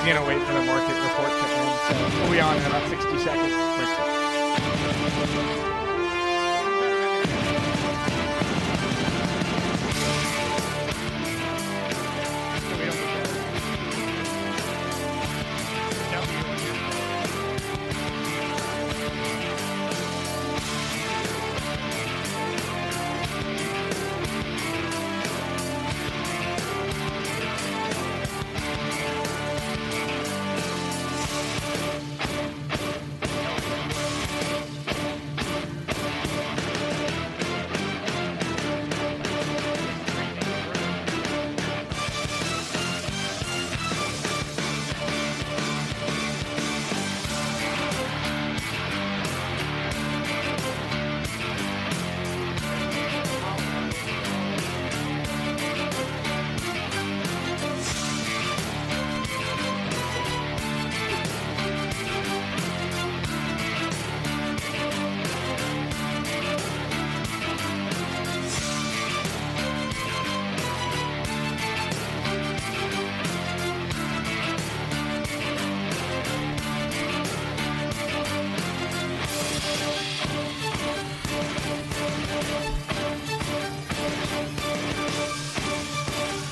going to wait for the market report to end, so we'll be on in about 60 seconds.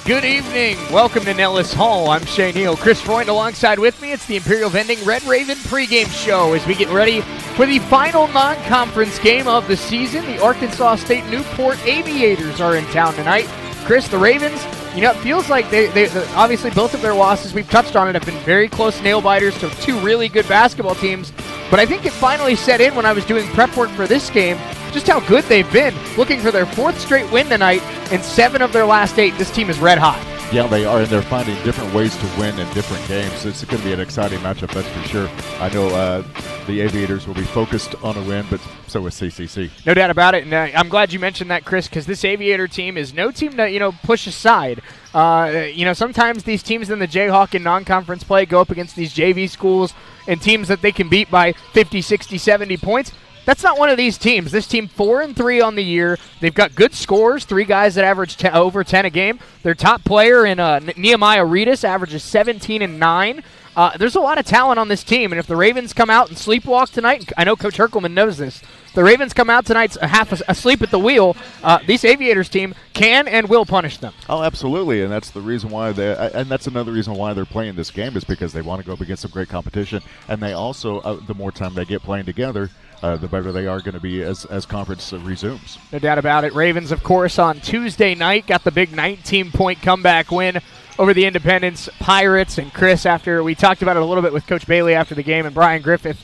Good evening. Welcome to Nellis Hall. I'm Shane Neal. Chris Freund alongside with me. It's the Imperial Vending Red Raven pregame show as we get ready for the final non-conference game of the season. The Arkansas State-Newport Aviators are in town tonight. Chris, the Ravens, it feels like they obviously both of their losses, we've touched on it, have been very close nail-biters to two really good basketball teams. But I think it finally set in when I was doing prep work for this game just how good they've been. Looking for their fourth straight win tonight in 7 of their last 8. This team is red hot. Yeah, they are, and they're finding different ways to win in different games. It's going to be an exciting matchup, that's for sure. I know the Aviators will be focused on a win, but so is CCC. No doubt about it, and I'm glad you mentioned that, Chris, because this Aviator team is no team to push aside. Sometimes these teams in the Jayhawk and non-conference play go up against these JV schools and teams that they can beat by 50, 60, 70 points. That's not one of these teams. This team 4-3 on the year. They've got good scores, 3 guys that average over 10 a game. Their top player in Nehemiah Reedus averages 17 and 9. There's a lot of talent on this team, and if the Ravens come out and sleepwalk tonight, I know Coach Herkelman knows this, the Ravens come out tonight half asleep at the wheel, this Aviators team can and will punish them. Oh, absolutely, and that's the reason why that's another reason why they're playing this game is because they want to go up against some great competition, and they also, the more time they get playing together, the better they are going to be as conference resumes. No doubt about it. Ravens, of course, on Tuesday night got the big 19-point comeback win over the Independence Pirates. And Chris, after we talked about it a little bit with Coach Bailey after the game and Brian Griffith,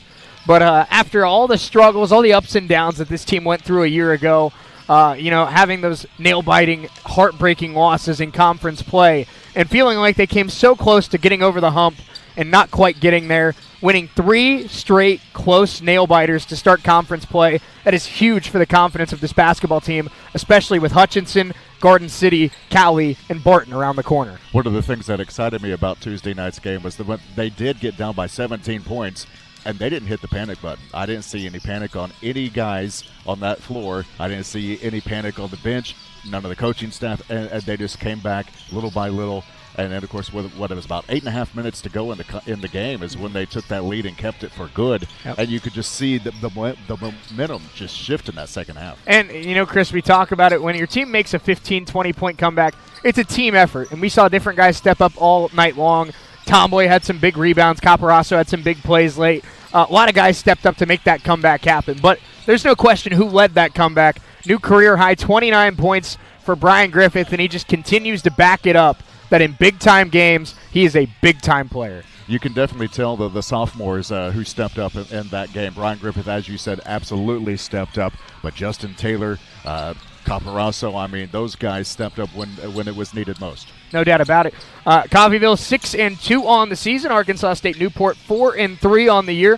but after all the struggles, all the ups and downs that this team went through a year ago, having those nail-biting, heartbreaking losses in conference play and feeling like they came so close to getting over the hump and not quite getting there, winning 3 straight close nail-biters to start conference play. That is huge for the confidence of this basketball team, especially with Hutchinson, Garden City, Cowley, and Barton around the corner. One of the things that excited me about Tuesday night's game was that when they did get down by 17 points, and they didn't hit the panic button. I didn't see any panic on any guys on that floor. I didn't see any panic on the bench, none of the coaching staff, and they just came back little by little. And then, of course, with what it was about 8.5 minutes to go in the game is when they took that lead and kept it for good. Yep. And you could just see the momentum just shift in that second half. And, Chris, we talk about it. When your team makes a 15, 20-point comeback, it's a team effort. And we saw different guys step up all night long. Tomboy had some big rebounds. Caparasso had some big plays late. A lot of guys stepped up to make that comeback happen. But there's no question who led that comeback. New career high, 29 points for Brian Griffith, and he just continues to back it up that in big-time games, he is a big-time player. You can definitely tell the sophomores who stepped up in that game. Brian Griffith, as you said, absolutely stepped up. But Justin Taylor, Caparasso, those guys stepped up when it was needed most. No doubt about it. Coffeyville 6-2 on the season. Arkansas State-Newport 4-3 on the year.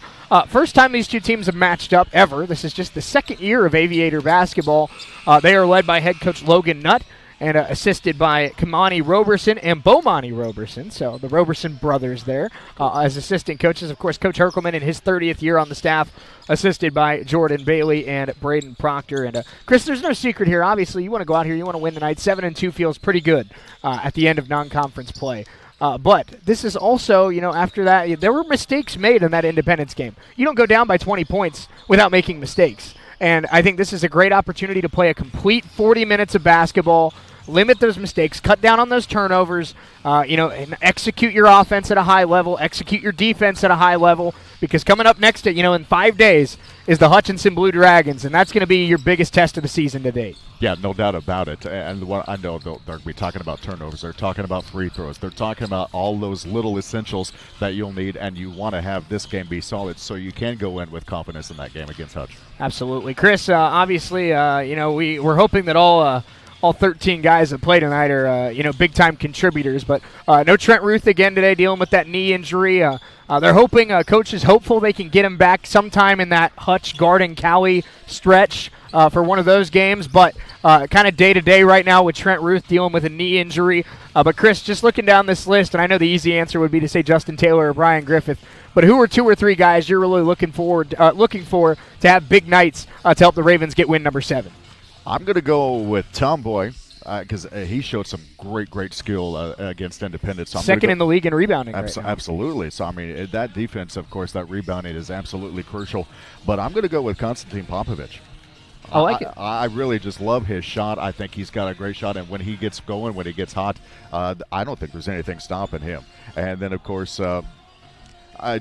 First time these two teams have matched up ever. This is just the second year of Aviator basketball. They are led by head coach Logan Nutt and assisted by Kamani Roberson and Bomani Roberson, so the Roberson brothers there as assistant coaches. Of course, Coach Herkelman in his 30th year on the staff, assisted by Jordan Bailey and Braden Proctor. And Chris, there's no secret here. Obviously, you want to go out here, you want to win tonight. 7-2 feels pretty good at the end of non-conference play. But this is also, after that, there were mistakes made in that Independence game. You don't go down by 20 points without making mistakes. And I think this is a great opportunity to play a complete 40 minutes of basketball, limit those mistakes, cut down on those turnovers, and execute your offense at a high level, execute your defense at a high level, because coming up next, in 5 days is the Hutchinson Blue Dragons, and that's going to be your biggest test of the season to date. Yeah, no doubt about it. And what I know they're going to be talking about turnovers. They're talking about free throws. They're talking about all those little essentials that you'll need, and you want to have this game be solid so you can go in with confidence in that game against Hutch. Absolutely. Chris, obviously, we're hoping that all 13 guys that play tonight are, big-time contributors. But no Trent Ruth again today, dealing with that knee injury. They're hoping, Coach is hopeful they can get him back sometime in that Hutch, Garden, Cali stretch for one of those games. But kind of day-to-day right now with Trent Ruth dealing with a knee injury. But, Chris, just looking down this list, and I know the easy answer would be to say Justin Taylor or Brian Griffith, but who are 2 or 3 guys you're really looking for to have big nights to help the Ravens get win number 7? I'm going to go with Tomboy because he showed some great skill against Independence. So Second in the league in rebounding. Absolutely. So, I mean, that defense, of course, that rebounding is absolutely crucial. But I'm going to go with Konstantin Popovich. I like it. I really just love his shot. I think he's got a great shot. And when he gets going, when he gets hot, I don't think there's anything stopping him. And then, of course,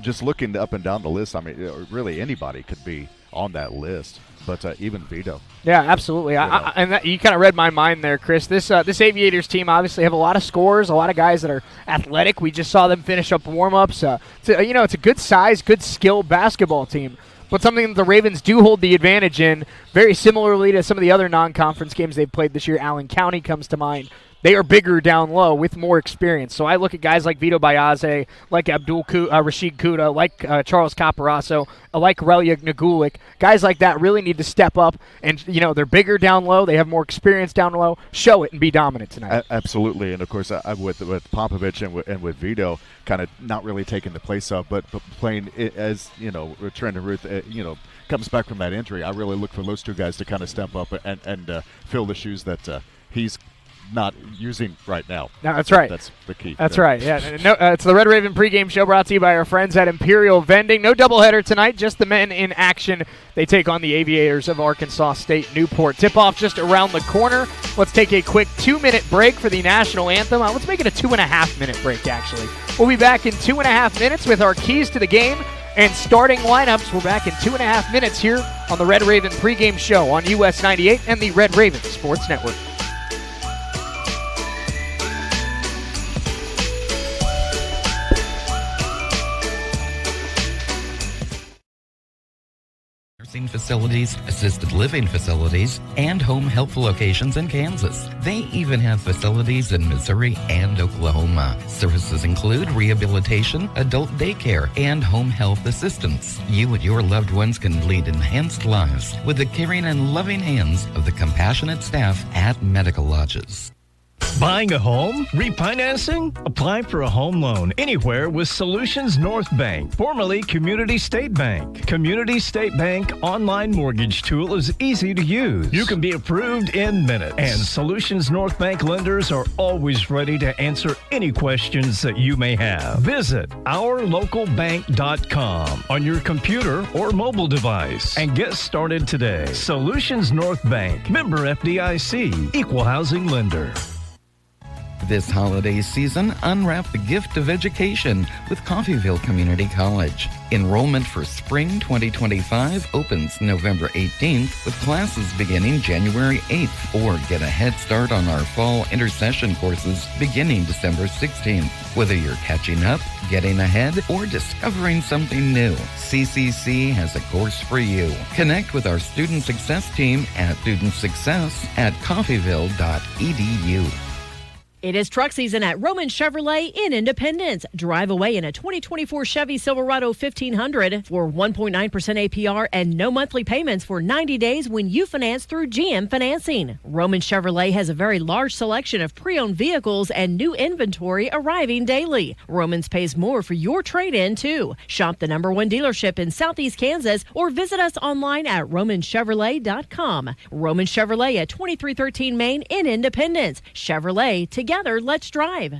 just looking up and down the list, I mean, really anybody could be on that list. But even Vito. Yeah, absolutely. You kind of read my mind there, Chris. This Aviators team obviously have a lot of scorers, a lot of guys that are athletic. We just saw them finish up warm-ups. It's a good size, good skill basketball team, but something that the Ravens do hold the advantage in, very similarly to some of the other non-conference games they've played this year. Allen County comes to mind. They are bigger down low with more experience. So I look at guys like Vito Bayaze, like Rashid Kuda, like Charles Caparasso, like Relia Nagulik. Guys like that really need to step up. And, they're bigger down low. They have more experience down low. Show it and be dominant tonight. Absolutely. And, of course, with Popovich and with Vito kind of not really taking the place of, but playing as, Trent and Ruth, comes back from that injury. I really look for those 2 guys to kind of step up and fill the shoes that he's not using right now. No, that's right. That's the key. That's right. Yeah. No, it's the Red Raven pregame show brought to you by our friends at Imperial Vending. No doubleheader tonight, just the men in action. They take on the Aviators of Arkansas State-Newport. Tip-off just around the corner. Let's take a quick 2-minute break for the national anthem. Let's make it a 2.5-minute break, actually. We'll be back in 2.5 minutes with our keys to the game and starting lineups. We're back in 2.5 minutes here on the Red Raven pregame show on US 98 and the Red Raven Sports Network. Nursing facilities, assisted living facilities, and home health locations in Kansas. They even have facilities in Missouri and Oklahoma. Services include rehabilitation, adult daycare, and home health assistance. You and your loved ones can lead enhanced lives with the caring and loving hands of the compassionate staff at medical lodges. Buying a home? Refinancing? Apply for a home loan anywhere with Solutions North Bank, formerly Community State Bank. Community State Bank online mortgage tool is easy to use. You can be approved in minutes. And Solutions North Bank lenders are always ready to answer any questions that you may have. Visit ourlocalbank.com on your computer or mobile device and get started today. Solutions North Bank, member FDIC, equal housing lender. This holiday season, unwrap the gift of education with Coffeyville Community College. Enrollment for spring 2025 opens November 18th with classes beginning January 8th, or get a head start on our fall intercession courses beginning December 16th. Whether you're catching up, getting ahead, or discovering something new, CCC has a course for you. Connect with our student success team at studentsuccess@coffeyville.edu. It is truck season at Roman Chevrolet in Independence. Drive away in a 2024 Chevy Silverado 1500 for 1.9% APR and no monthly payments for 90 days when you finance through GM Financing. Roman Chevrolet has a very large selection of pre-owned vehicles and new inventory arriving daily. Romans pays more for your trade-in, too. Shop the #1 dealership in Southeast Kansas or visit us online at romanchevrolet.com. Roman Chevrolet at 2313 Main in Independence. Chevrolet, together, let's drive.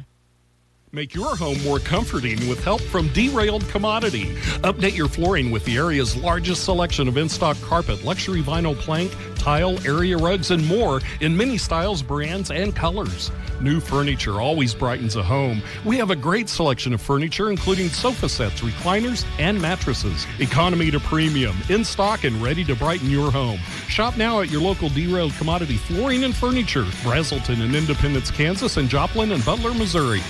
Make your home more comforting with help from Derailed Commodity. Update your flooring with the area's largest selection of in-stock carpet, luxury vinyl plank, tile, area rugs, and more in many styles, brands, and colors. New furniture always brightens a home. We have a great selection of furniture, including sofa sets, recliners, and mattresses. Economy to premium, in stock and ready to brighten your home. Shop now at your local Derailed Commodity Flooring and Furniture, Brazelton in Independence, Kansas, and Joplin and Butler, Missouri.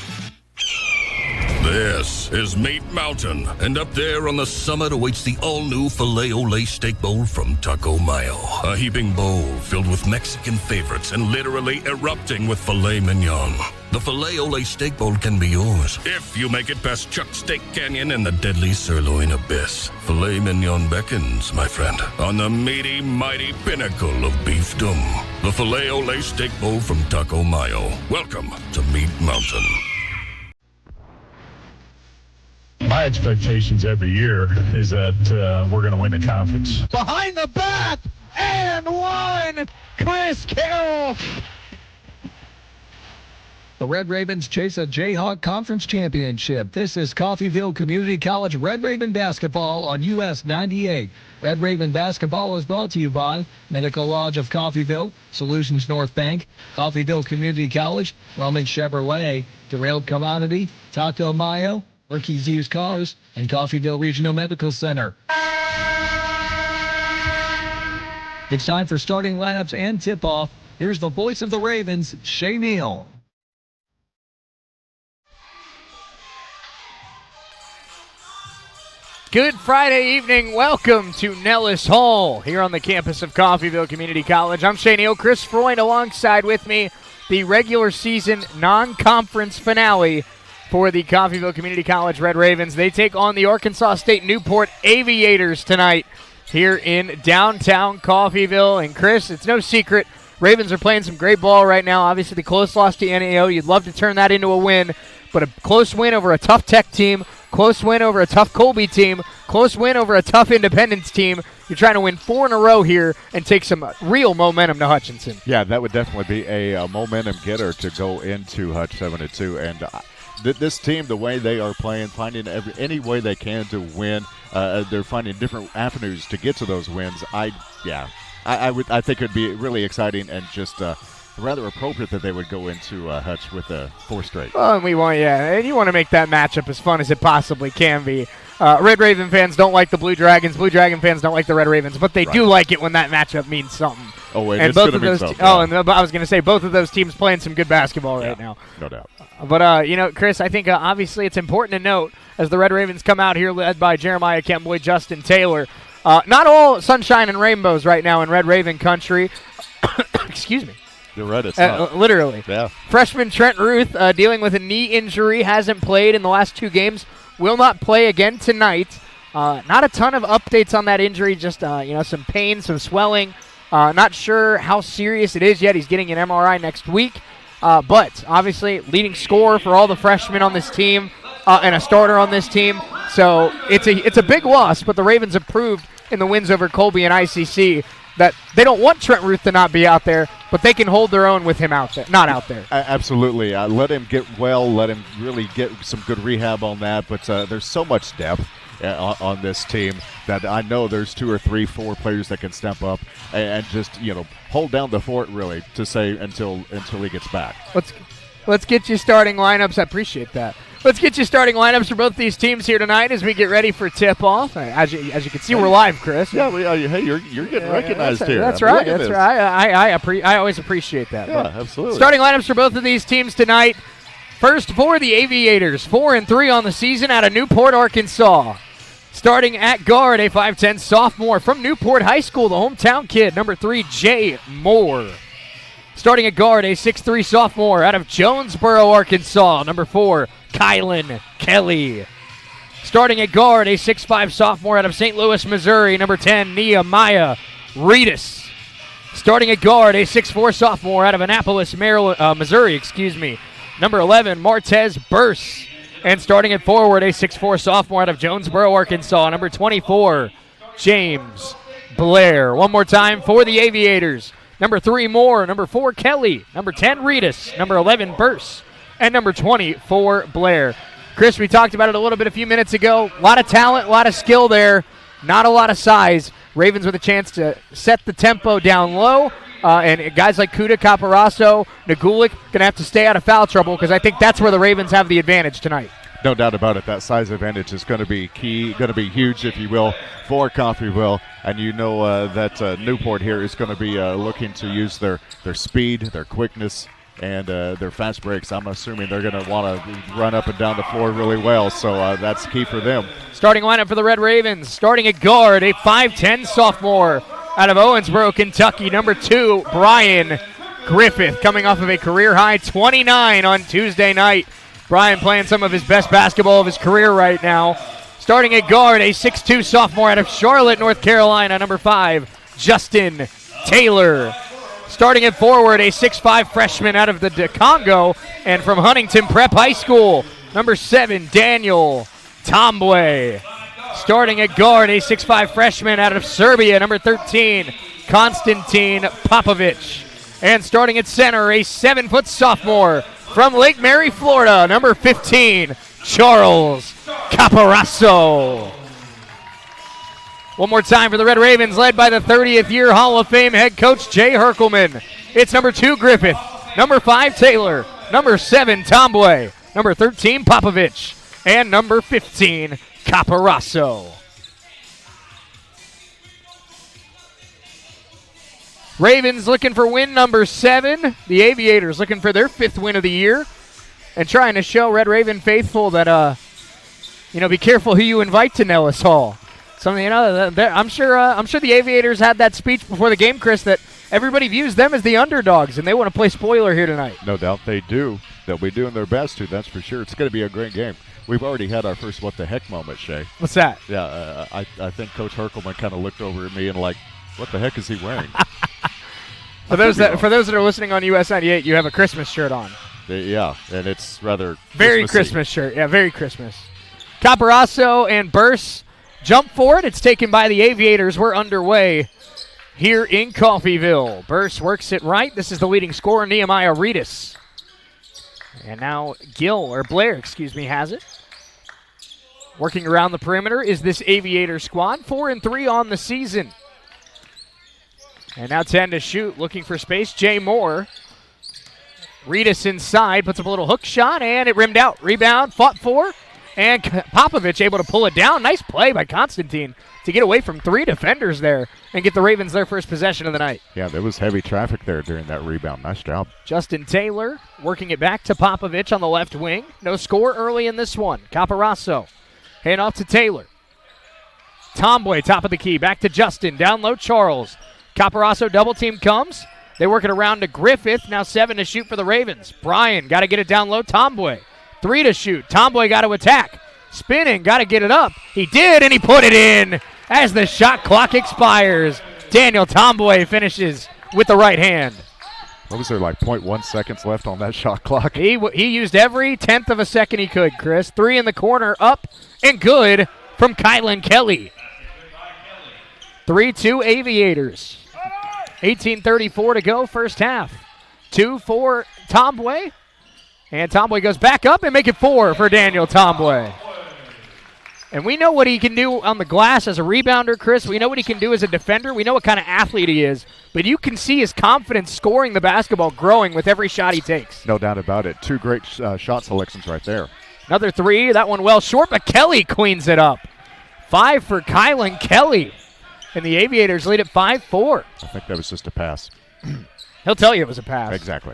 This is Meat Mountain, and up there on the summit awaits the all-new Filet-O-Lay Steak Bowl from Taco Mayo. A heaping bowl filled with Mexican favorites and literally erupting with filet mignon. The Filet-O-Lay Steak Bowl can be yours if you make it past Chuck's Steak Canyon and the deadly sirloin abyss. Filet mignon beckons, my friend, on the meaty, mighty pinnacle of beefdom. The Filet-O-Lay Steak Bowl from Taco Mayo. Welcome to Meat Mountain. My expectations every year is that we're going to win the conference. Behind the back, and one, Chris Carroll. The Red Ravens chase a Jayhawk Conference Championship. This is Coffeyville Community College Red Raven basketball on US 98. Red Raven basketball is brought to you by Medical Lodge of Coffeyville, Solutions North Bank, Coffeyville Community College, Roman Chevrolet, Derailed Commodity, Taco Mayo, Ricky's Used Cars, and Coffeyville Regional Medical Center. It's time for starting lineups and tip-off. Here's the voice of the Ravens, Shay Neal. Good Friday evening. Welcome to Nellis Hall here on the campus of Coffeyville Community College. I'm Shay Neal. Chris Freund alongside with me. The regular season non-conference finale for the Coffeyville Community College Red Ravens. They take on the Arkansas State-Newport Aviators tonight here in downtown Coffeyville. And Chris, it's no secret, Ravens are playing some great ball right now. Obviously, the close loss to NAO. You'd love to turn that into a win, but a close win over a tough Tech team, close win over a tough Colby team, close win over a tough Independence team. You're trying to win 4 in a row here and take some real momentum to Hutchinson. Yeah, that would definitely be a momentum getter to go into Hutch 7-2. And this team, the way they are playing, finding any way they can to win, they're finding different avenues to get to those wins. I think it would be really exciting and just rather appropriate that they would go into Hutch with 4 straight. Well, and and you want to make that matchup as fun as it possibly can be. Red Raven fans don't like the Blue Dragons. Blue Dragon fans don't like the Red Ravens, but they do like it when that matchup means something. Oh, and it's both of those. I was going to say both of those teams playing some good basketball right now, no doubt. But Chris, I think obviously it's important to note as the Red Ravens come out here, led by Jeremiah Kemboy, Justin Taylor. Not all sunshine and rainbows right now in Red Raven country. Excuse me. You're right, it's not. Literally. Yeah. Freshman Trent Ruth dealing with a knee injury, hasn't played in the last 2 games, will not play again tonight. Not a ton of updates on that injury, just some pain, some swelling. Not sure how serious it is yet. He's getting an MRI next week. But obviously leading scorer for all the freshmen on this team and a starter on this team. So it's a big loss, but the Ravens have proved in the wins over Colby and ICC that they don't want Trent Ruth to not be out there, but they can hold their own with him not out there. Absolutely. Let him get well. Let him really get some good rehab on that. But there's so much depth on this team that I know there's 2 or 3, 4 players that can step up and just hold down the fort really to say until he gets back. Let's get you starting lineups. I appreciate that. Let's get you starting lineups for both these teams here tonight as we get ready for tip-off. As you can see, we're live, Chris. Yeah, hey, you're getting recognized here. That's right. That's right. I always appreciate that. Yeah, absolutely. Starting lineups for both of these teams tonight. First for the Aviators, 4-3 on the season out of Newport, Arkansas. Starting at guard, a 5'10 sophomore from Newport High School, the hometown kid, number 3, Jay Moore. Starting at guard, a 6'3 sophomore out of Jonesboro, Arkansas, number 4, Kylan Kelly. Starting at guard, a 6'5 sophomore out of St. Louis, Missouri, number 10, Nehemiah Reedus. Starting at guard, a 6'4 sophomore out of Annapolis, Missouri, number 11, Martez Burse. And starting at forward, a 6'4 sophomore out of Jonesboro, Arkansas, number 24, James Blair. One more time for the Aviators. Number 3, Moore. Number 4, Kelly. Number 10, Reedus. Number 11, Burse. and number 20 for Blair. Chris, we talked about it a little bit a few minutes ago. A lot of talent, a lot of skill there, not a lot of size. Ravens with a chance to set the tempo down low, and guys like Kuda, Caparasso, Nagulik going to have to stay out of foul trouble because I think that's where the Ravens have the advantage tonight. No doubt about it. That size advantage is going to be key, going to be huge, if you will, for Coffeyville. And you know that Newport here is going to be looking to use their speed, their quickness, and their fast breaks. I'm assuming they're going to want to run up and down the floor really well, so that's key for them. Starting lineup for the Red Ravens, starting at guard, a 5'10 sophomore out of Owensboro, Kentucky, number 2, Brian Griffith, coming off of a career-high 29 on Tuesday night. Brian playing some of his best basketball of his career right now. Starting at guard, a 6'2 sophomore out of Charlotte, North Carolina, number 5, Justin Taylor. Starting at forward, a 6'5 freshman out of the Congo and from Huntington Prep High School, number 7, Daniel Tombwe. Starting at guard, a 6'5 freshman out of Serbia, number 13, Konstantin Popovic. And starting at center, a 7-foot sophomore from Lake Mary, Florida, number 15, Charles Caparasso. One more time for the Red Ravens, led by the 30th year Hall of Fame head coach Jay Herkelman. It's number 2, Griffith, number 5, Taylor, number 7, Tombwe, number 13, Popovic, and number 15, Caparasso. Ravens looking for win number 7. The Aviators looking for their 5th win of the year and trying to show Red Raven faithful that, be careful who you invite to Nellis Hall. I'm sure the Aviators had that speech before the game, Chris, that everybody views them as the underdogs, and they want to play spoiler here tonight. No doubt they do. They'll be doing their best to, that's for sure. It's going to be a great game. We've already had our first what the heck moment, Shay. What's that? Yeah, I think Coach Herkelman kind of looked over at me and like, what the heck is he wearing? For those that are listening on US 98, you have a Christmas shirt on. Yeah, and it's rather very Christmas shirt. Yeah, very Christmas. Caparasso and Burse jump for it. It's taken by the Aviators. We're underway here in Coffeyville. Burse works it right. This is the leading scorer, Nehemiah Reedus. And now Blair has it. Working around the perimeter is this Aviator squad. 4-3 on the season. And now 10 to shoot, looking for space. Jay Moore. Reedus inside, puts up a little hook shot, and it rimmed out. Rebound, fought for, and Popovic able to pull it down. Nice play by Konstantin to get away from 3 defenders there and get the Ravens their first possession of the night. Yeah, there was heavy traffic there during that rebound. Nice job. Justin Taylor working it back to Popovic on the left wing. No score early in this one. Caparasso, hand off to Taylor. Tombwe, top of the key, back to Justin. Down low, Charles. Caparasso double team comes. They work it around to Griffith. Now 7 to shoot for the Ravens. Brian got to get it down low. Tombwe 3 to shoot. Tombwe got to attack. Spinning, got to get it up. He did, and he put it in as the shot clock expires. Daniel Tombwe finishes with the right hand. What was there, like 0.1 seconds left on that shot clock? He used every 10th of a second he could, Chris. 3 in the corner, up and good from Kylan Kelly. 3-2 Aviators. 18:34 to go, first half. 2 for Tombwe. And Tombwe goes back up and make it 4 for Daniel Tombwe. And we know what he can do on the glass as a rebounder, Chris. We know what he can do as a defender. We know what kind of athlete he is. But you can see his confidence scoring the basketball growing with every shot he takes. No doubt about it. 2 great shot selections right there. Another 3. That one well short, but Kelly cleans it up. 5 for Kylan Kelly. And the Aviators lead at 5-4. I think that was just a pass. He'll tell you it was a pass. Exactly.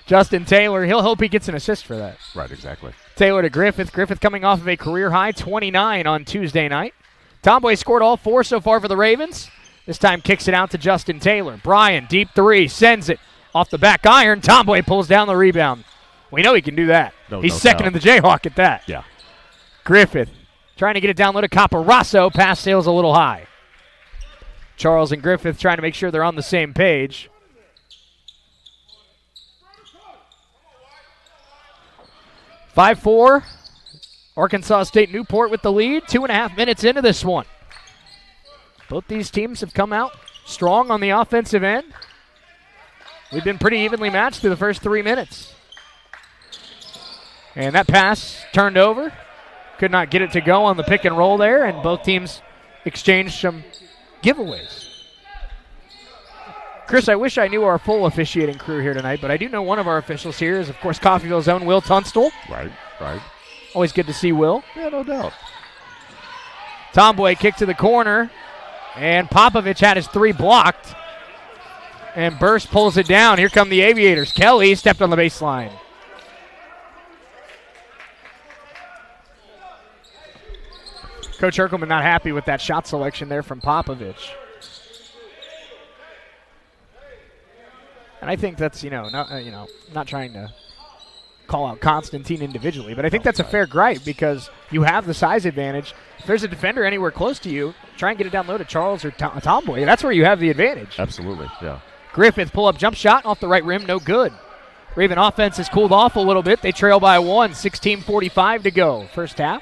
Justin Taylor, he'll hope he gets an assist for that. Right, exactly. Taylor to Griffith. Griffith coming off of a career-high 29 on Tuesday night. Tombwe scored all 4 so far for the Ravens. This time kicks it out to Justin Taylor. Brian, deep 3, sends it off the back iron. Tombwe pulls down the rebound. We know he can do that. He's second in the Jayhawk at that. Yeah. Griffith trying to get it down low to Caparasso. Pass sails a little high. Charles and Griffith trying to make sure they're on the same page. (5-4). Arkansas State-Newport with the lead. 2.5 minutes into this one. Both these teams have come out strong on the offensive end. We've been pretty evenly matched through the first 3 minutes. And that pass turned over. Could not get it to go on the pick and roll there, and both teams exchanged some giveaways. Chris, I wish I knew our full officiating crew here tonight, but I do know one of our officials here is, of course, Coffeyville's own Will Tunstall. Right. Always good to see Will. Yeah, no doubt. Tomboy kicked to the corner, and Popovich had his 3 blocked. And Burst pulls it down. Here come the Aviators. Kelly stepped on the baseline. Coach Erkelman not happy with that shot selection there from Popovich. And I think that's, not trying to call out Constantine individually, but I think that's a fair gripe because you have the size advantage. If there's a defender anywhere close to you, try and get it down low to Charles or Tomboy. That's where you have the advantage. Absolutely, yeah. Griffith pull-up jump shot off the right rim, no good. Raven offense has cooled off a little bit. They trail by 1, 16:45 to go, first half.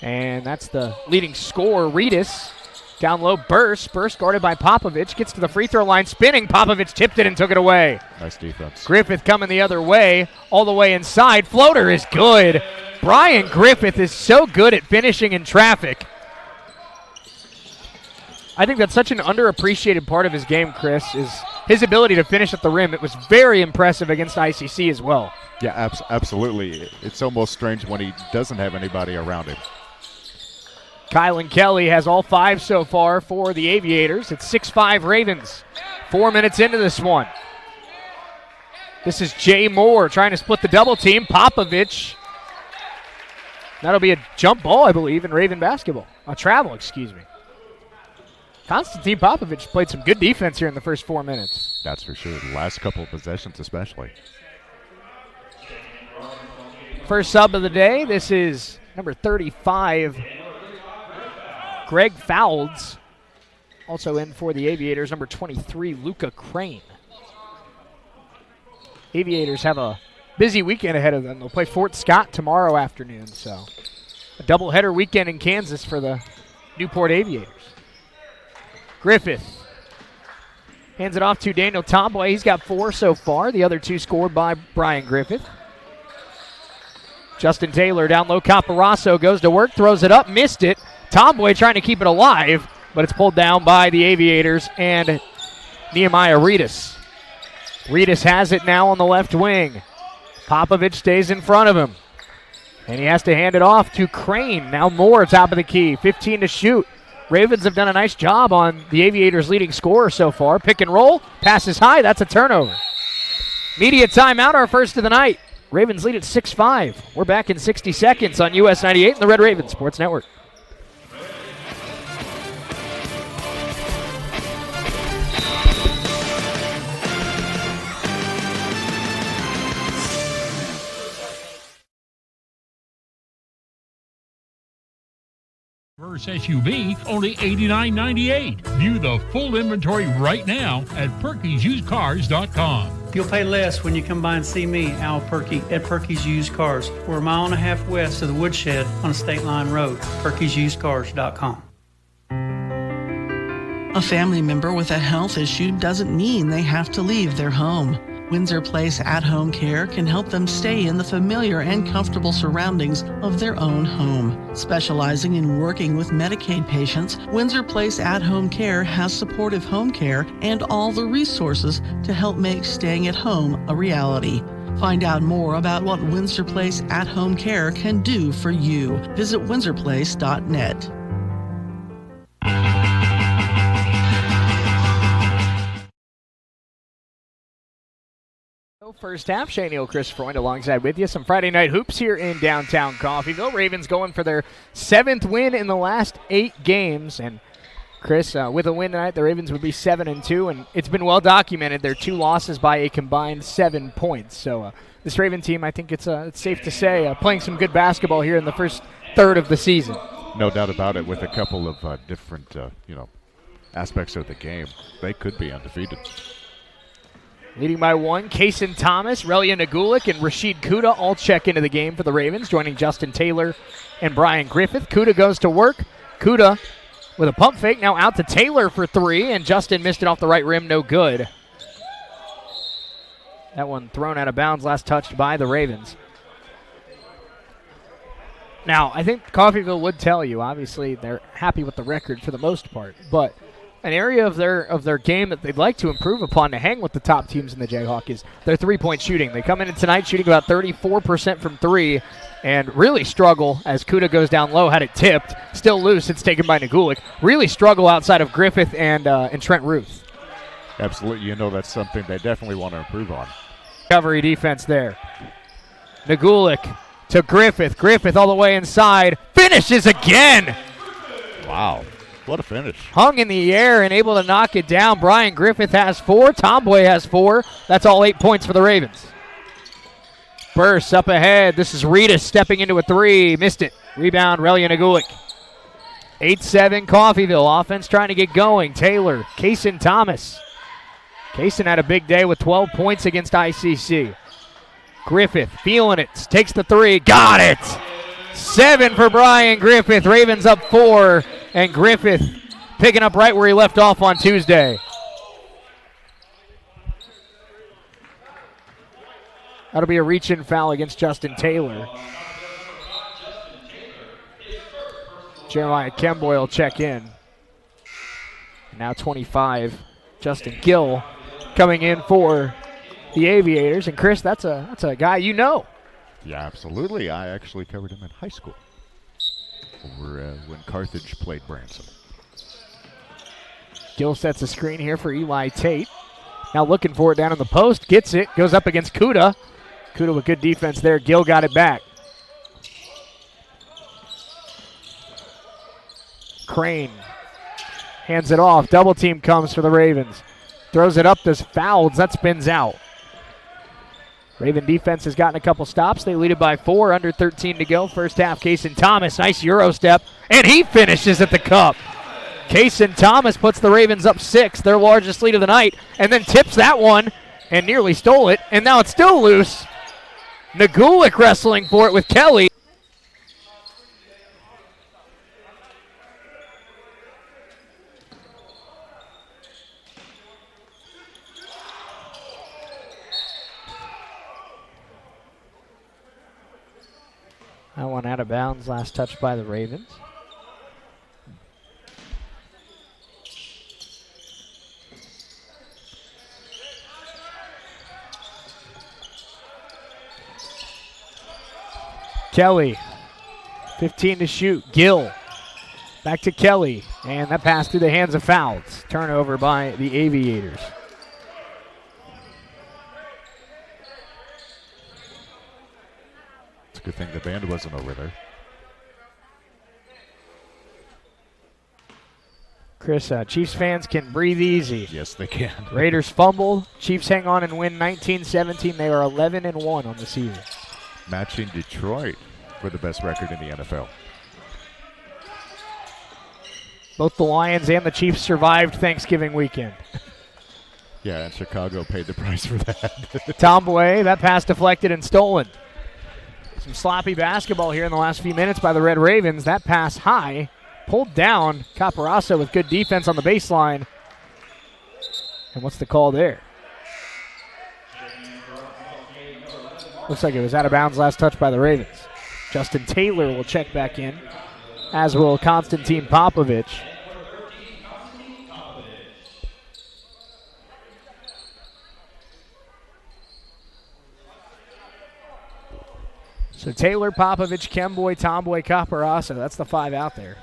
And that's the leading scorer, Reedus. Down low, Burst guarded by Popovich. Gets to the free throw line, spinning. Popovich tipped it and took it away. Nice defense. Griffith coming the other way, all the way inside. Floater is good. Brian Griffith is so good at finishing in traffic. I think that's such an underappreciated part of his game, Chris, is his ability to finish at the rim. It was very impressive against ICC as well. Yeah, absolutely. It's almost strange when he doesn't have anybody around him. Kylan Kelly has all 5 so far for the Aviators. It's 6-5 Ravens. 4 minutes into this one. This is Jay Moore trying to split the double team. Popovich. That'll be a jump ball, I believe, in Raven basketball. A travel, excuse me. Konstantin Popovich played some good defense here in the first 4 minutes. That's for sure. The last couple of possessions especially. First sub of the day. This is number 35. Greg Fouls, also in for the Aviators, number 23, Luca Crane. Aviators have a busy weekend ahead of them. They'll play Fort Scott tomorrow afternoon, so a doubleheader weekend in Kansas for the Newport Aviators. Griffith hands it off to Daniel Tomboy. He's got 4 so far. The other 2 scored by Brian Griffith. Justin Taylor down low. Caparasso goes to work, throws it up, missed it. Tomboy trying to keep it alive, but it's pulled down by the Aviators and Nehemiah Reedus. Reedus has it now on the left wing. Popovich stays in front of him. And he has to hand it off to Crane. Now Moore, top of the key. 15 to shoot. Ravens have done a nice job on the Aviators' leading scorer so far. Pick and roll. Passes high. That's a turnover. Media timeout, our first of the night. Ravens lead at 6-5. We're back in 60 seconds on US 98 and the Red Raven Sports Network. SUV, only $89.98. View the full inventory right now at Perky'sUsedCars.com. You'll pay less when you come by and see me, Al Perky, at Perky's Used Cars. We're a mile and a half west of the Woodshed on State Line Road. Perky'sUsedCars.com. A family member with a health issue doesn't mean they have to leave their home. Windsor Place At-Home Care can help them stay in the familiar and comfortable surroundings of their own home. Specializing in working with Medicaid patients, Windsor Place At-Home Care has supportive home care and all the resources to help make staying at home a reality. Find out more about what Windsor Place At-Home Care can do for you. Visit windsorplace.net. First half, Shane Neal, Chris Freund alongside with you. Some Friday night hoops here in downtown Coffeyville. Ravens going for their 7th win in the last 8 games. And Chris, with a win tonight, the Ravens would be 7-2, and it's been well documented. Their 2 losses by a combined 7 points. So this Raven team, I think it's safe to say, playing some good basketball here in the first third of the season. No doubt about it. With a couple of different, aspects of the game, they could be undefeated. Leading by 1, Kaysen Thomas, Relia Nagulik, and Rashid Kuda all check into the game for the Ravens, joining Justin Taylor and Brian Griffith. Kuda goes to work. Kuda with a pump fake, now out to Taylor for 3, and Justin missed it off the right rim, no good. That one thrown out of bounds, last touched by the Ravens. Now, I think Coffeyville would tell you, obviously, they're happy with the record for the most part, but an area of their game that they'd like to improve upon to hang with the top teams in the Jayhawk is their three-point shooting. They come in tonight shooting about 34% from three and really struggle as Kuda goes down low, had it tipped. Still loose, it's taken by Nagulik. Really struggle outside of Griffith and Trent Ruth. Absolutely, that's something they definitely want to improve on. Recovery defense there. Nagulik to Griffith. Griffith all the way inside. Finishes again! Wow. What a finish. Hung in the air and able to knock it down. Brian Griffith has 4. Tomboy has 4. That's all 8 points for the Ravens. Burst up ahead. This is Rita stepping into a 3. Missed it. Rebound, Relia Nagulik. 8-7 Coffeyville. Offense trying to get going. Taylor, Kaysen Thomas. Kaysen had a big day with 12 points against ICC. Griffith feeling it. Takes the 3. Got it! 7 for Brian Griffith. Ravens up 4. And Griffith picking up right where he left off on Tuesday. That'll be a reach-in foul against Justin Taylor. Jeremiah Kemboy will check in. Now 25, Justin Gill coming in for the Aviators. And Chris, that's a guy you know. Yeah, absolutely. I actually covered him in high school. Over when Carthage played Branson. Gill sets a screen here for Eli Tate. Now looking for it down in the post. Gets it. Goes up against Kuda. Kuda with good defense there. Gill got it back. Crane hands it off. Double team comes for the Ravens. Throws it up. Does fouls. That spins out. Raven defense has gotten a couple stops. They lead it by 4, under 13 to go. First half, Kaysen Thomas, nice Euro step, and he finishes at the cup. Kaysen Thomas puts the Ravens up 6, their largest lead of the night, and then tips that one and nearly stole it, and now it's still loose. Nagulik wrestling for it with Kelly. That one out of bounds, last touch by the Ravens. Kelly, 15 to shoot. Gill, back to Kelly, and that pass through the hands of Fouls. Turnover by the Aviators. Good thing the band wasn't over there. Chris, Chiefs fans can breathe easy. Yes, they can. Raiders fumble. Chiefs hang on and win 19-17. They are 11-1 on the season. Matching Detroit for the best record in the NFL. Both the Lions and the Chiefs survived Thanksgiving weekend. Yeah, and Chicago paid the price for that. Tomboy, that pass deflected and stolen. Some sloppy basketball here in the last few minutes by the Red Ravens. That pass high, pulled down. Caparassa with good defense on the baseline. And what's the call there? Looks like it was out of bounds, last touch by the Ravens. Justin Taylor will check back in, as will Konstantin Popovich. So Taylor, Popovich, Kemboy, Tomboy, Caparassa. That's the 5 out there.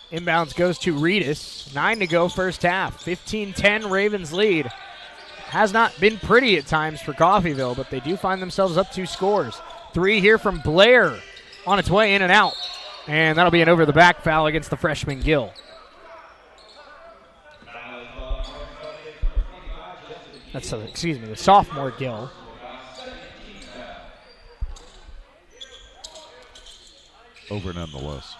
Inbounds goes to Reedus. 9 to go first half. 15-10 Ravens lead. Has not been pretty at times for Coffeyville, but they do find themselves up 2 scores. 3 here from Blair on its way in and out. And that'll be an over-the-back foul against the freshman Gill. That's, the sophomore Gill. Over nonetheless.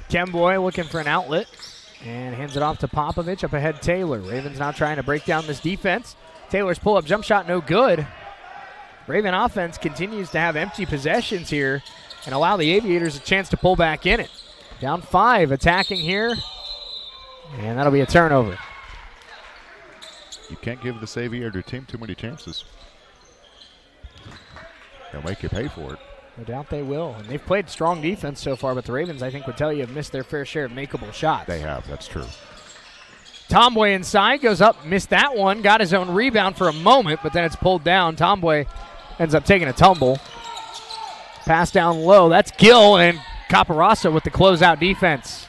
Kemboy looking for an outlet and hands it off to Popovich. Up ahead, Taylor. Ravens now trying to break down this defense. Taylor's pull-up jump shot no good. Raven offense continues to have empty possessions here and allow the Aviators a chance to pull back in it. Down 5, attacking here, and that'll be a turnover. You can't give this Aviator team too many chances. They'll make you pay for it. No doubt they will. And they've played strong defense so far, but the Ravens, I think, would tell you, have missed their fair share of makeable shots. They have. That's true. Tomboy inside, goes up, missed that one, got his own rebound for a moment, but then it's pulled down. Tomboy ends up taking a tumble. Pass down low. That's Gill and Caparassa with the closeout defense.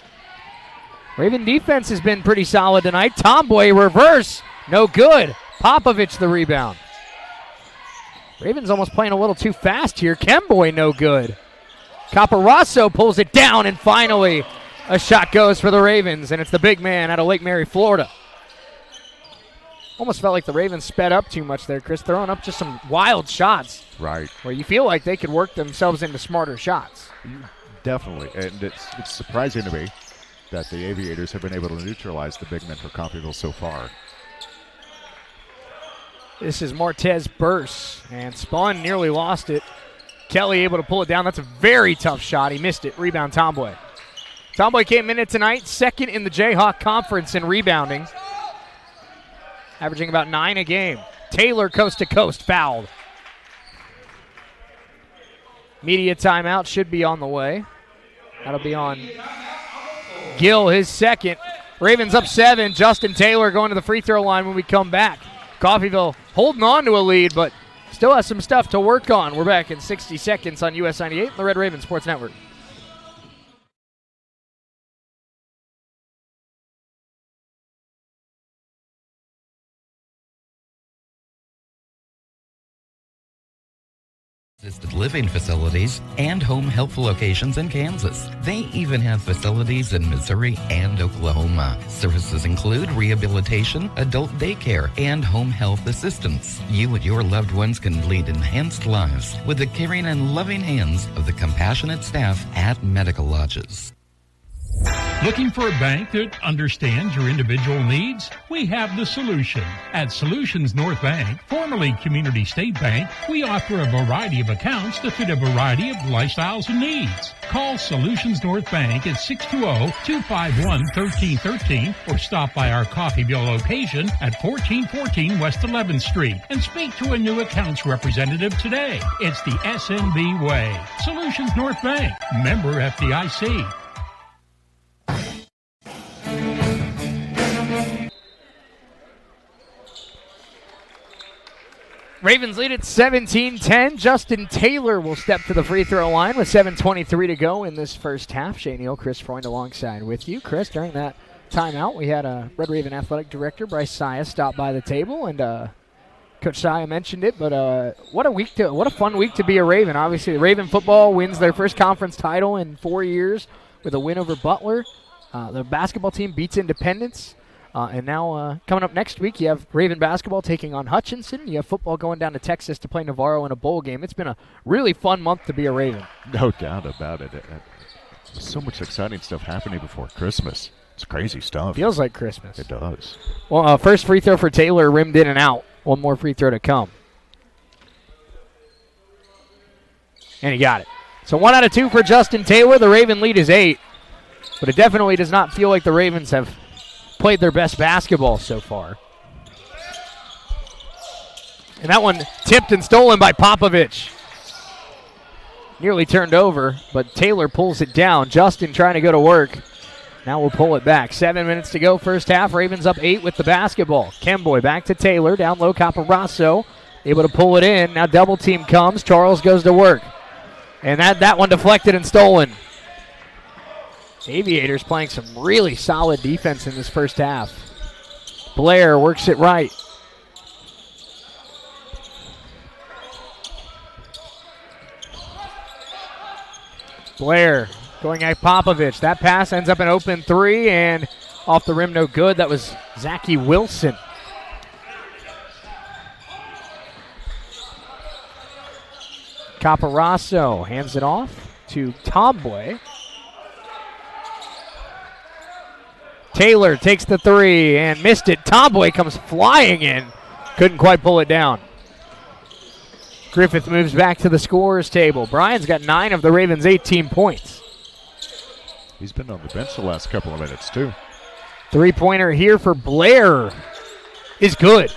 Raven defense has been pretty solid tonight. Tomboy reverse. No good. Popovich the rebound. Ravens almost playing a little too fast here. Kemboy no good. Caparassa pulls it down, and finally a shot goes for the Ravens, and it's the big man out of Lake Mary, Florida. Almost felt like the Ravens sped up too much there, Chris, throwing up just some wild shots. Right. Where you feel like they could work themselves into smarter shots. Definitely, and it's surprising to me that the Aviators have been able to neutralize the big men for Coffeyville so far. This is Martez burst, and spun, nearly lost it. Kelly able to pull it down. That's a very tough shot. He missed it. Rebound, Tomboy. Tomboy came in tonight, second in the Jayhawk Conference in rebounding, averaging about 9 a game. Taylor coast to coast, fouled. Media timeout should be on the way. That'll be on Gill, his second. Ravens up 7. Justin Taylor going to the free throw line when we come back. Coffeyville holding on to a lead, but still has some stuff to work on. We're back in 60 seconds on US 98 and the Red Raven Sports Network. Assisted living facilities and home health locations in Kansas. They even have facilities in Missouri and Oklahoma. Services include rehabilitation, adult daycare, and home health assistance. You and your loved ones can lead enhanced lives with the caring and loving hands of the compassionate staff at Medical Lodges. Looking for a bank that understands your individual needs? We have the solution. At Solutions North Bank, formerly Community State Bank, we offer a variety of accounts to fit a variety of lifestyles and needs. Call Solutions North Bank at 620-251-1313 or stop by our Coffeyville location at 1414 West 11th Street and speak to a new accounts representative today. It's the SNB way. Solutions North Bank, member FDIC. Ravens lead at 17-10. Justin Taylor will step to the free throw line with 7:23 to go in this first half. Shane Neal, Chris Freund alongside with you. Chris, during that timeout, we had Red Raven Athletic Director Bryce Saya stop by the table, and Coach Saya mentioned it, but what a fun week to be a Raven. Obviously, the Raven football wins their first conference title in 4 years with a win over Butler. The basketball team beats Independence. And now coming up next week, you have Raven basketball taking on Hutchinson. You have football going down to Texas to play Navarro in a bowl game. It's been a really fun month to be a Raven. No doubt about it. So much exciting stuff happening before Christmas. It's crazy stuff. Feels like Christmas. It does. Well, first free throw for Taylor, rimmed in and out. One more free throw to come. And he got it. So 1 out of 2 for Justin Taylor. The Raven lead is 8. But it definitely does not feel like the Ravens have played their best basketball so far. And that one tipped and stolen by Popovich. Nearly turned over, but Taylor pulls it down. Justin trying to go to work. Now we'll pull it back. 7 minutes to go first half. Ravens up 8 with the basketball. Kemboy back to Taylor. Down low, Caparassa able to pull it in. Now double team comes. Charles goes to work. And that one deflected and stolen. Aviators playing some really solid defense in this first half. Blair works it right. Blair going at Popovich. That pass ends up an open 3 and off the rim, no good. That was Zachy Wilson. Caparassa hands it off to Tomboy. Taylor takes the 3 and missed it. Tomboy comes flying in. Couldn't quite pull it down. Griffith moves back to the scorer's table. Brian's got 9 of the Ravens' 18 points. He's been on the bench the last couple of minutes, too. 3-pointer here for Blair. is good.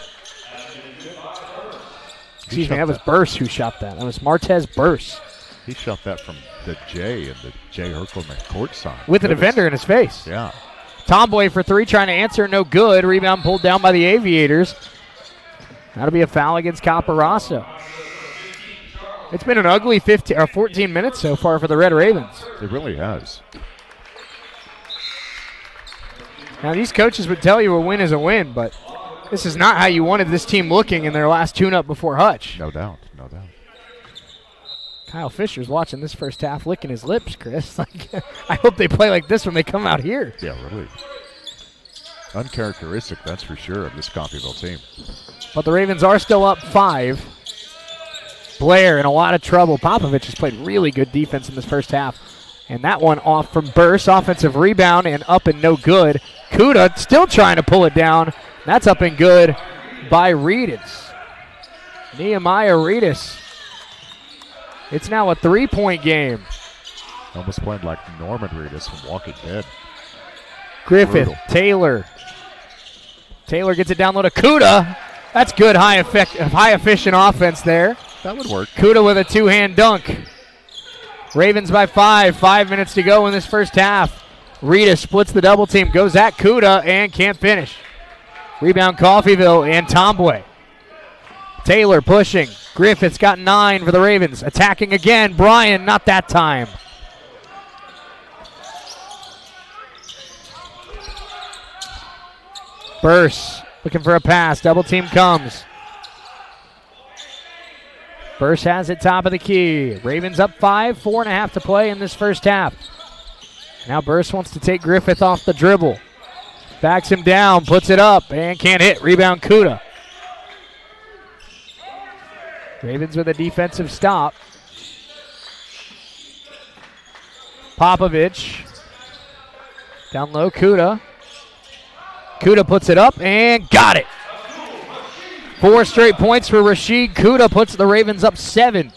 Excuse me, that was Burse who shot that. That was Martez Burse. He shot that from the J in the J. Herkelman court sign. With a defender in his face. Yeah. Tomboy for three, trying to answer, no good. Rebound pulled down by the Aviators. That'll be a foul against Caporaso. It's been an ugly 14 minutes so far for the Red Ravens. It really has. Now, these coaches would tell you a win is a win, but this is not how you wanted this team looking in their last tune-up before Hutch. No doubt, no doubt. Kyle Fisher's watching this first half, licking his lips, Chris. I hope they play like this when they come out here. Yeah, really. Uncharacteristic, that's for sure, of this Coffeyville team. But the Ravens are still up 5. Blair in a lot of trouble. Popovich has played really good defense in this first half. And that one off from Burse. Offensive rebound and up and no good. Kuda still trying to pull it down. That's up and good by Reedus. Nehemiah Reedus. It's now a 3-point game. Almost played like Norman Reedus from Walking Dead. Griffith, Brutal. Taylor. Taylor gets it down low to Kuda. That's good high efficient offense there. That would work. Kuda with a two-hand dunk. Ravens by 5. 5 minutes to go in this first half. Reedus splits the double team, goes at Kuda and can't finish. Rebound Coffeyville and Tomboy. Taylor pushing. Griffith's got 9 for the Ravens. Attacking again. Bryan, not that time. Burse looking for a pass. Double team comes. Burse has it top of the key. Ravens up 5, 4.5 to play in this first half. Now Burse wants to take Griffith off the dribble. Backs him down, puts it up, and can't hit. Rebound Kuda. Ravens with a defensive stop. Popovich. Down low, Kuda. Kuda puts it up and got it. 4 straight points for Rashid. Kuda puts the Ravens up 7.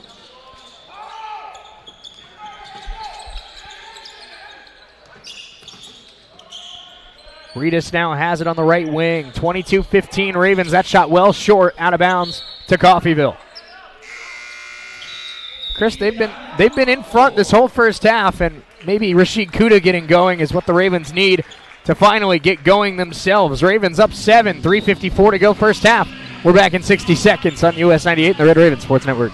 Reedus now has it on the right wing. 22-15 Ravens. That shot well short, out of bounds to Coffeyville. Chris, they've been in front this whole first half, and maybe Rashid Kuda getting going is what the Ravens need to finally get going themselves. Ravens up 7, 3:54 to go first half. We're back in 60 seconds on US 98 and the Red Raven Sports Network.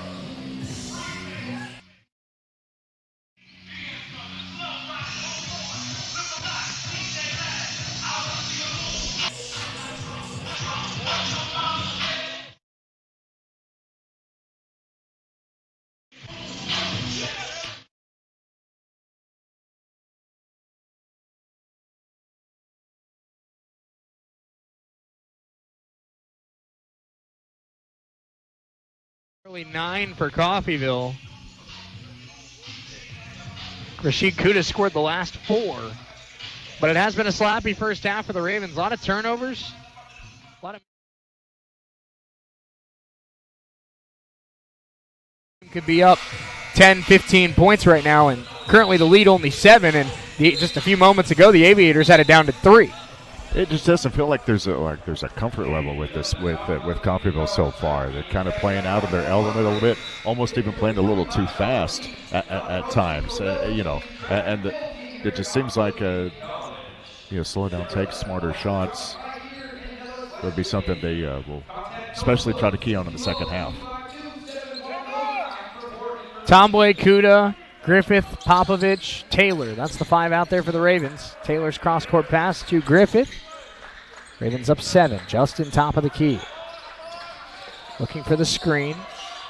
Early 9 for Coffeyville. Rashid Kuda scored the last 4. But it has been a sloppy first half for the Ravens. A lot of turnovers. Could be up 10, 15 points right now, and currently the lead only 7, and just a few moments ago the Aviators had it down to 3. It just doesn't feel like there's a comfort level with this with Coffeyville so far. They're kind of playing out of their element a little bit, almost even playing a little too fast at times. And it just seems like slow down, take smarter shots would be something they will especially try to key on in the second half. Tomboy, Kuda, Griffith, Popovich, Taylor. That's the 5 out there for the Ravens. Taylor's cross-court pass to Griffith. Ravens up 7. Justin top of the key. Looking for the screen.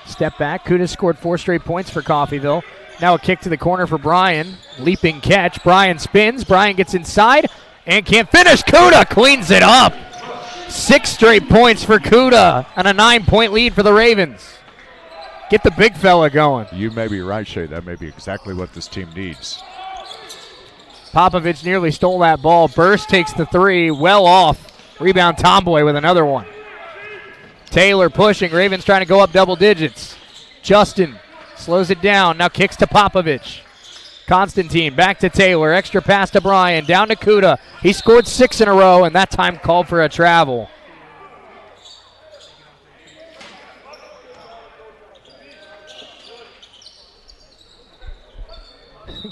Step back. Kuda scored 4 straight points for Coffeyville. Now a kick to the corner for Bryan. Leaping catch. Bryan spins. Bryan gets inside and can't finish. Kuda cleans it up. 6 straight points for Kuda and a 9-point lead for the Ravens. Get the big fella going. You may be right, Shay. That may be exactly what this team needs. Popovich nearly stole that ball. Burse takes the 3. Well off. Rebound Tomboy with another one. Taylor pushing. Ravens trying to go up double digits. Justin slows it down. Now kicks to Popovich. Constantine back to Taylor. Extra pass to Bryan. Down to Kuda. He scored 6 in a row, and that time called for a travel.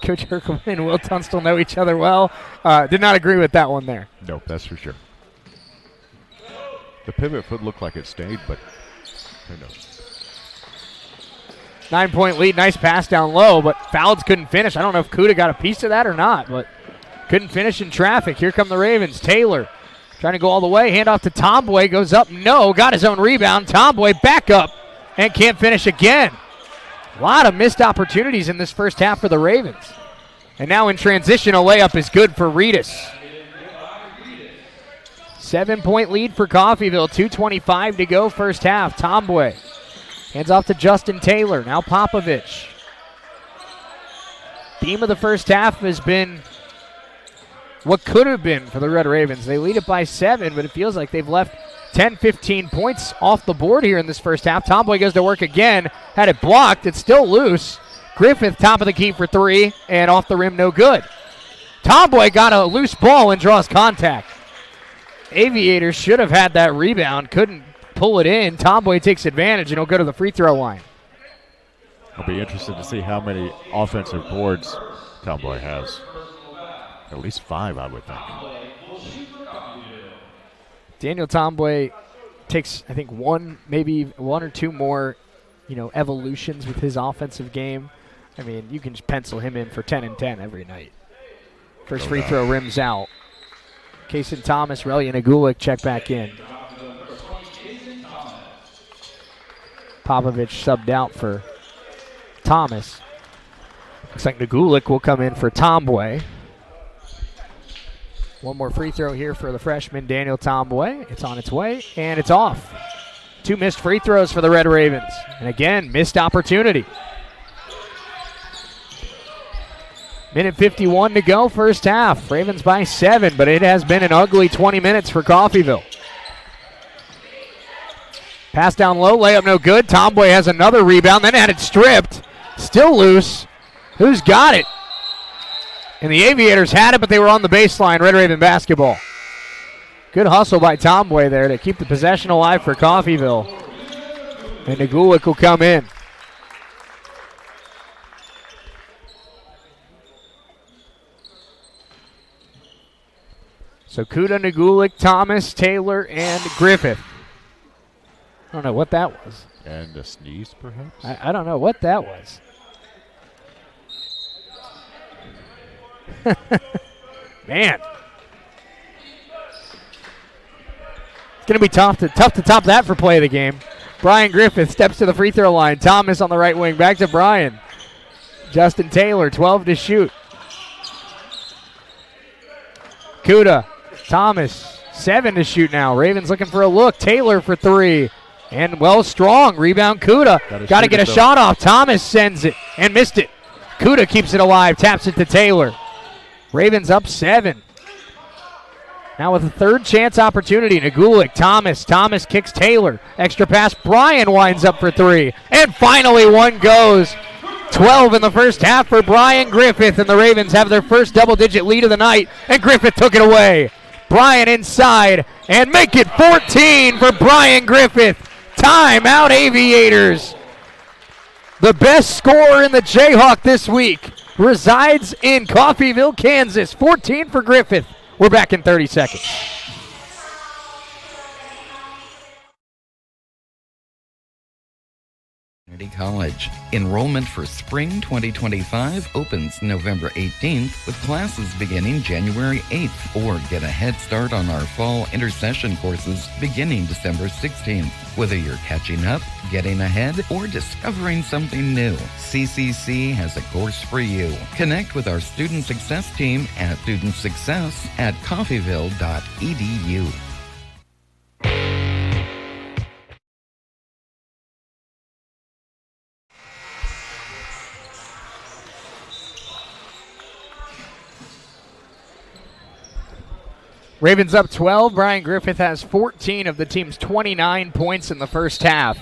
Coach Herkelman and Will Tunstall know each other well. Did not agree with that one there. Nope, that's for sure. The pivot foot looked like it stayed, but who knows? 9-point lead. Nice pass down low, but Fouds couldn't finish. I don't know if Kuda got a piece of that or not, but couldn't finish in traffic. Here come the Ravens. Taylor trying to go all the way. Hand off to Tomboy. Goes up. No. Got his own rebound. Tomboy back up and can't finish again. A lot of missed opportunities in this first half for the Ravens. And now in transition, a layup is good for Reedus. 7-point lead for Coffeyville. 2:25 to go first half. Tomboy hands off to Justin Taylor. Now Popovich. Theme of the first half has been what could have been for the Red Ravens. They lead it by 7, but it feels like they've left 10, 15 points off the board here in this first half. Tomboy goes to work again. Had it blocked. It's still loose. Griffith top of the key for 3, and off the rim, no good. Tomboy got a loose ball and draws contact. Aviators should have had that rebound. Couldn't pull it in. Tomboy takes advantage, and he'll go to the free throw line. I'll be interested to see how many offensive boards Tomboy has. At least 5, I would think. Daniel Tomboy takes, I think, maybe one or two more, evolutions with his offensive game. I mean, you can just pencil him in for 10 and 10 every night. First free throw rims out. Kaysen Thomas, Relya Nagulik check back in. Popovich subbed out for Thomas. Looks like Nagulik will come in for Tomboy. One more free throw here for the freshman, Daniel Tomboy. It's on its way, and it's off. 2 missed free throws for the Red Ravens. And again, missed opportunity. Minute 51 to go, first half. Ravens by 7, but it has been an ugly 20 minutes for Coffeyville. Pass down low, layup no good. Tomboy has another rebound, then had it stripped. Still loose. Who's got it? And the Aviators had it, but they were on the baseline. Red Raven basketball. Good hustle by Tomboy there to keep the possession alive for Coffeyville. And Nagulik will come in. So Kuda, Nagulik, Thomas, Taylor, and Griffith. I don't know what that was. And a sneeze, perhaps? I don't know what that was. Man. It's going to be tough to top that for play of the game. Brian Griffith steps to the free throw line. Thomas on the right wing. Back to Brian. Justin Taylor, 12 to shoot. Kuda, Thomas, 7 to shoot now. Ravens looking for a look. Taylor for 3. And strong. Rebound Kuda. Got to get a shot off. Thomas sends it and missed it. Kuda keeps it alive. Taps it to Taylor. Ravens up 7. Now with a third chance opportunity. Nagulik, Thomas. Thomas kicks Taylor. Extra pass. Brian winds up for 3. And finally one goes. 12 in the first half for Brian Griffith, and the Ravens have their first double-digit lead of the night, and Griffith took it away. Brian inside, and make it 14 for Brian Griffith. Timeout Aviators. The best scorer in the Jayhawk this week resides in Coffeyville, Kansas. 14 for Griffith. We're back in 30 seconds. College. Enrollment for spring 2025 opens November 18th with classes beginning January 8th, or get a head start on our fall intercession courses beginning December 16th. Whether you're catching up, getting ahead, or discovering something new, CCC has a course for you. Connect with our student success team at studentsuccess@coffeyville.edu. Ravens up 12. Brian Griffith has 14 of the team's 29 points in the first half.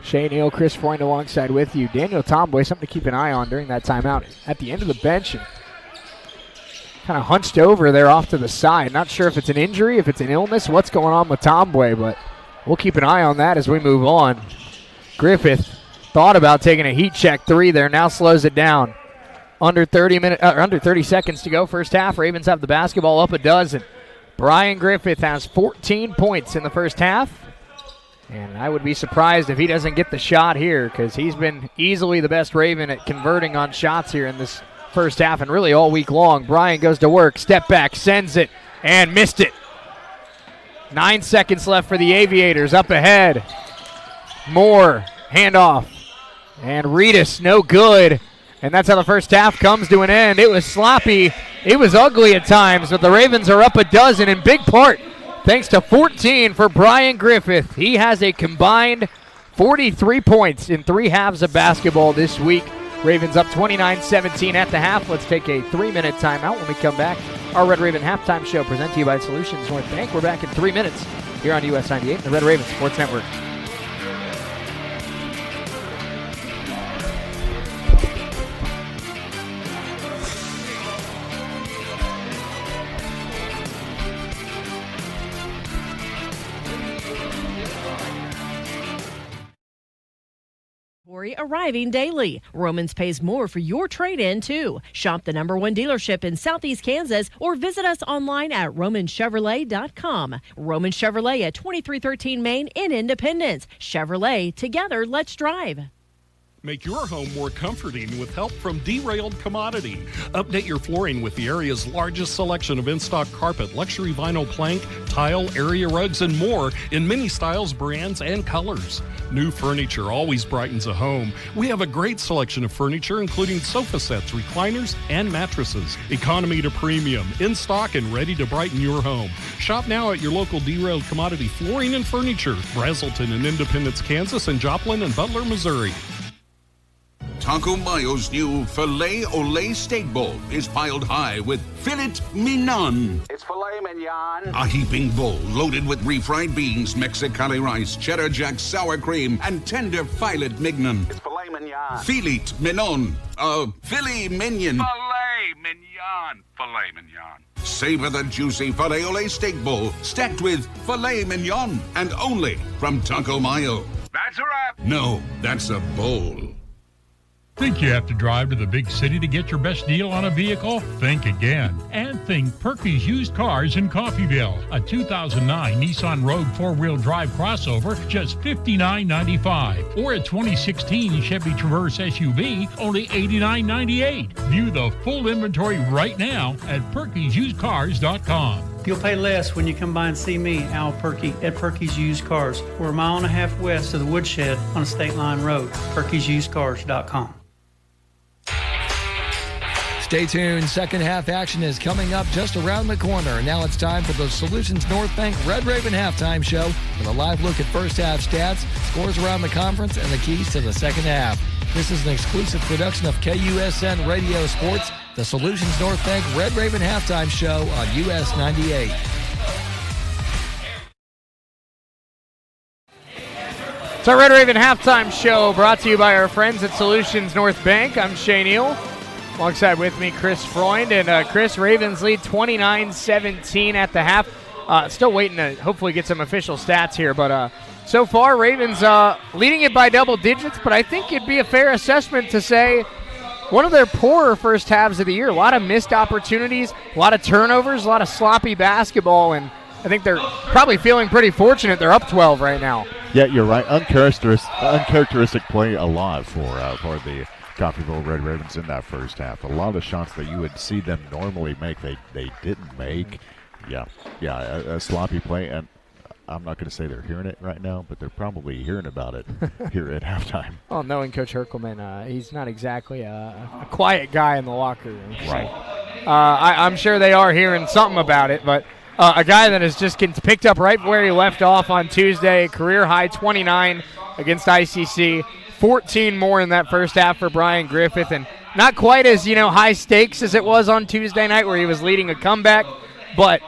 Shea Neal, Chris Freund alongside with you. Daniel Tomboy, something to keep an eye on during that timeout. At the end of the bench, and kind of hunched over there off to the side. Not sure if it's an injury, if it's an illness, what's going on with Tomboy, but we'll keep an eye on that as we move on. Griffith thought about taking a heat check 3 there, now slows it down. Under 30 seconds to go, first half. Ravens have the basketball up a dozen. Brian Griffith has 14 points in the first half. And I would be surprised if he doesn't get the shot here because he's been easily the best Raven at converting on shots here in this first half and really all week long. Brian goes to work, step back, sends it, and missed it. 9 seconds left for the Aviators. Up ahead. Moore, handoff. And Reedus, no good. And that's how the first half comes to an end. It was sloppy. It was ugly at times, but the Ravens are up a dozen in big part thanks to 14 for Brian Griffith. He has a combined 43 points in 3 halves of basketball this week. Ravens up 29-17 at the half. Let's take a 3-minute timeout. When we come back, our Red Raven halftime show presented to you by Solutions North Bank. We're back in 3 minutes here on US 98, the Red Raven Sports Network. Arriving daily. Romans pays more for your trade-in, too. Shop the #1 dealership in Southeast Kansas or visit us online at romanchevrolet.com. Roman Chevrolet at 2313 Main in Independence. Chevrolet, together, let's drive. Make your home more comforting with help from Derailed Commodity. Update your flooring with the area's largest selection of in-stock carpet, luxury vinyl plank, tile, area rugs, and more in many styles, brands, and colors. New furniture always brightens a home. We have a great selection of furniture, including sofa sets, recliners, and mattresses. Economy to premium, in stock and ready to brighten your home. Shop now at your local Derailed Commodity Flooring and Furniture, Brazelton in Independence, Kansas, and Joplin and Butler, Missouri. Taco Mayo's new Filet Olé Steak Bowl is piled high with filet mignon. It's filet mignon. A heaping bowl loaded with refried beans, Mexicali rice, cheddar jack, sour cream, and tender filet mignon. It's filet mignon. Filet mignon. Filet mignon. Filet mignon. Filet mignon. Savor the juicy Filet Olé Steak Bowl stacked with filet mignon and only from Taco Mayo. That's a wrap. No, that's a bowl. Think you have to drive to the big city to get your best deal on a vehicle? Think again. And think Perky's Used Cars in Coffeyville. A 2009 Nissan Rogue 4-wheel drive crossover, just $59.95. Or a 2016 Chevy Traverse SUV, only $89.98. View the full inventory right now at Perky'sUsedCars.com. You'll pay less when you come by and see me, Al Perky, at Perky's Used Cars. We're a mile and a half west of the Woodshed on State Line Road. Perky'sUsedCars.com. Stay tuned. Second half action is coming up just around the corner. Now it's time for the Solutions North Bank Red Raven halftime show with a live look at first half stats, scores around the conference, and the keys to the second half. This is an exclusive production of KUSN Radio Sports, the Solutions North Bank Red Raven halftime show on US 98. It's our Red Raven halftime show brought to you by our friends at Solutions North Bank. I'm Shane Neal. Alongside with me, Chris Freund. And Chris, Ravens lead 29-17 at the half. Still waiting to hopefully get some official stats here. But so far, Ravens leading it by double digits. But I think it'd be a fair assessment to say one of their poorer first halves of the year. A lot of missed opportunities, a lot of turnovers, a lot of sloppy basketball. And I think they're probably feeling pretty fortunate. They're up 12 right now. Yeah, you're right. Uncharacteristic play alive for the Coffeyville Red Ravens in that first half. A lot of the shots that you would see them normally make, they didn't make. Yeah, a sloppy play, and I'm not going to say they're hearing it right now, but they're probably hearing about it here at halftime. Well, knowing Coach Herkelman, he's not exactly a quiet guy in the locker room. Right. So, I'm sure they are hearing something about it, but a guy that has just picked up right where he left off on Tuesday, career high 29 against ICC. 14 more in that first half for Brian Griffith, and not quite as, high stakes as it was on Tuesday night where he was leading a comeback, but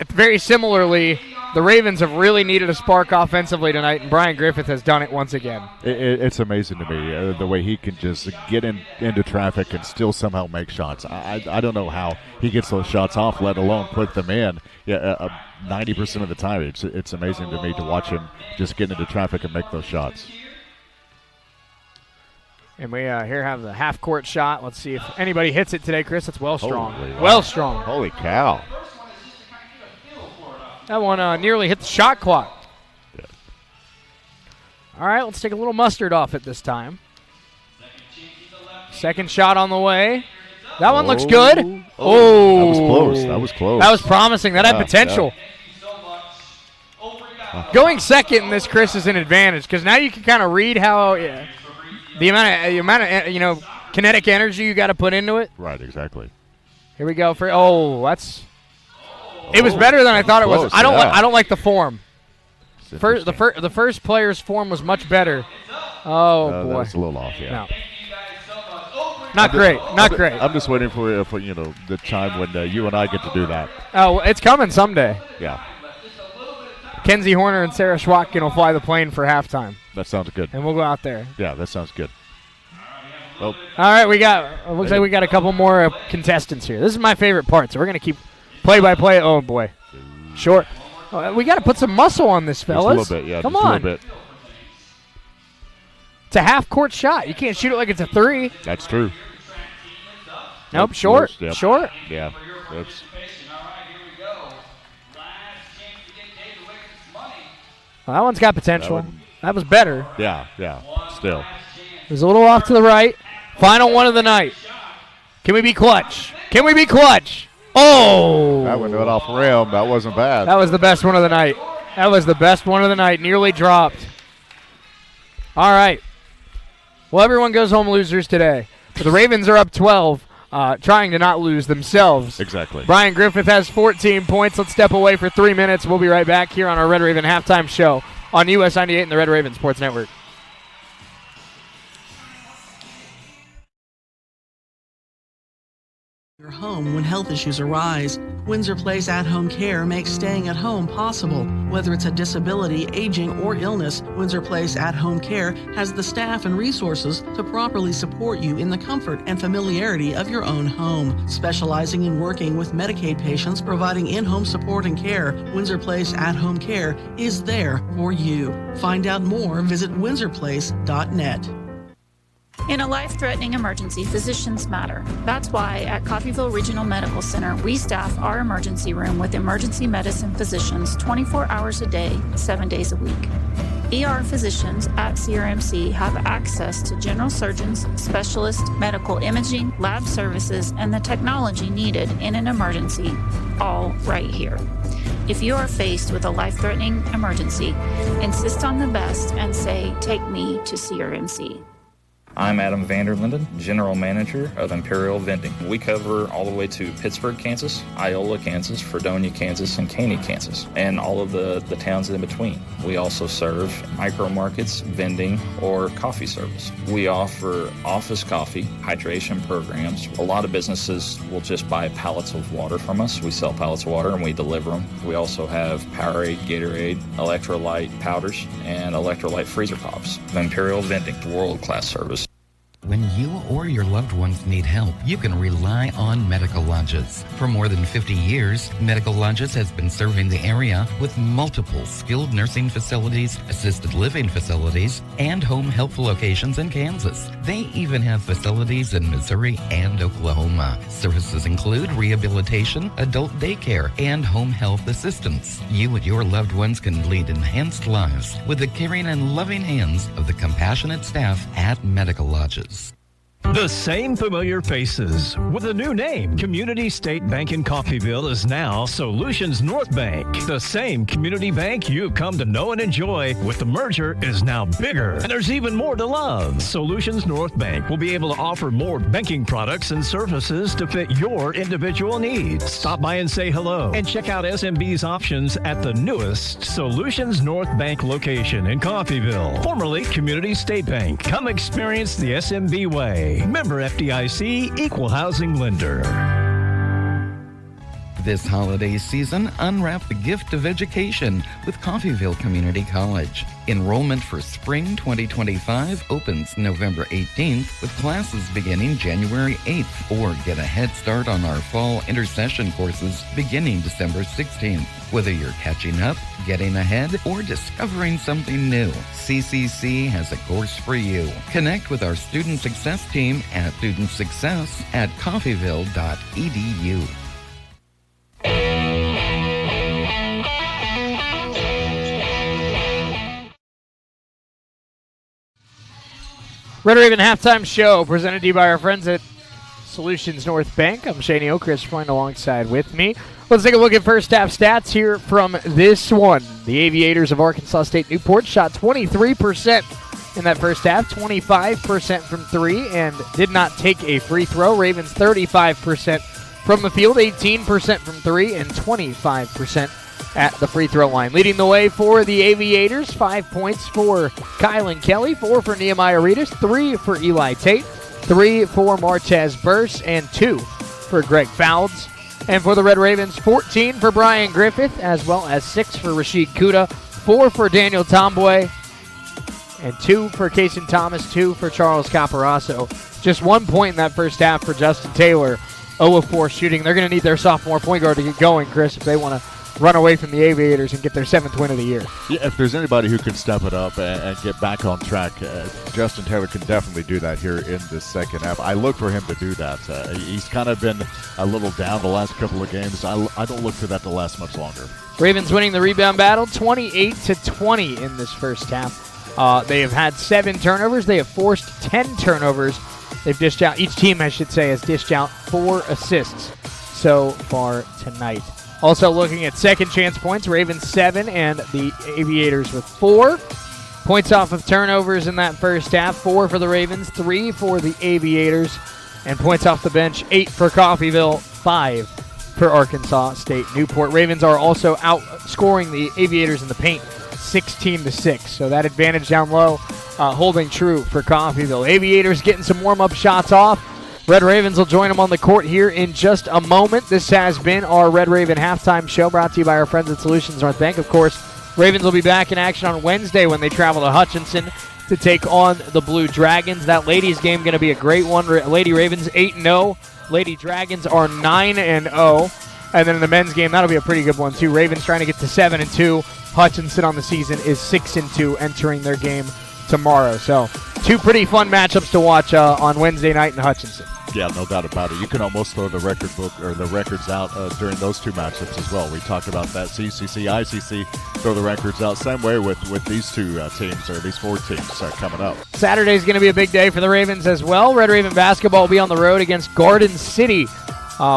very similarly, the Ravens have really needed a spark offensively tonight, and Brian Griffith has done it once again. It's amazing to me the way he can just get into traffic and still somehow make shots. I don't know how he gets those shots off, let alone put them in. 90% of the time, it's amazing to me to watch him just get into traffic and make those shots. And we here have the half-court shot. Let's see if anybody hits it today, Chris. It's well strong. Holy well strong. Holy cow. That one nearly hit the shot clock. Yeah. All right, let's take a little mustard off it this time. Second shot on the way. That one looks good. Oh. That was close. That was close. That was promising. That had potential. Yeah. Going second in this, Chris, is an advantage because now you can kind of read how the amount of kinetic energy you got to put into it. Right, exactly. Here we go for it was better than I thought it was. I don't like the form. The first player's form was much better. Oh boy, that's a little off. Yeah. No. Not great. I'm just waiting for the time when you and I get to do that. Oh, it's coming someday. Yeah. Kenzie Horner and Sarah Schwatkin will fly the plane for halftime. That sounds good. And we'll go out there. Yeah, that sounds good. Well, all right, looks like we got a couple more contestants here. This is my favorite part, so we're going to keep play-by-play. Oh, boy. Short. We got to put some muscle on this, fellas. Just a little bit, yeah. Come just on. A little bit. It's a half-court shot. You can't shoot it like it's a three. That's true. Nope, short. Yep. Short. Yeah. Oops. Well, that one's got potential. That was better. Yeah. Still. It was a little off to the right. Final one of the night. Can we be clutch? Oh! That one went off rim. That wasn't bad. That was the best one of the night. Nearly dropped. All right. Well, everyone goes home losers today. But the Ravens are up 12, trying to not lose themselves. Exactly. Brian Griffith has 14 points. Let's step away for 3 minutes. We'll be right back here on our Red Raven halftime show on US 98 and the Red Raven Sports Network. Your home when health issues arise. Windsor Place at-home care makes staying at home possible. Whether it's a disability, aging, or illness, Windsor Place at-home care has the staff and resources to properly support you in the comfort and familiarity of your own home. Specializing in working with Medicaid patients providing in-home support and care, Windsor Place at-home care is there for you. Find out more, visit windsorplace.net. In a life-threatening emergency, physicians matter. That's why at Coffeyville Regional Medical Center, we staff our emergency room with emergency medicine physicians 24 hours a day, 7 days a week. ER physicians at CRMC have access to general surgeons, specialists, medical imaging, lab services, and the technology needed in an emergency, all right here. If you are faced with a life-threatening emergency, insist on the best and say, "Take me to CRMC." I'm Adam Vanderlinden, General Manager of Imperial Vending. We cover all the way to Pittsburgh, Kansas, Iola, Kansas, Fredonia, Kansas, and Caney, Kansas, and all of the towns in between. We also serve micro markets, vending, or coffee service. We offer office coffee, hydration programs. A lot of businesses will just buy pallets of water from us. We sell pallets of water and we deliver them. We also have Powerade, Gatorade, electrolyte powders, and electrolyte freezer pops. Imperial Vending, world-class service. When you or your loved ones need help, you can rely on Medical Lodges. For more than 50 years, Medical Lodges has been serving the area with multiple skilled nursing facilities, assisted living facilities, and home health locations in Kansas. They even have facilities in Missouri and Oklahoma. Services include rehabilitation, adult daycare, and home health assistance. You and your loved ones can lead enhanced lives with the caring and loving hands of the compassionate staff at Medical Lodges. The same familiar faces with a new name. Community State Bank in Coffeyville is now Solutions North Bank. The same community bank you've come to know and enjoy with the merger is now bigger, and there's even more to love. Solutions North Bank will be able to offer more banking products and services to fit your individual needs. Stop by and say hello and check out SMB's options at the newest Solutions North Bank location in Coffeyville, formerly Community State Bank. Come experience the SMB way. Member FDIC, Equal Housing Lender. This holiday season, unwrap the gift of education with Coffeyville Community College. Enrollment for spring 2025 opens November 18th with classes beginning January 8th, or get a head start on our fall intercession courses beginning December 16th. Whether you're catching up, getting ahead, or discovering something new, CCC has a course for you. Connect with our student success team at studentsuccess@coffeyville.edu. Red Raven Halftime Show presented to you by our friends at Solutions North Bank. I'm Shane O. Chris Freund alongside with me. Let's take a look at first half stats here from this one. The Aviators of Arkansas State-Newport shot 23% in that first half, 25% from three, and did not take a free throw. Ravens 35% from the field, 18% from three, and 25% at the free throw line. Leading the way for the Aviators, 5 points for Kylan Kelly, 4 for Nehemiah Reedus, 3 for Eli Tate, 3 for Martez Burse, and 2 for Greg Fouds. And for the Red Ravens, 14 for Brian Griffith, as well as 6 for Rashid Kuda, 4 for Daniel Tomboy, and 2 for Kaysen Thomas, 2 for Charles Caparasso. Just 1 point in that first half for Justin Taylor, 0 of 4 shooting. They're going to need their sophomore point guard to get going, Chris, if they want to run away from the Aviators and get their 7th win of the year. Yeah, if there's anybody who can step it up and get back on track, Justin Taylor can definitely do that here in the second half. I look for him to do that. He's kind of been a little down the last couple of games. I don't look for that to last much longer. Ravens winning the rebound battle 28-20 in this first half. They have had 7 turnovers. They have forced 10 turnovers. They've dished out, each team, I should say, has dished out 4 assists so far tonight. Also looking at second chance points, Ravens 7 and the Aviators with 4. Points off of turnovers in that first half, 4 for the Ravens, 3 for the Aviators. And points off the bench, 8 for Coffeyville, 5 for Arkansas State-Newport. Ravens are also outscoring the Aviators in the paint, 16-6. So that advantage down low holding true for Coffeyville. Aviators getting some warm-up shots off. Red Ravens will join them on the court here in just a moment. This has been our Red Raven Halftime Show, brought to you by our friends at Solutions North Bank. Of course, Ravens will be back in action on Wednesday when they travel to Hutchinson to take on the Blue Dragons. That ladies game going to be a great one. Lady Ravens 8-0. Lady Dragons are 9-0. And then in the men's game, that'll be a pretty good one too. Ravens trying to get to 7-2. Hutchinson on the season is 6-2, entering their game tomorrow. So 2 pretty fun matchups to watch on Wednesday night in Hutchinson. Yeah, no doubt about it. You can almost throw the record book or the records out during those 2 matchups as well. We talked about that. CCC, ICC, throw the records out. Same way with these 2 teams, or these 4 teams coming up. Saturday's going to be a big day for the Ravens as well. Red Raven basketball will be on the road against Garden City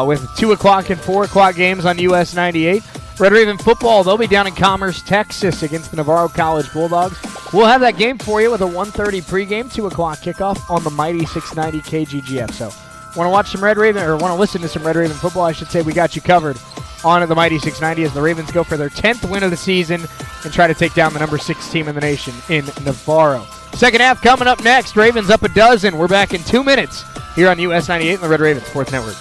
with 2 o'clock and 4 o'clock games on US 98. Red Raven football, they'll be down in Commerce, Texas against the Navarro College Bulldogs. We'll have that game for you with a 1:30 pregame, 2 o'clock kickoff on the mighty 690 KGGF. So want to watch some Red Raven, or want to listen to some Red Raven football, I should say, we got you covered on the mighty 690 as the Ravens go for their 10th win of the season and try to take down the number 6 team in the nation in Navarro. Second half coming up next. Ravens up a dozen. We're back in 2 minutes here on US 98 and the Red Raven Sports Network.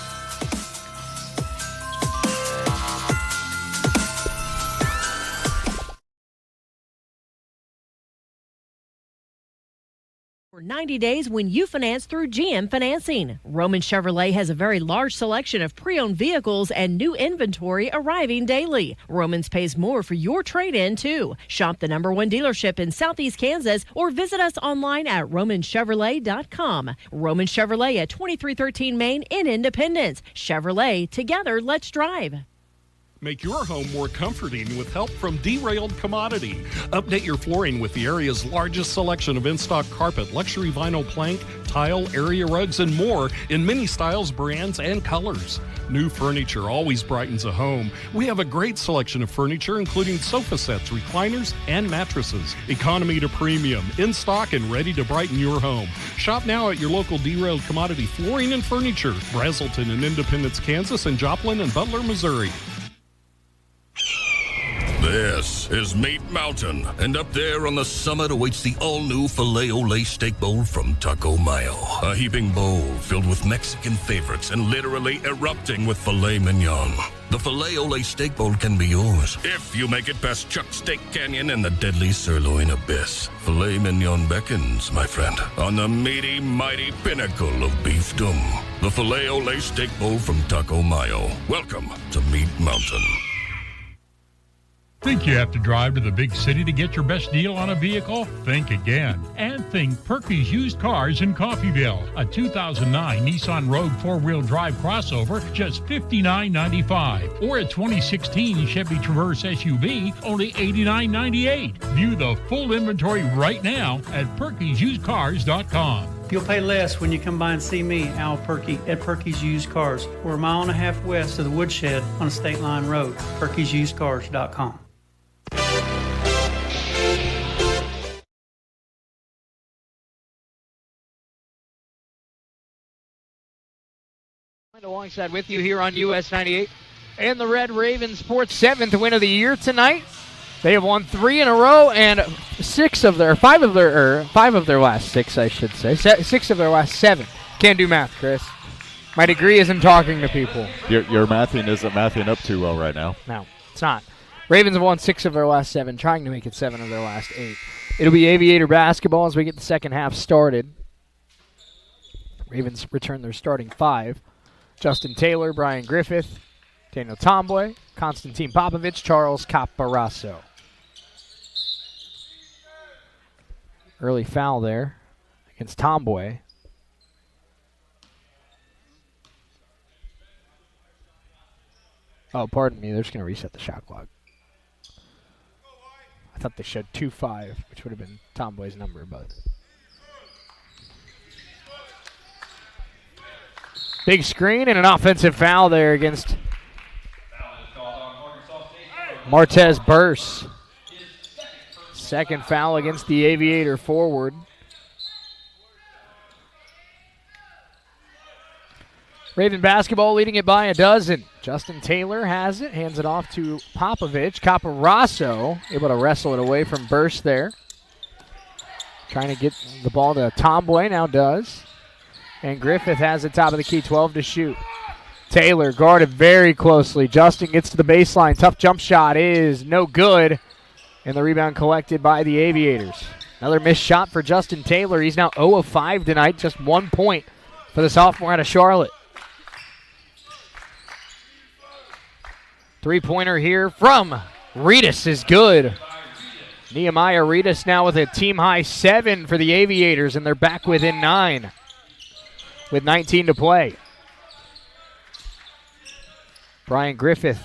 For 90 days when you finance through GM Financing. Roman Chevrolet has a very large selection of pre-owned vehicles and new inventory arriving daily. Romans pays more for your trade-in, too. Shop the #1 dealership in Southeast Kansas or visit us online at romanchevrolet.com. Roman Chevrolet at 2313 Main in Independence. Chevrolet, together, let's drive. Make your home more comforting with help from Derailed Commodity. Update your flooring with the area's largest selection of in-stock carpet, luxury vinyl plank, tile, area rugs, and more in many styles, brands, and colors. New furniture always brightens a home. We have a great selection of furniture, including sofa sets, recliners, and mattresses. Economy to premium, in stock and ready to brighten your home. Shop now at your local Derailed Commodity Flooring and Furniture, Brazelton in Independence, Kansas, and Joplin and Butler, Missouri. This is Meat Mountain, and up there on the summit awaits the all-new Filet-O-Lay Steak Bowl from Taco Mayo. A heaping bowl filled with Mexican favorites and literally erupting with filet mignon. The Filet-O-Lay Steak Bowl can be yours if you make it past Chuck Steak Canyon and the deadly sirloin abyss. Filet mignon beckons, my friend, on the meaty, mighty pinnacle of beefdom. The Filet-O-Lay Steak Bowl from Taco Mayo. Welcome to Meat Mountain. Think you have to drive to the big city to get your best deal on a vehicle? Think again. And think Perky's Used Cars in Coffeyville. A 2009 Nissan Rogue 4-wheel drive crossover, just $59.95. Or a 2016 Chevy Traverse SUV, only $89.98. View the full inventory right now at Perky'sUsedCars.com. You'll pay less when you come by and see me, Al Perky, at Perky's Used Cars. We're a mile and a half west of the Woodshed on State Line Road. Perky'sUsedCars.com. Alongside with you here on US 98 and the Red Ravens Sports 7th win of the year tonight. They have won 3 in a row and 5 of their last 6, I should say. 6 of their last 7. Can't do math, Chris. My degree isn't talking to people. Your mathing isn't mathing up too well right now. No, it's not. Ravens have won 6 of their last 7, trying to make it 7 of their last 8. It'll be Aviator basketball as we get the second half started. Ravens return their starting 5. Justin Taylor, Brian Griffith, Daniel Tomboy, Konstantin Popovich, Charles Caparasso. Early foul there against Tomboy. Oh, pardon me. They're just going to reset the shot clock. I thought they showed 2-5, which would have been Tomboy's number, but... Big screen and an offensive foul there against Martez Burse. Second foul against the Aviator forward. Raven basketball leading it by a dozen. Justin Taylor has it, hands it off to Popovich. Caparasso able to wrestle it away from Burse there. Trying to get the ball to Tomboy, now does. And Griffith has it top of the key, 12 to shoot. Taylor guarded very closely. Justin gets to the baseline. Tough jump shot is no good. And the rebound collected by the Aviators. Another missed shot for Justin Taylor. He's now 0 of 5 tonight, just 1 point for the sophomore out of Charlotte. Three-pointer here from Reedus is good. Nehemiah Reedus now with a team-high 7 for the Aviators, and they're back within 9 with 19 to play. Brian Griffith.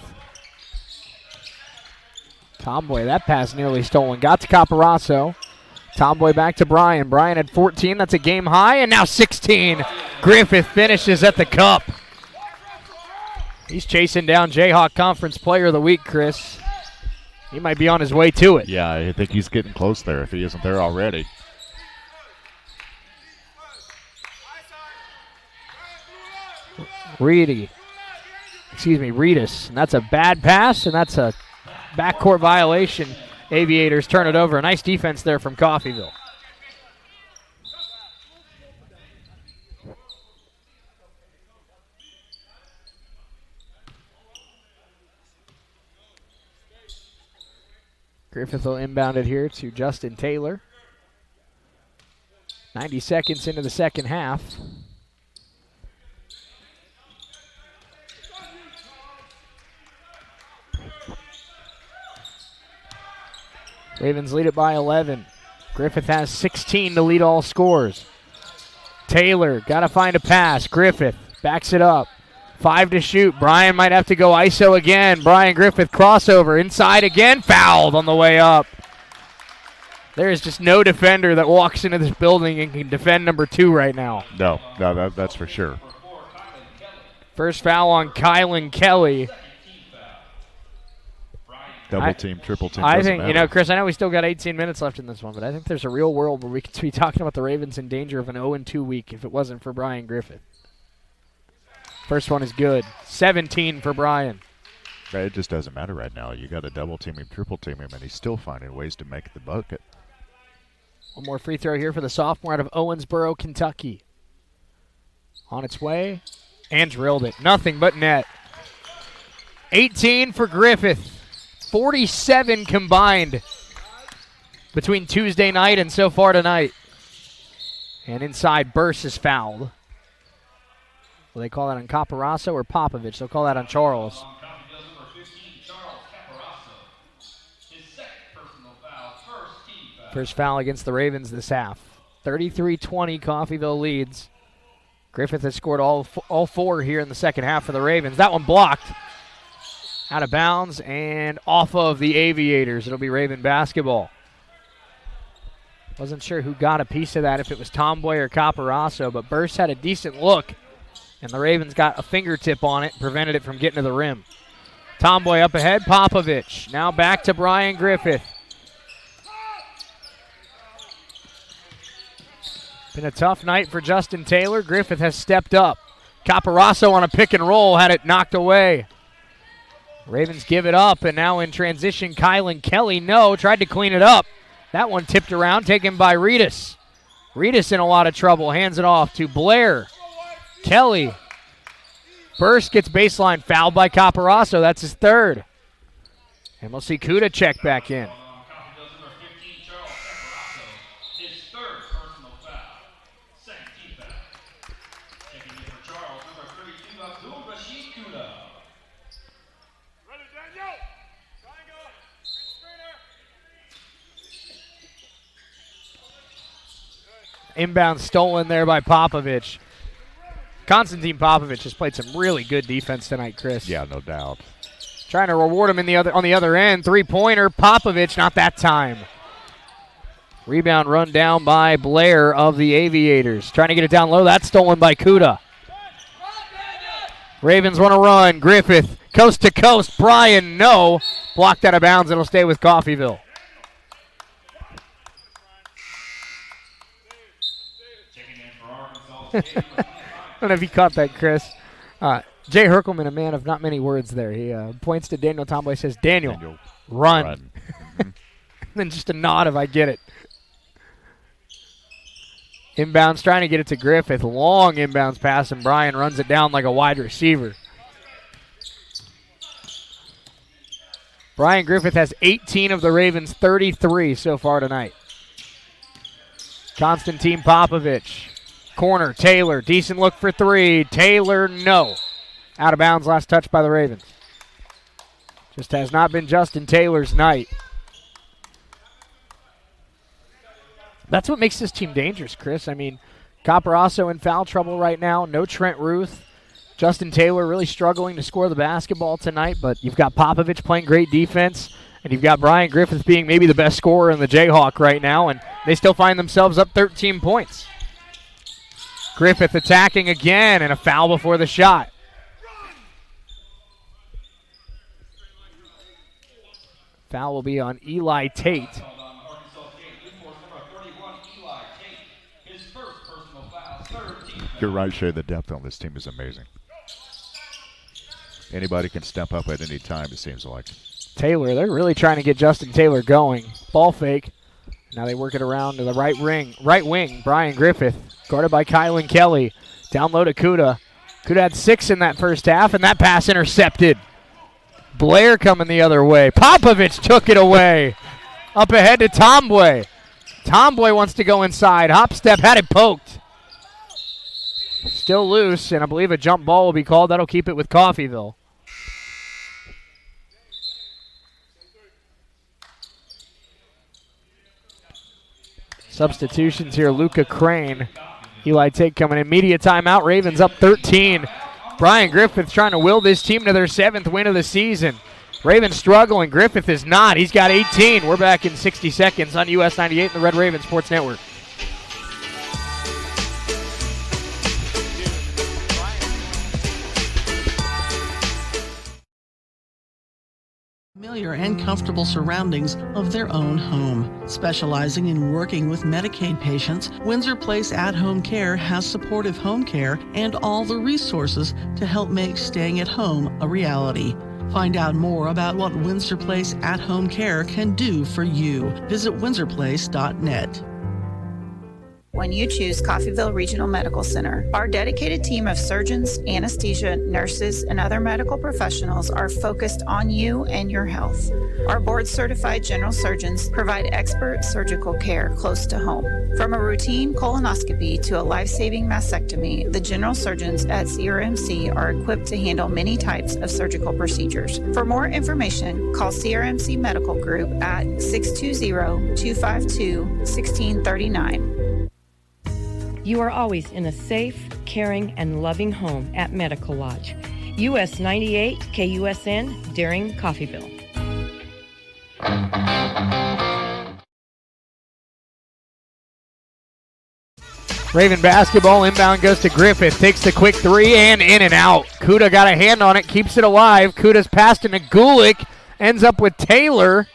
Tomboy, that pass nearly stolen. Got to Caparasso. Tomboy back to Brian. Brian had 14. That's a game high. And now 16. Griffith finishes at the cup. He's chasing down Jayhawk Conference Player of the Week, Chris. He might be on his way to it. Yeah, I think he's getting close there if he isn't there already. Reedus. And that's a bad pass, and that's a backcourt violation. Aviators turn it over. A nice defense there from Coffeyville. Griffith will inbound it here to Justin Taylor. 90 seconds into the second half. Ravens lead it by 11. Griffith has 16 to lead all scores. Taylor got to find a pass. Griffith backs it up. 5 to shoot. Brian might have to go ISO again. Brian Griffith crossover. Inside again. Fouled on the way up. There is just no defender that walks into this building and can defend number 2 right now. No, that's for sure. First foul on Kylan Kelly. Double team, triple team. I think, Chris, I know we still got 18 minutes left in this one, but I think there's a real world where we could be talking about the Ravens in danger of an 0-2 week if it wasn't for Brian Griffith. First one is good. 17 for Brian. It just doesn't matter right now. You got to double team him, triple team him, and he's still finding ways to make the bucket. One more free throw here for the sophomore out of Owensboro, Kentucky. On its way, and drilled it. Nothing but net. 18 for Griffith. 47 combined between Tuesday night and so far tonight. And inside, Burse is fouled. Will they call that on Caparasso or Popovich? They'll call that on Charles. First foul against the Ravens this half. 33-20, Coffeyville leads. Griffith has scored all four here in the second half for the Ravens. That one blocked. Out of bounds and off of the Aviators. It'll be Raven basketball. Wasn't sure who got a piece of that, if it was Tomboy or Caparasso, but Burse had a decent look, and the Ravens got a fingertip on it and prevented it from getting to the rim. Tomboy up ahead, Popovich. Now back to Brian Griffith. Been a tough night for Justin Taylor. Griffith has stepped up. Caparasso on a pick and roll had it knocked away. Ravens give it up, and now in transition, Kylan Kelly, tried to clean it up. That one tipped around, taken by Reedus. Reedus in a lot of trouble, hands it off to Blair. Kelly. Burse gets baseline, fouled by Caparasso. That's his third. And we'll see Kuda check back in. Inbound stolen there by Popovich. Konstantin Popovich has played some really good defense tonight, Chris. Yeah, no doubt. Trying to reward him on the other end. Three-pointer, Popovich, not that time. Rebound run down by Blair of the Aviators. Trying to get it down low. That's stolen by Kuda. Ravens want to run. Griffith, coast to coast. Bryan, no. Blocked out of bounds. It'll stay with Coffeyville. I don't know if you caught that, Chris. Jay Herkelman, a man of not many words there. He points to Daniel Tomboy, says, Daniel, run. And then just a nod if I get it. Inbounds, trying to get it to Griffith. Long inbounds pass, and Bryan runs it down like a wide receiver. Brian Griffith has 18 of the Ravens' 33 so far tonight. Konstantin Popovich. Corner, Taylor, decent look for three. Taylor, no. Out of bounds, last touch by the Ravens. Just has not been Justin Taylor's night. That's what makes this team dangerous, Chris. I mean, Caparasso in foul trouble right now. No Trent Ruth. Justin Taylor really struggling to score the basketball tonight, but you've got Popovich playing great defense, and you've got Brian Griffith being maybe the best scorer in the Jayhawk right now, and they still find themselves up 13 points. Griffith attacking again, and a foul before the shot. Foul will be on Eli Tate. You're right, Shay. The depth on this team is amazing. Anybody can step up at any time, it seems like. Taylor, they're really trying to get Justin Taylor going. Ball fake. Now they work it around to the right wing. Brian Griffith, guarded by Kylan Kelly. Down low to Kuda. Kuda had 6 in that first half, and that pass intercepted. Blair coming the other way. Popovich took it away. Up ahead to Tomboy. Tomboy wants to go inside. Hop step, had it poked. Still loose, and I believe a jump ball will be called. That'll keep it with Coffeyville. Substitutions here, Luca Crane. Eli Tate coming in. Media timeout. Ravens up 13. Brian Griffith trying to will this team to their 7th win of the season. Ravens struggling. Griffith is not. He's got 18. We're back in 60 seconds on US 98 and the Red Raven Sports Network. Familiar and comfortable surroundings of their own home. Specializing in working with Medicaid patients, Windsor Place At-Home Care has supportive home care and all the resources to help make staying at home a reality. Find out more about what Windsor Place at-home care can do for you. Visit windsorplace.net. When you choose Coffeyville Regional Medical Center, our dedicated team of surgeons, anesthesia, nurses, and other medical professionals are focused on you and your health. Our board-certified general surgeons provide expert surgical care close to home. From a routine colonoscopy to a life-saving mastectomy, the general surgeons at CRMC are equipped to handle many types of surgical procedures. For more information, call CRMC Medical Group at 620-252-1639. You are always in a safe, caring, and loving home at Medical Lodge. US 98 KUSN, Daring, Coffeyville. Raven basketball inbound goes to Griffith. Takes the quick three and in and out. Kuda got a hand on it, keeps it alive. Kuda's passed to Nagulik, ends up with Taylor.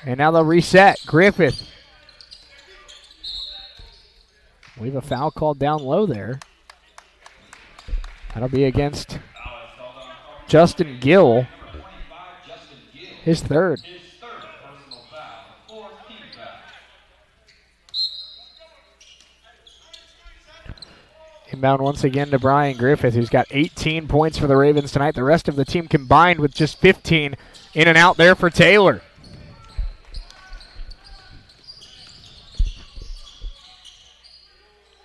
And now they'll reset. Griffith. We have a foul called down low there. That'll be against Justin Gill. His third. Inbound once again to Brian Griffith, who's got 18 points for the Ravens tonight. The rest of the team combined with just 15. In and out there for Taylor.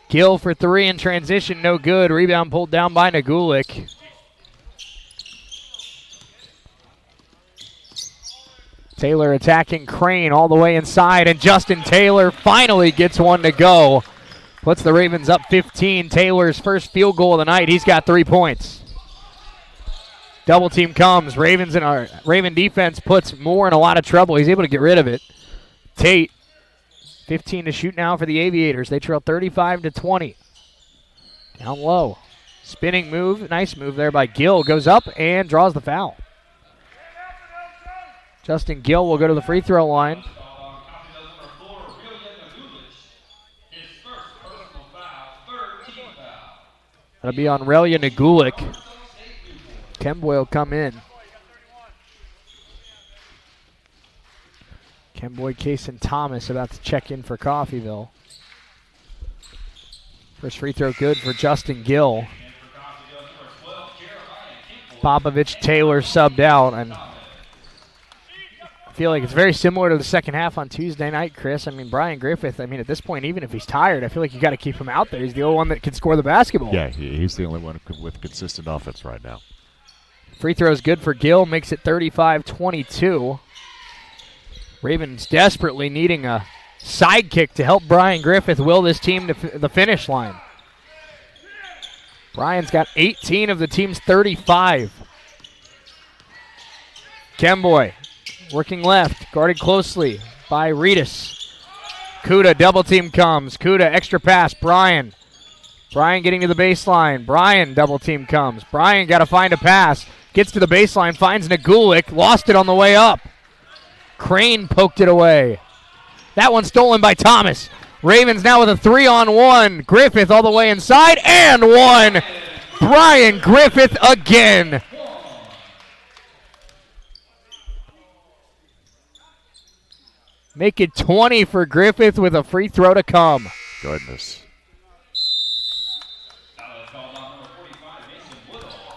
Gill for three in transition, no good. Rebound pulled down by Nagulik. Taylor attacking Crane all the way inside, and Justin Taylor finally gets one to go. Puts the Ravens up 15. Taylor's first field goal of the night. He's got 3 points. Double team comes. Raven defense puts Moore in a lot of trouble. He's able to get rid of it. Tate. 15 to shoot now for the Aviators. They trail 35-20. Down low. Spinning move. Nice move there by Gill. Goes up and draws the foul. Justin Gill will go to the free throw line. That'll be on Relia Nagulik. Kemboy will come in. Kemboy, Case, and Thomas about to check in for Coffeyville. First free throw good for Justin Gill. Popovich, Taylor subbed out, and I feel like it's very similar to the second half on Tuesday night, Chris. I mean, Brian Griffith, at this point, even if he's tired, I feel like you got to keep him out there. He's the only one that can score the basketball. Yeah, he's the only one with consistent offense right now. Free throw is good for Gill, makes it 35-22. Ravens desperately needing a sidekick to help Brian Griffith will this team to the finish line. Brian's got 18 of the team's 35. Kemboy working left, guarded closely by Reedus. Kuda, double team comes. Kuda, extra pass, Brian. Brian getting to the baseline. Brian, double team comes. Brian got to find a pass. Gets to the baseline, finds Nagulik, lost it on the way up. Crane poked it away. That one stolen by Thomas. Ravens now with a 3-on-1. Griffith all the way inside, and one. Brian Griffith again. Make it 20 for Griffith with a free throw to come. Goodness.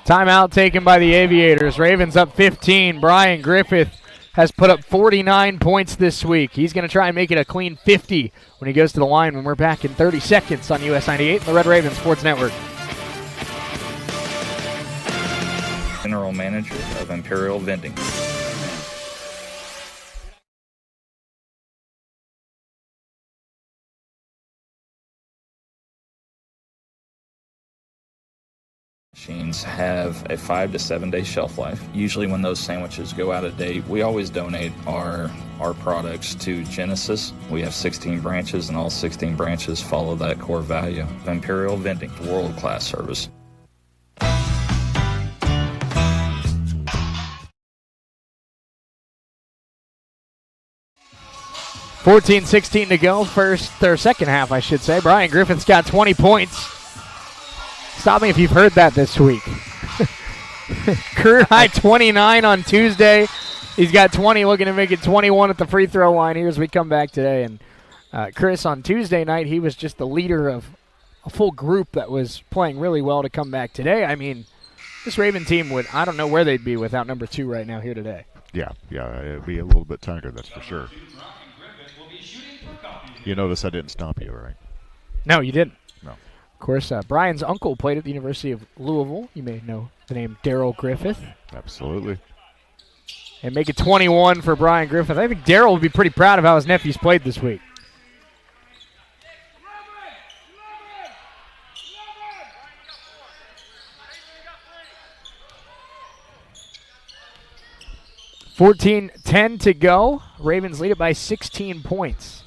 Timeout taken by the Aviators. Ravens up 15. Brian Griffith has put up 49 points this week. He's going to try and make it a clean 50 when he goes to the line when we're back in 30 seconds on US 98 and the Red Raven Sports Network. General Manager of Imperial Vending. Machines have a 5 to 7 day shelf life. Usually when those sandwiches go out of date, we always donate our products to Genesis. We have 16 branches, and all 16 branches follow that core value. Imperial Vending, world-class service. $14-16 to go, second half, I should say. Brian Griffith's got 20 points. Stop me if you've heard that this week. Career high 29 on Tuesday. He's got 20, looking to make it 21 at the free throw line here as we come back today. And Chris, on Tuesday night, he was just the leader of a full group that was playing really well to come back today. I mean, this Raven team I don't know where they'd be without number 2 right now here today. Yeah, it'd be a little bit tighter, that's for sure. You notice I didn't stop you, right? No, you didn't. No. Of course, Brian's uncle played at the University of Louisville. You may know the name Daryl Griffith. Absolutely. And make it 21 for Brian Griffith. I think Daryl would be pretty proud of how his nephews played this week. .10 to go. Ravens lead it by 16 points.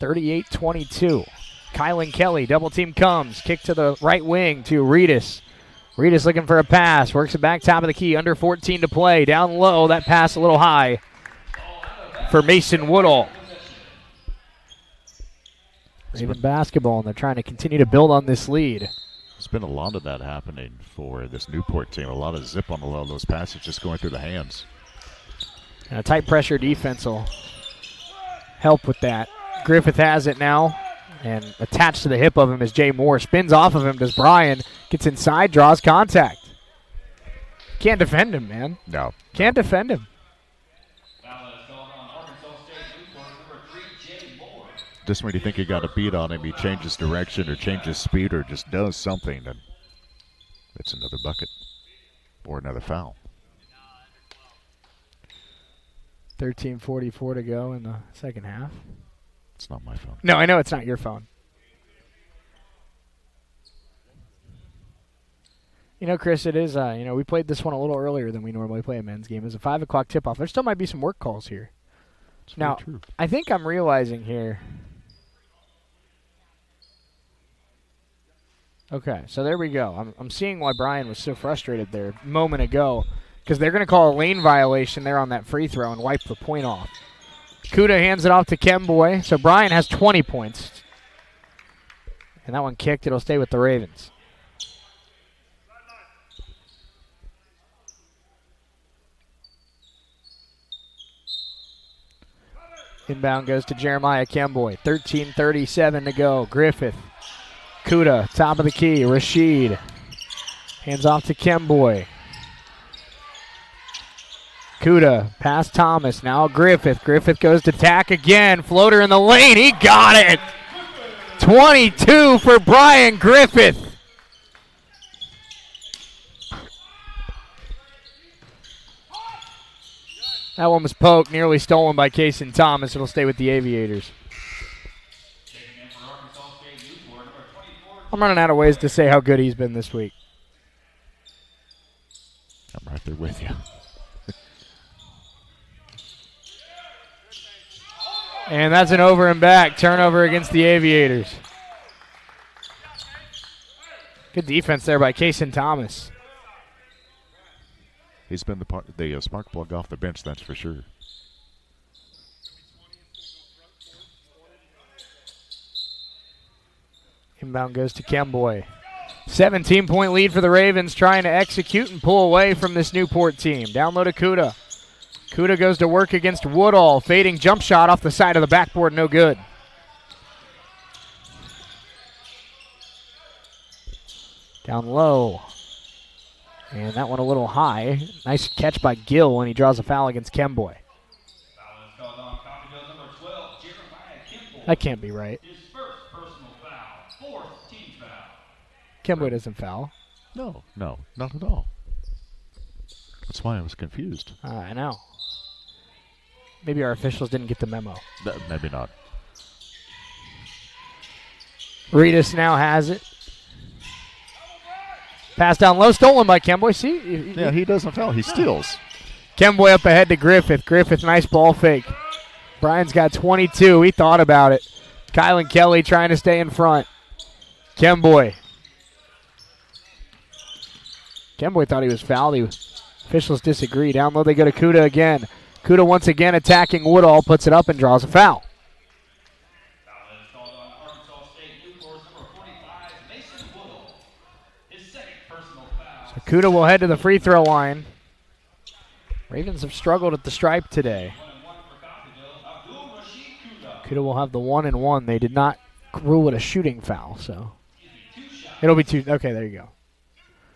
38-22. Kylan Kelly, double team comes. Kick to the right wing to Reedus. Reedus looking for a pass. Works it back top of the key. Under 14 to play. Down low. That pass a little high for Mason Woodall. Raven basketball, and they're trying to continue to build on this lead. There's been a lot of that happening for this Newport team. A lot of zip on a lot of those passes just going through the hands. And a tight pressure defense will help with that. Griffith has it now. And attached to the hip of him is Jay Moore. Spins off of him, does Brian. Gets inside, draws contact. Can't defend him, man. No. Can't defend him. Just when you think you got a beat on him, he changes direction or changes speed or just does something, and it's another bucket or another foul. 13:44 to go in the second half. It's not my phone. No, I know it's not your phone. You know, Chris, it is, we played this one a little earlier than we normally play a men's game. It was a 5 o'clock tip-off. There still might be some work calls here. It's now, true. I think I'm realizing here. Okay, so there we go. I'm seeing why Brian was so frustrated there a moment ago, because they're going to call a lane violation there on that free throw and wipe the point off. Kuda hands it off to Kemboy, so Brian has 20 points. And that one kicked. It'll stay with the Ravens. Inbound goes to Jeremiah Kemboy. 13:37 to go. Griffith. Kuda, top of the key. Rashid. Hands off to Kemboy. Kuda, past Thomas, now Griffith. Griffith goes to tack again. Floater in the lane, he got it! 22 for Brian Griffith. That one was poked, nearly stolen by Kaysen Thomas. It'll stay with the Aviators. I'm running out of ways to say how good he's been this week. I'm right there with you. And that's an over and back. Turnover against the Aviators. Good defense there by Kaysen Thomas. He's been the spark plug off the bench, that's for sure. Inbound goes to Kemboy. 17-point lead for the Ravens, trying to execute and pull away from this Newport team. Down low to Kuda. Kuda goes to work against Woodall. Fading jump shot off the side of the backboard, no good. Down low. And that one a little high. Nice catch by Gill when he draws a foul against Kemboy. That can't be right. Kemboy doesn't foul. No, not at all. That's why I was confused. I know. Maybe our officials didn't get the memo. Maybe not. Reedus now has it. Pass down low, stolen by Kemboy. See? Yeah, he doesn't foul. He steals. Kemboy up ahead to Griffith. Griffith, nice ball fake. Brian's got 22. He thought about it. Kylan Kelly trying to stay in front. Kemboy. Kemboy thought he was fouled. Officials disagree. Down low they go to Kuda again. Kuda once again attacking Woodall, puts it up and draws a foul. So Kuda will head to the free throw line. Ravens have struggled at the stripe today. Kuda will have the 1-and-1. They did not rule it a shooting foul, so it'll be 2. Okay, there you go.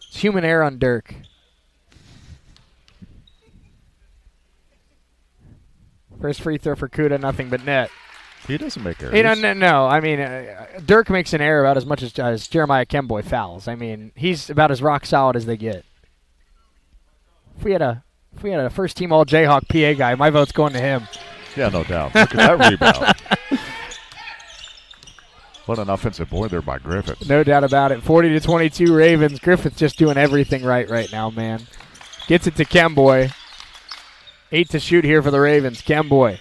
It's human error on Dirk. First free throw for Kuda, nothing but net. He doesn't make errors. No. I mean, Dirk makes an error about as much as Jeremiah Kemboy fouls. I mean, he's about as rock solid as they get. If we had a first team all Jayhawk PA guy, my vote's going to him. Yeah, no doubt. Look at that rebound. What an offensive board there by Griffith. No doubt about it. 40-22 Ravens. Griffith just doing everything right now, man. Gets it to Kemboy. 8 to shoot here for the Ravens. Kemboy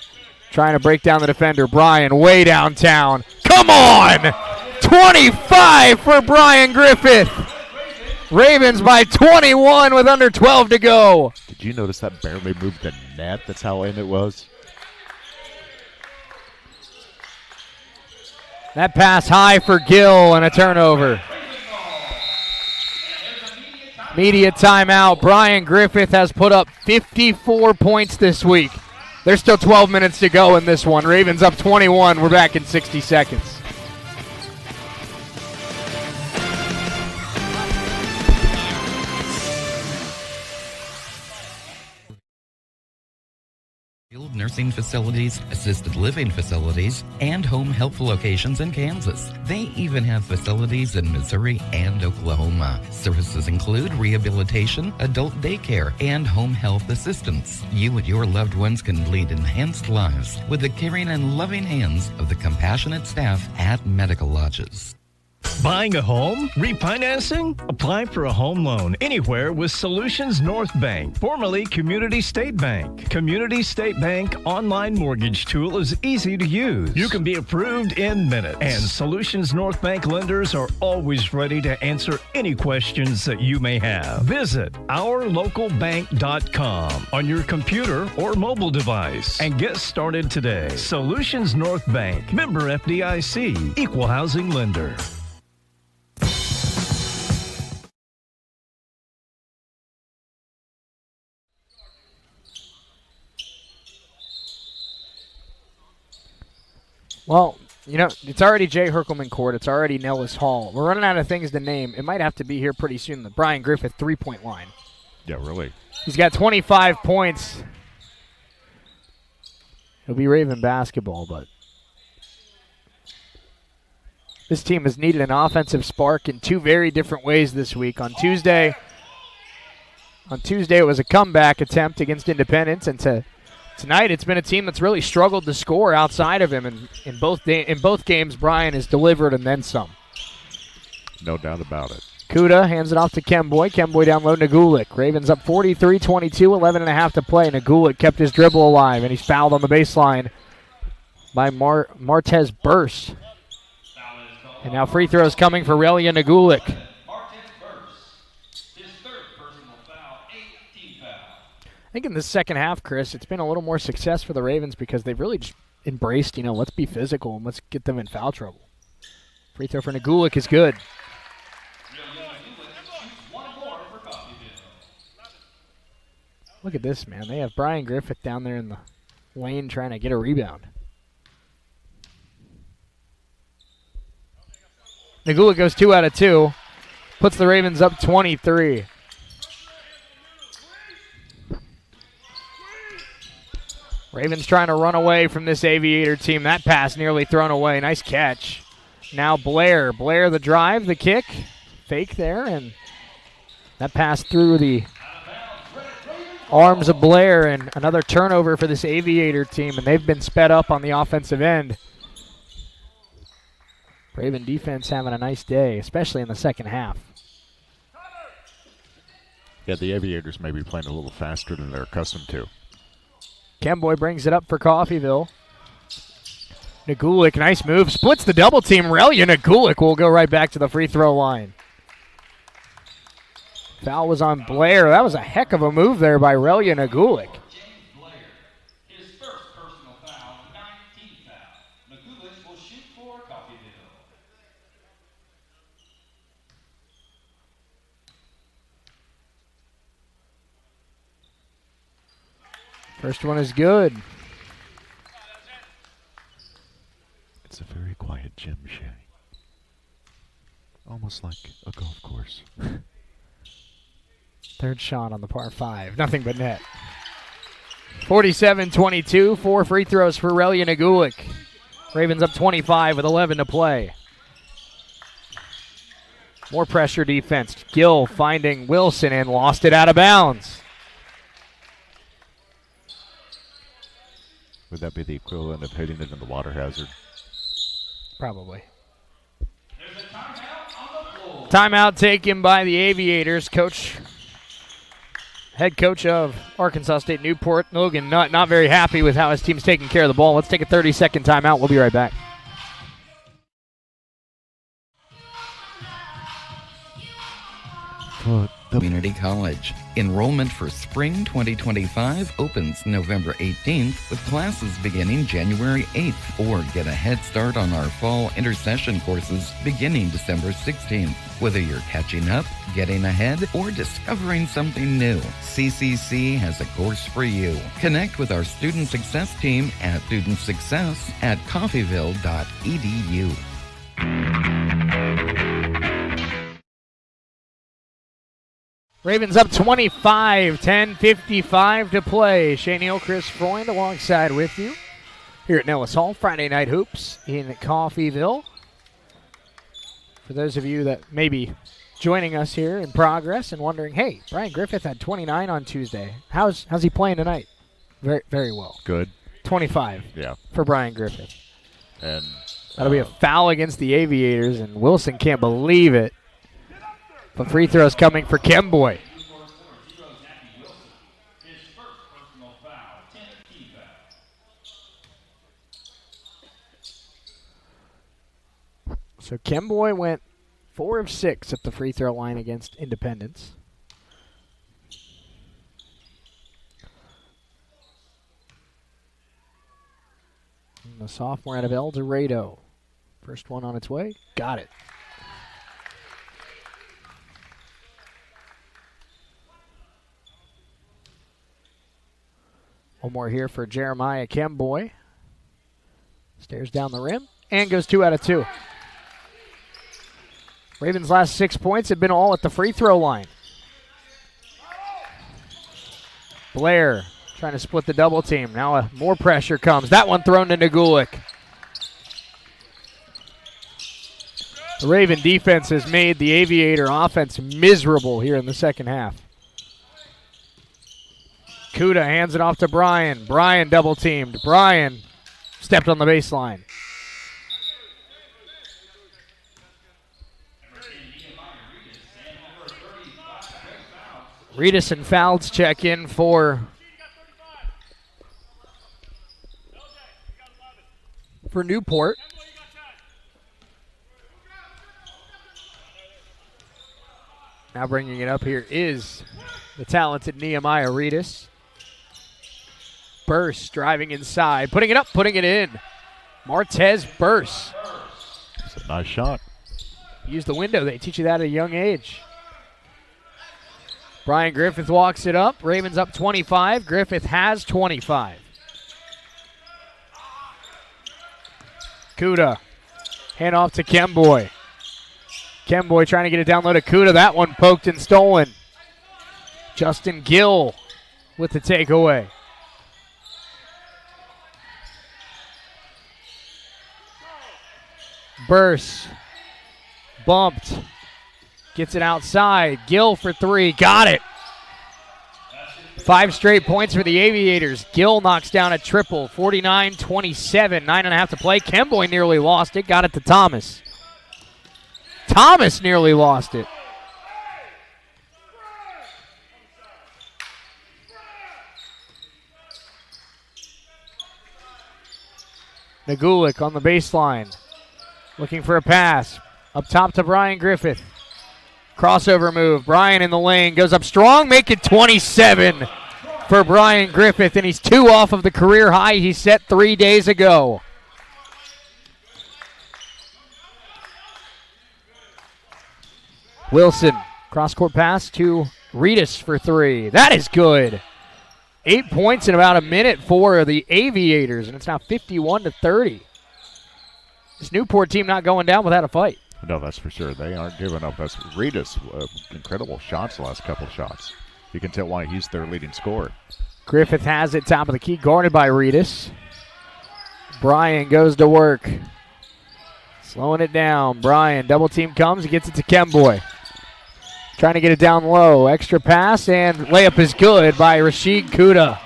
trying to break down the defender. Brian way downtown. Come on! 25 for Brian Griffith. Ravens by 21 with under 12 to go. Did you notice that barely moved the net? That's how in it was. That pass high for Gill and a turnover. Media timeout. Brian Griffith has put up 54 points this week. There's still 12 minutes to go in this one. Ravens up 21. We're back in 60 seconds. Skilled nursing facilities, assisted living facilities, and home health locations in Kansas. They even have facilities in Missouri and Oklahoma. Services include rehabilitation, adult daycare, and home health assistance. You and your loved ones can lead enhanced lives with the caring and loving hands of the compassionate staff at Medical Lodges. Buying a home? Refinancing? Apply for a home loan anywhere with Solutions North Bank, formerly Community State Bank. Community State Bank online mortgage tool is easy to use. You can be approved in minutes. And Solutions North Bank lenders are always ready to answer any questions that you may have. Visit ourlocalbank.com on your computer or mobile device and get started today. Solutions North Bank, member FDIC, equal housing lender. Well, you know, it's already Jay Herkelman Court. It's already Nellis Hall. We're running out of things to name. It might have to be here pretty soon, the Brian Griffith three-point line. Yeah, really. He's got 25 points. It'll be Raven basketball, but this team has needed an offensive spark in two very different ways this week. On Tuesday, it was a comeback attempt against Independence, and tonight it's been a team that's really struggled to score outside of him. And in both games, Brian has delivered and then some. No doubt about it. Kuda hands it off to Kemboy. Kemboy down low, Nagulik. Ravens up 43-22, 11.5 to play. Nagulik kept his dribble alive, and he's fouled on the baseline by Martez Burse. And now free throws coming for Relia Nagulik. I think in the second half, Chris, it's been a little more success for the Ravens because they've really just embraced, let's be physical and let's get them in foul trouble. Free throw for Nagulik is good. Look at this, man. They have Brian Griffith down there in the lane trying to get a rebound. Nagulik goes 2 out of 2. Puts the Ravens up 23. Ravens trying to run away from this Aviator team. That pass nearly thrown away. Nice catch. Now Blair. Blair the drive, the kick. Fake there, and that pass through the arms of Blair, and another turnover for this Aviator team, and they've been sped up on the offensive end. Raven defense having a nice day, especially in the second half. Yeah, the Aviators may be playing a little faster than they're accustomed to. Kemboy brings it up for Coffeyville. Nagulik, nice move. Splits the double team. Relia Nagulik will go right back to the free throw line. Foul was on Blair. That was a heck of a move there by Relia Nagulik. First one is good. It's a very quiet gym, Shay. Almost like a golf course. Third shot on the par 5. Nothing but net. 47-22. 4 free throws for Relia Nagulik. Ravens up 25 with 11 to play. More pressure defense. Gill finding Wilson and lost it out of bounds. Would that be the equivalent of hitting it in the water hazard? Probably. Timeout taken by the Aviators. Head coach of Arkansas State-Newport, Logan Nutt, not very happy with how his team's taking care of the ball. Let's take a 30-second timeout. We'll be right back. Community College. Enrollment for spring 2025 opens November 18th with classes beginning January 8th, or get a head start on our fall intercession courses beginning December 16th. Whether you're catching up, getting ahead, or discovering something new, CCC has a course for you. Connect with our student success team at studentsuccess@coffeyville.edu. Ravens up 25, 10:55 to play. Shane Neal, Chris Freund alongside with you here at Nellis Hall. Friday Night Hoops in Coffeyville. For those of you that may be joining us here in progress and wondering, hey, Brian Griffith had 29 on Tuesday. How's he playing tonight? Very, very well. Good. 25 for Brian Griffith. And that'll be a foul against the Aviators, and Wilson can't believe it. But free throws coming for Kemboy. So Kemboy went 4 of 6 at the free throw line against Independence. And the sophomore out of El Dorado. First one on its way. Got it. One more here for Jeremiah Kemboy. Stares down the rim and goes 2 out of 2. Ravens' last 6 points have been all at the free throw line. Blair trying to split the double team. Now more pressure comes. That one thrown to Nagulik. The Raven defense has made the Aviator offense miserable here in the second half. Kuda hands it off to Brian. Brian double teamed. Brian stepped on the baseline. Reedus and Fouls check in for Newport. Now bringing it up here is the talented Nehemiah Reedus. Burse driving inside, putting it up, putting it in. Martez Burse. It's a nice shot. Use the window. They teach you that at a young age. Brian Griffith walks it up. Ravens up 25. Griffith has 25. Kuda. Hand off to Kemboy. Kemboy trying to get it down low to Kuda. That one poked and stolen. Justin Gill with the takeaway. Burse. Bumped. Gets it outside. Gill for 3. Got it. 5 straight points for the Aviators. Gill knocks down a triple. 49-27. 9.5 to play. Kemboy nearly lost it. Got it to Thomas. Thomas nearly lost it. Nagulik on the baseline. Looking for a pass. Up top to Brian Griffith. Crossover move. Brian in the lane. Goes up strong. Make it 27 for Brian Griffith. And he's 2 off of the career high he set 3 days ago. Wilson. Cross-court pass to Reedus for 3. That is good. 8 points in about a minute for the Aviators, and it's now 51-30. This Newport team not going down without a fight. No, that's for sure. They aren't giving up. That's Reedus, incredible shots the last couple shots. You can tell why he's their leading scorer. Griffith has it top of the key, guarded by Reedus. Bryan goes to work. Slowing it down. Bryan, double team comes. He gets it to Kemboy. Trying to get it down low. Extra pass, and layup is good by Rashid Kuda.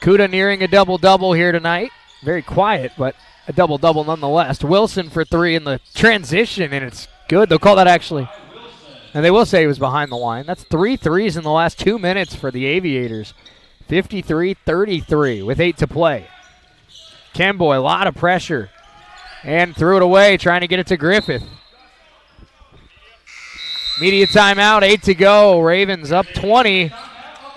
Kuda nearing a double-double here tonight. Very quiet, but a double-double nonetheless. Wilson for three in the transition, and it's good. They'll call that actually. And they will say he was behind the line. That's 3 threes in the last 2 minutes for the Aviators. 53-33 with 8 to play. Kemboy, a lot of pressure. And threw it away, trying to get it to Griffith. Media timeout, 8 to go. Ravens up 20.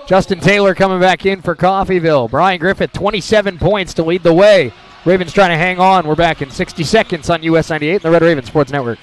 Justin Taylor coming back in for Coffeyville. Brian Griffith, 27 points to lead the way. Ravens trying to hang on. We're back in 60 seconds on US 98 and the Red Raven Sports Network.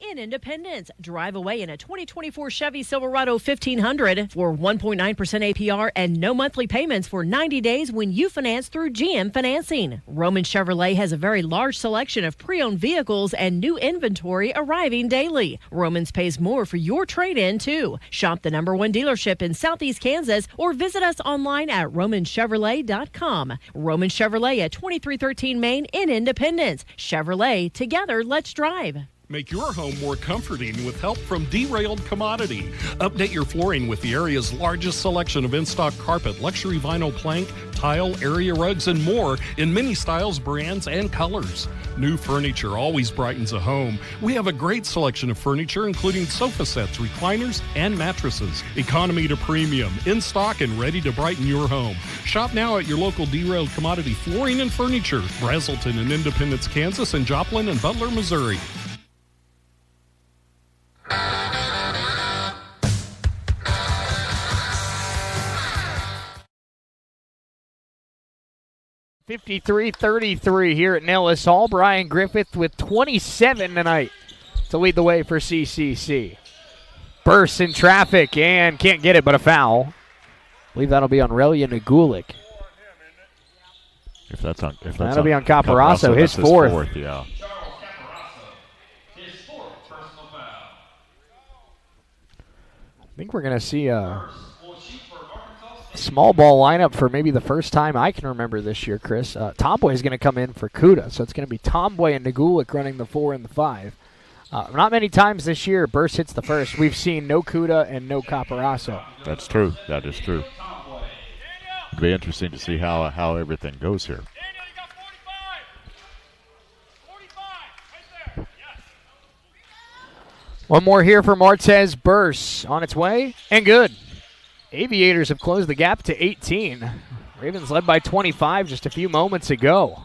In Independence. Drive away in a 2024 Chevy Silverado 1500 for 1.9% APR and no monthly payments for 90 days when you finance through GM Financing. Roman Chevrolet has a very large selection of pre-owned vehicles and new inventory arriving daily. Romans pays more for your trade-in, too. Shop the #1 dealership in Southeast Kansas or visit us online at romanchevrolet.com. Roman Chevrolet at 2313 Main in Independence. Chevrolet, together, let's drive. Make your home more comforting with help from Derailed Commodity. Update your flooring with the area's largest selection of in-stock carpet, luxury vinyl plank, tile, area rugs, and more in many styles, brands, and colors. New furniture always brightens a home. We have a great selection of furniture, including sofa sets, recliners, and mattresses. Economy to premium, in stock and ready to brighten your home. Shop now at your local Derailed Commodity Flooring and Furniture, Brazelton in Independence, Kansas, and Joplin and Butler, Missouri. 53-33 here at Nellis Hall. Brian Griffith with 27 tonight to lead the way for CCC. Bursts in traffic and can't get it, but a foul. I believe that'll be on Relia Nagulik. That'll be on Caparasso, his fourth. Yeah. I think we're going to see a small ball lineup for maybe the first time I can remember this year, Chris. Tomboy is going to come in for Kuda, so it's going to be Tomboy and Nagulik running the 4 and the 5. Not many times this year Burst hits the first. We've seen no Kuda and no Caparasso. That's true. That is true. It'll be interesting to see how everything goes here. One more here for Martez Burst. On its way, and good. Aviators have closed the gap to 18. Ravens led by 25 just a few moments ago.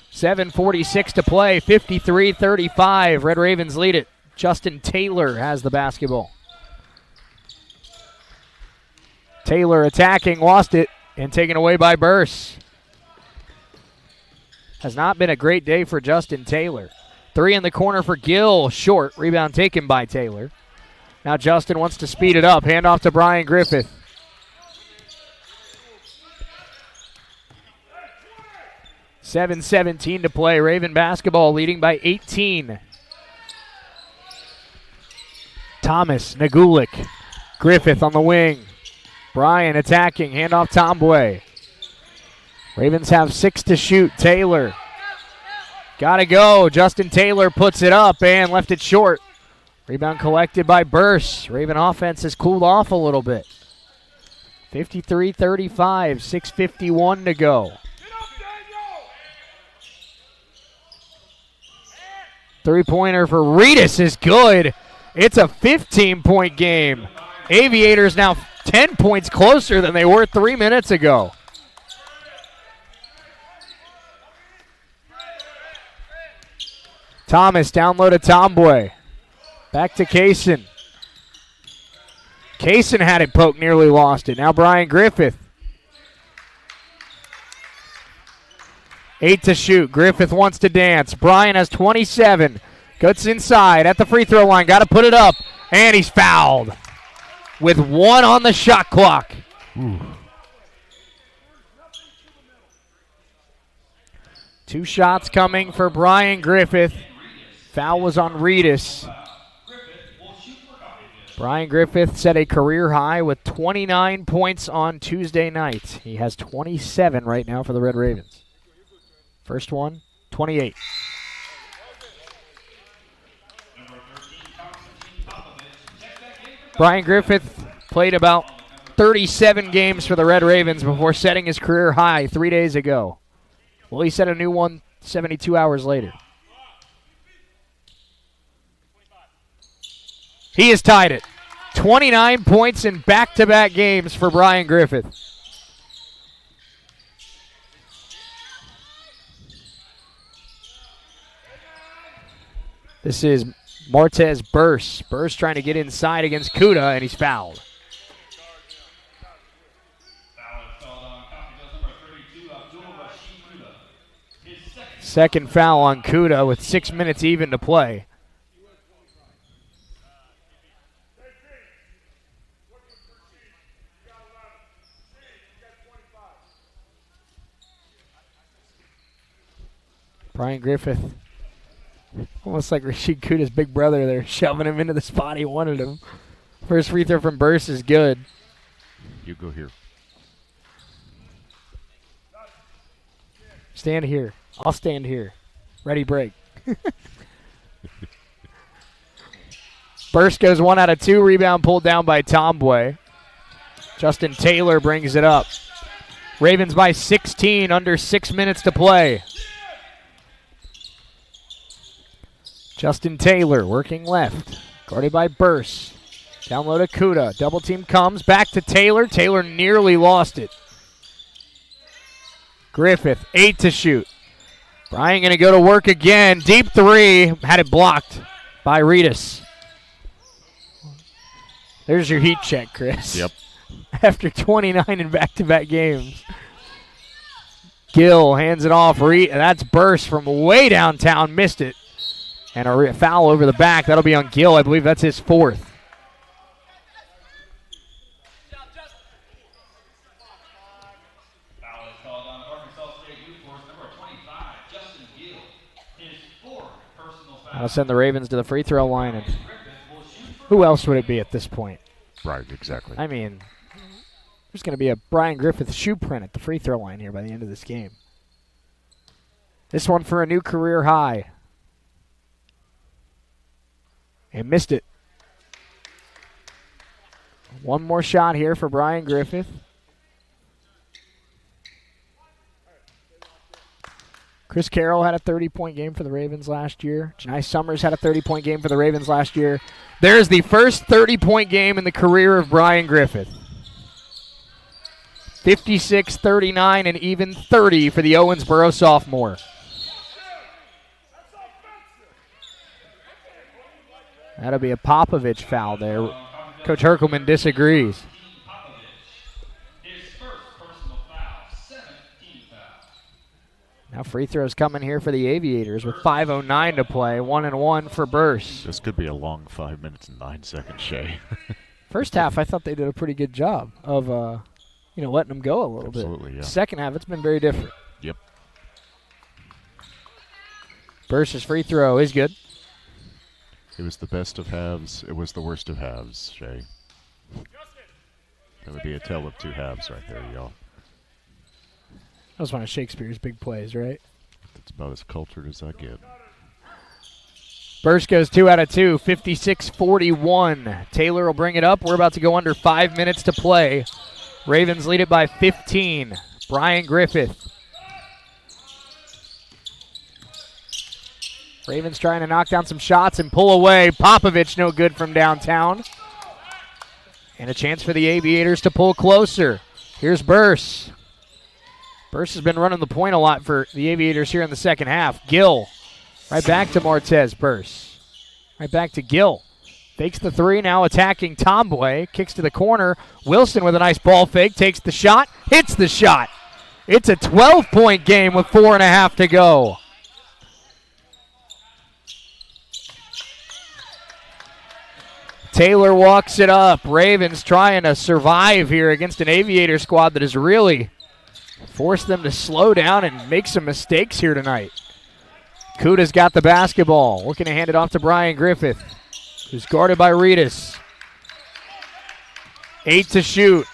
7:46 to play, 53-35. Red Ravens lead it. Justin Taylor has the basketball. Taylor attacking, lost it, and taken away by Burst. Has not been a great day for Justin Taylor. 3 in the corner for Gill, short. Rebound taken by Taylor. Now Justin wants to speed it up. Hand off to Brian Griffith. .17 to play. Raven basketball leading by 18. Thomas, Nagulik, Griffith on the wing. Brian attacking. Hand off Tomboy. Ravens have 6 to shoot. Taylor. Gotta go. Justin Taylor puts it up and left it short. Rebound collected by Burst. Raven offense has cooled off a little bit. 53-35, 6:51 to go. Three-pointer for Reedus is good. It's a 15-point game. Aviators now 10 points closer than they were 3 minutes ago. Thomas down low to Tomboy. Back to Kaysen. Kaysen had it poked, nearly lost it. Now Brian Griffith. 8 to shoot. Griffith wants to dance. Brian has 27. Gets inside at the free throw line. Got to put it up. And he's fouled. with 1 on the shot clock. Ooh. 2 shots coming for Brian Griffith. Foul was on Reedus. Brian Griffith set a career high with 29 points on Tuesday night. He has 27 right now for the Red Ravens. First one, 28. Brian Griffith played about 37 games for the Red Ravens before setting his career high 3 days ago. Well, he set a new one 72 hours later. He has tied it. 29 points in back-to-back games for Brian Griffith. This is Martez Burse. Burse trying to get inside against Kuda, and he's fouled. Second foul on Kuda with 6 minutes even to play. Brian Griffith, almost like Rashid Kuda's big brother there, shoving him into the spot he wanted him. First free throw from Burse is good. You go here. Stand here. I'll stand here. Ready, break. Burse goes 1 out of 2. Rebound pulled down by Tomboy. Justin Taylor brings it up. Ravens by 16, under 6 minutes to play. Justin Taylor working left. Guarded by Burse. Down low to Kuda. Double team comes. Back to Taylor. Taylor nearly lost it. Griffith, 8 to shoot. Brian going to go to work again. Deep 3. Had it blocked by Reedus. There's your heat check, Chris. Yep. After 29 in back-to-back games. Gill hands it off. That's Burse from way downtown. Missed it. And a foul over the back. That'll be on Gill. I believe that's his 4th. I'll send the Ravens to the free throw line. And who else would it be at this point? Right, exactly. I mean, there's going to be a Brian Griffith shoe print at the free throw line here by the end of this game. This one for a new career high. And missed it. One more shot here for Brian Griffith. Chris Carroll had a 30-point game for the Ravens last year. Janai Summers had a 30-point game for the Ravens last year. There's the first 30-point game in the career of Brian Griffith. 56, 39, and even 30 for the Owensboro sophomore. That'll be a Popovich foul there. Coach Herkelman disagrees. Now free throws coming here for the Aviators with 5:09 to play. 1-1 for Burse. This could be a long 5 minutes and 9 seconds, Shay. First half, I thought they did a pretty good job of, letting them go a little bit. Absolutely, yeah. Second half, it's been very different. Yep. Burse's free throw is good. It was the best of halves. It was the worst of halves, Shay. That would be a tale of two halves right there, y'all. That was one of Shakespeare's big plays, right? That's about as cultured as I get. Burse goes 2 out of 2, 56-41. Taylor will bring it up. We're about to go under 5 minutes to play. Ravens lead it by 15. Brian Griffith. Ravens trying to knock down some shots and pull away. Popovich no good from downtown. And a chance for the Aviators to pull closer. Here's Burse. Burse has been running the point a lot for the Aviators here in the second half. Gill. Right back to Martez Burse. Right back to Gill. Fakes the three, now attacking Tomboy. Kicks to the corner. Wilson with a nice ball fake. Takes the shot. Hits the shot. It's a 12-point game with 4.5 to go. Taylor walks it up. Ravens trying to survive here against an Aviator squad that has really forced them to slow down and make some mistakes here tonight. Kuda's got the basketball, looking to hand it off to Brian Griffith, who's guarded by Reedus. 8 to shoot.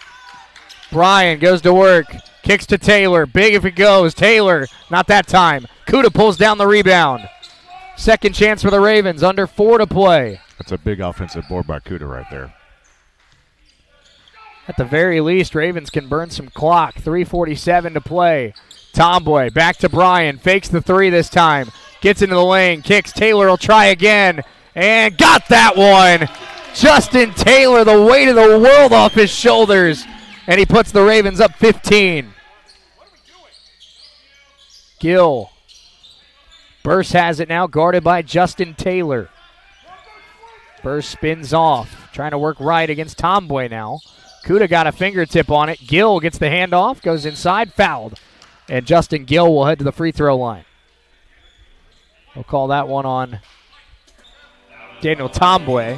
Brian goes to work, kicks to Taylor. Big if it goes. Taylor, not that time. Kuda pulls down the rebound. Second chance for the Ravens, under 4 to play. That's a big offensive board by Kuda right there. At the very least, Ravens can burn some clock. 3:47 to play. Tomboy back to Brian. Fakes the three this time. Gets into the lane. Kicks. Taylor will try again. And got that one. Justin Taylor, the weight of the world off his shoulders. And he puts the Ravens up 15. Gill. Burse has it now, guarded by Justin Taylor. Burse spins off. Trying to work right against Tomboy now. Kuda got a fingertip on it. Gill gets the handoff, goes inside, fouled. And Justin Gill will head to the free throw line. We'll call that one on Daniel Tomboy.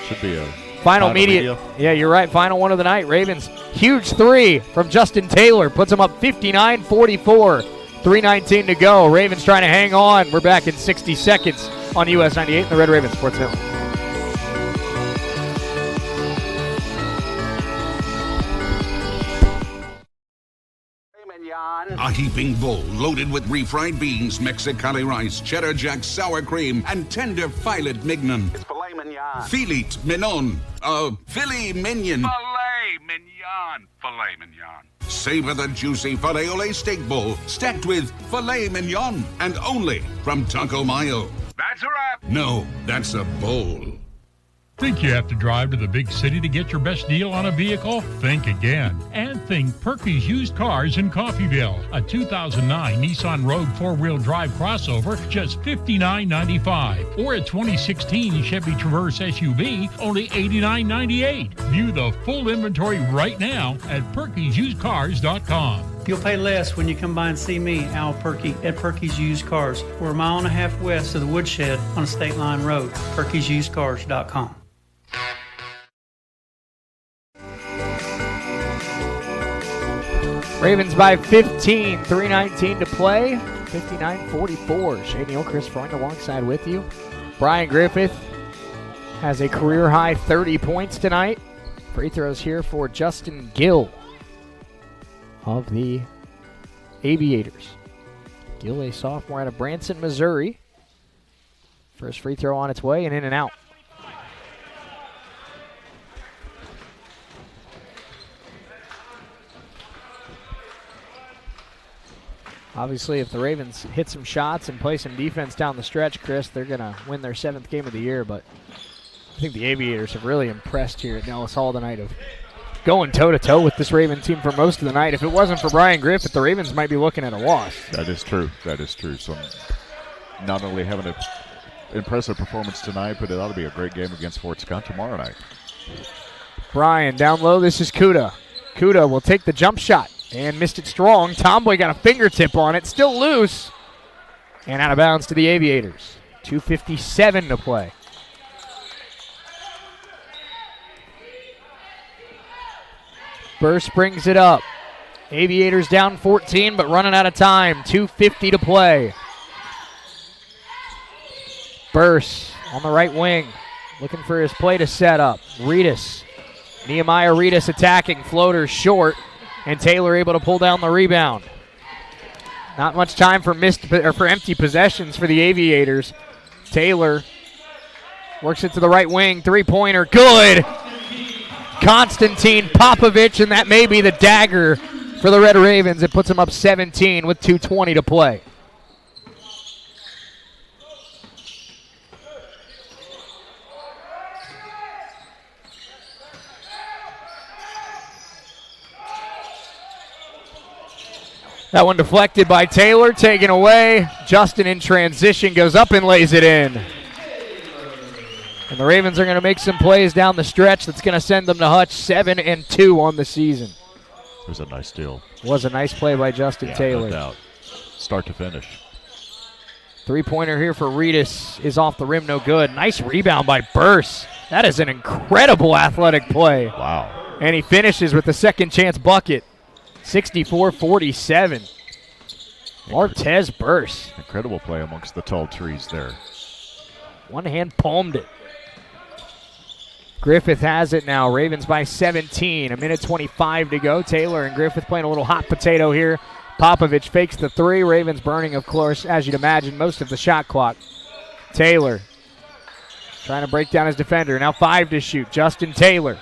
Should be a final media. Yeah, you're right. Final one of the night. Ravens, huge three from Justin Taylor. Puts them up 59-44. 3:19 to go. Ravens trying to hang on. We're back in 60 seconds on US 98 and the Red Raven Sports Network. A heaping bowl loaded with refried beans, Mexicali rice, cheddar jack, sour cream, and tender filet mignon. It's filet mignon. Filet mignon. Filet mignon. Filet mignon. Filet mignon. Savor the juicy filet ole steak bowl, stacked with filet mignon, and only from Taco Mayo. That's a wrap. No, that's a bowl. Think you have to drive to the big city to get your best deal on a vehicle? Think again. And think Perky's Used Cars in Coffeyville. A 2009 Nissan Rogue 4-wheel drive crossover, just $59.95. Or a 2016 Chevy Traverse SUV, only $89.98. View the full inventory right now at Perky'sUsedCars.com. You'll pay less when you come by and see me, Al Perky, at Perky's Used Cars. We're a mile and a half west of the Woodshed on a State Line Road. Perky'sUsedCars.com. Ravens by 15, 3:19 to play, 59-44. Shady Chris Freund alongside with you. Brian Griffith has a career-high 30 points tonight. Free throws here for Justin Gill of the Aviators. Gill, a sophomore out of Branson, Missouri. First free throw on its way and in and out. Obviously, if the Ravens hit some shots and play some defense down the stretch, Chris, they're going to win their 7th game of the year. But I think the Aviators have really impressed here at Nellis Hall tonight of going toe-to-toe with this Raven team for most of the night. If it wasn't for Brian Griffith, the Ravens might be looking at a loss. That is true. That is true. So not only having an impressive performance tonight, but it ought to be a great game against Fort Scott tomorrow night. Brian down low. This is Kuda. Kuda will take the jump shot. And missed it strong. Tomboy got a fingertip on it. Still loose. And out of bounds to the Aviators. 2:57 to play. Burst brings it up. Aviators down 14, but running out of time. 2:50 to play. Burst on the right wing. Looking for his play to set up. Reedus. Nehemiah Reedus attacking. Floater short. And Taylor able to pull down the rebound. Not much time for empty possessions for the Aviators. Taylor works it to the right wing. Three-pointer, good. Konstantin Popovich, and that may be the dagger for the Red Ravens. It puts them up 17 with 2:20 to play. That one deflected by Taylor, taken away. Justin in transition goes up and lays it in. And the Ravens are going to make some plays down the stretch that's going to send them to Hutch 7-2 on the season. It was a nice steal. It was a nice play by Justin Taylor. No doubt. Start to finish. Three-pointer here for Reedus is off the rim, no good. Nice rebound by Burse. That is an incredible athletic play. Wow. And he finishes with the second chance bucket. 64-47. Martez Burse. Incredible play amongst the tall trees there. One hand palmed it. Griffith has it now. Ravens by 17. A minute 25 to go. Taylor and Griffith playing a little hot potato here. Popovich fakes the three. Ravens burning, of course, as you'd imagine, most of the shot clock. Taylor trying to break down his defender. Now 5 to shoot. Justin Taylor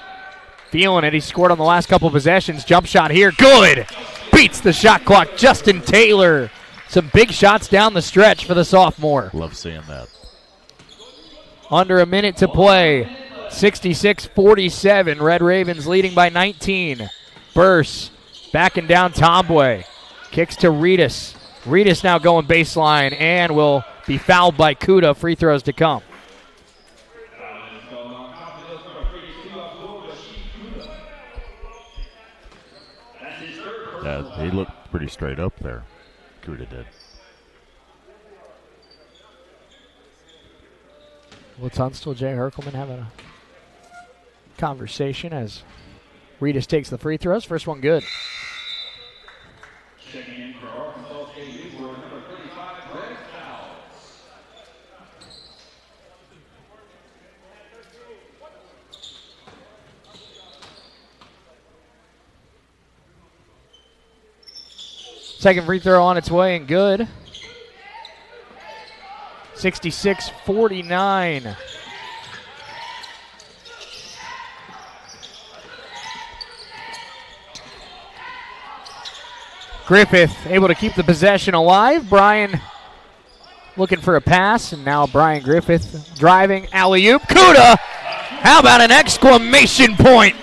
feeling it. He scored on the last couple possessions. Jump shot here. Good. Beats the shot clock. Justin Taylor. Some big shots down the stretch for the sophomore. Love seeing that. Under a minute to play. 66-47. Red Ravens leading by 19. Burse backing down Tombway. Kicks to Reedus. Reedus now going baseline and will be fouled by Kuda. Free throws to come. Yeah, he looked pretty straight up there. Kuda did. Will Tunstall, Jay Herkelman having a conversation as Reedus takes the free throws. First one good. Second free throw on its way and good. 66-49. Griffith able to keep the possession alive. Brian looking for a pass, and now Brian Griffith driving. Alley-oop. Kuda! How about an exclamation point?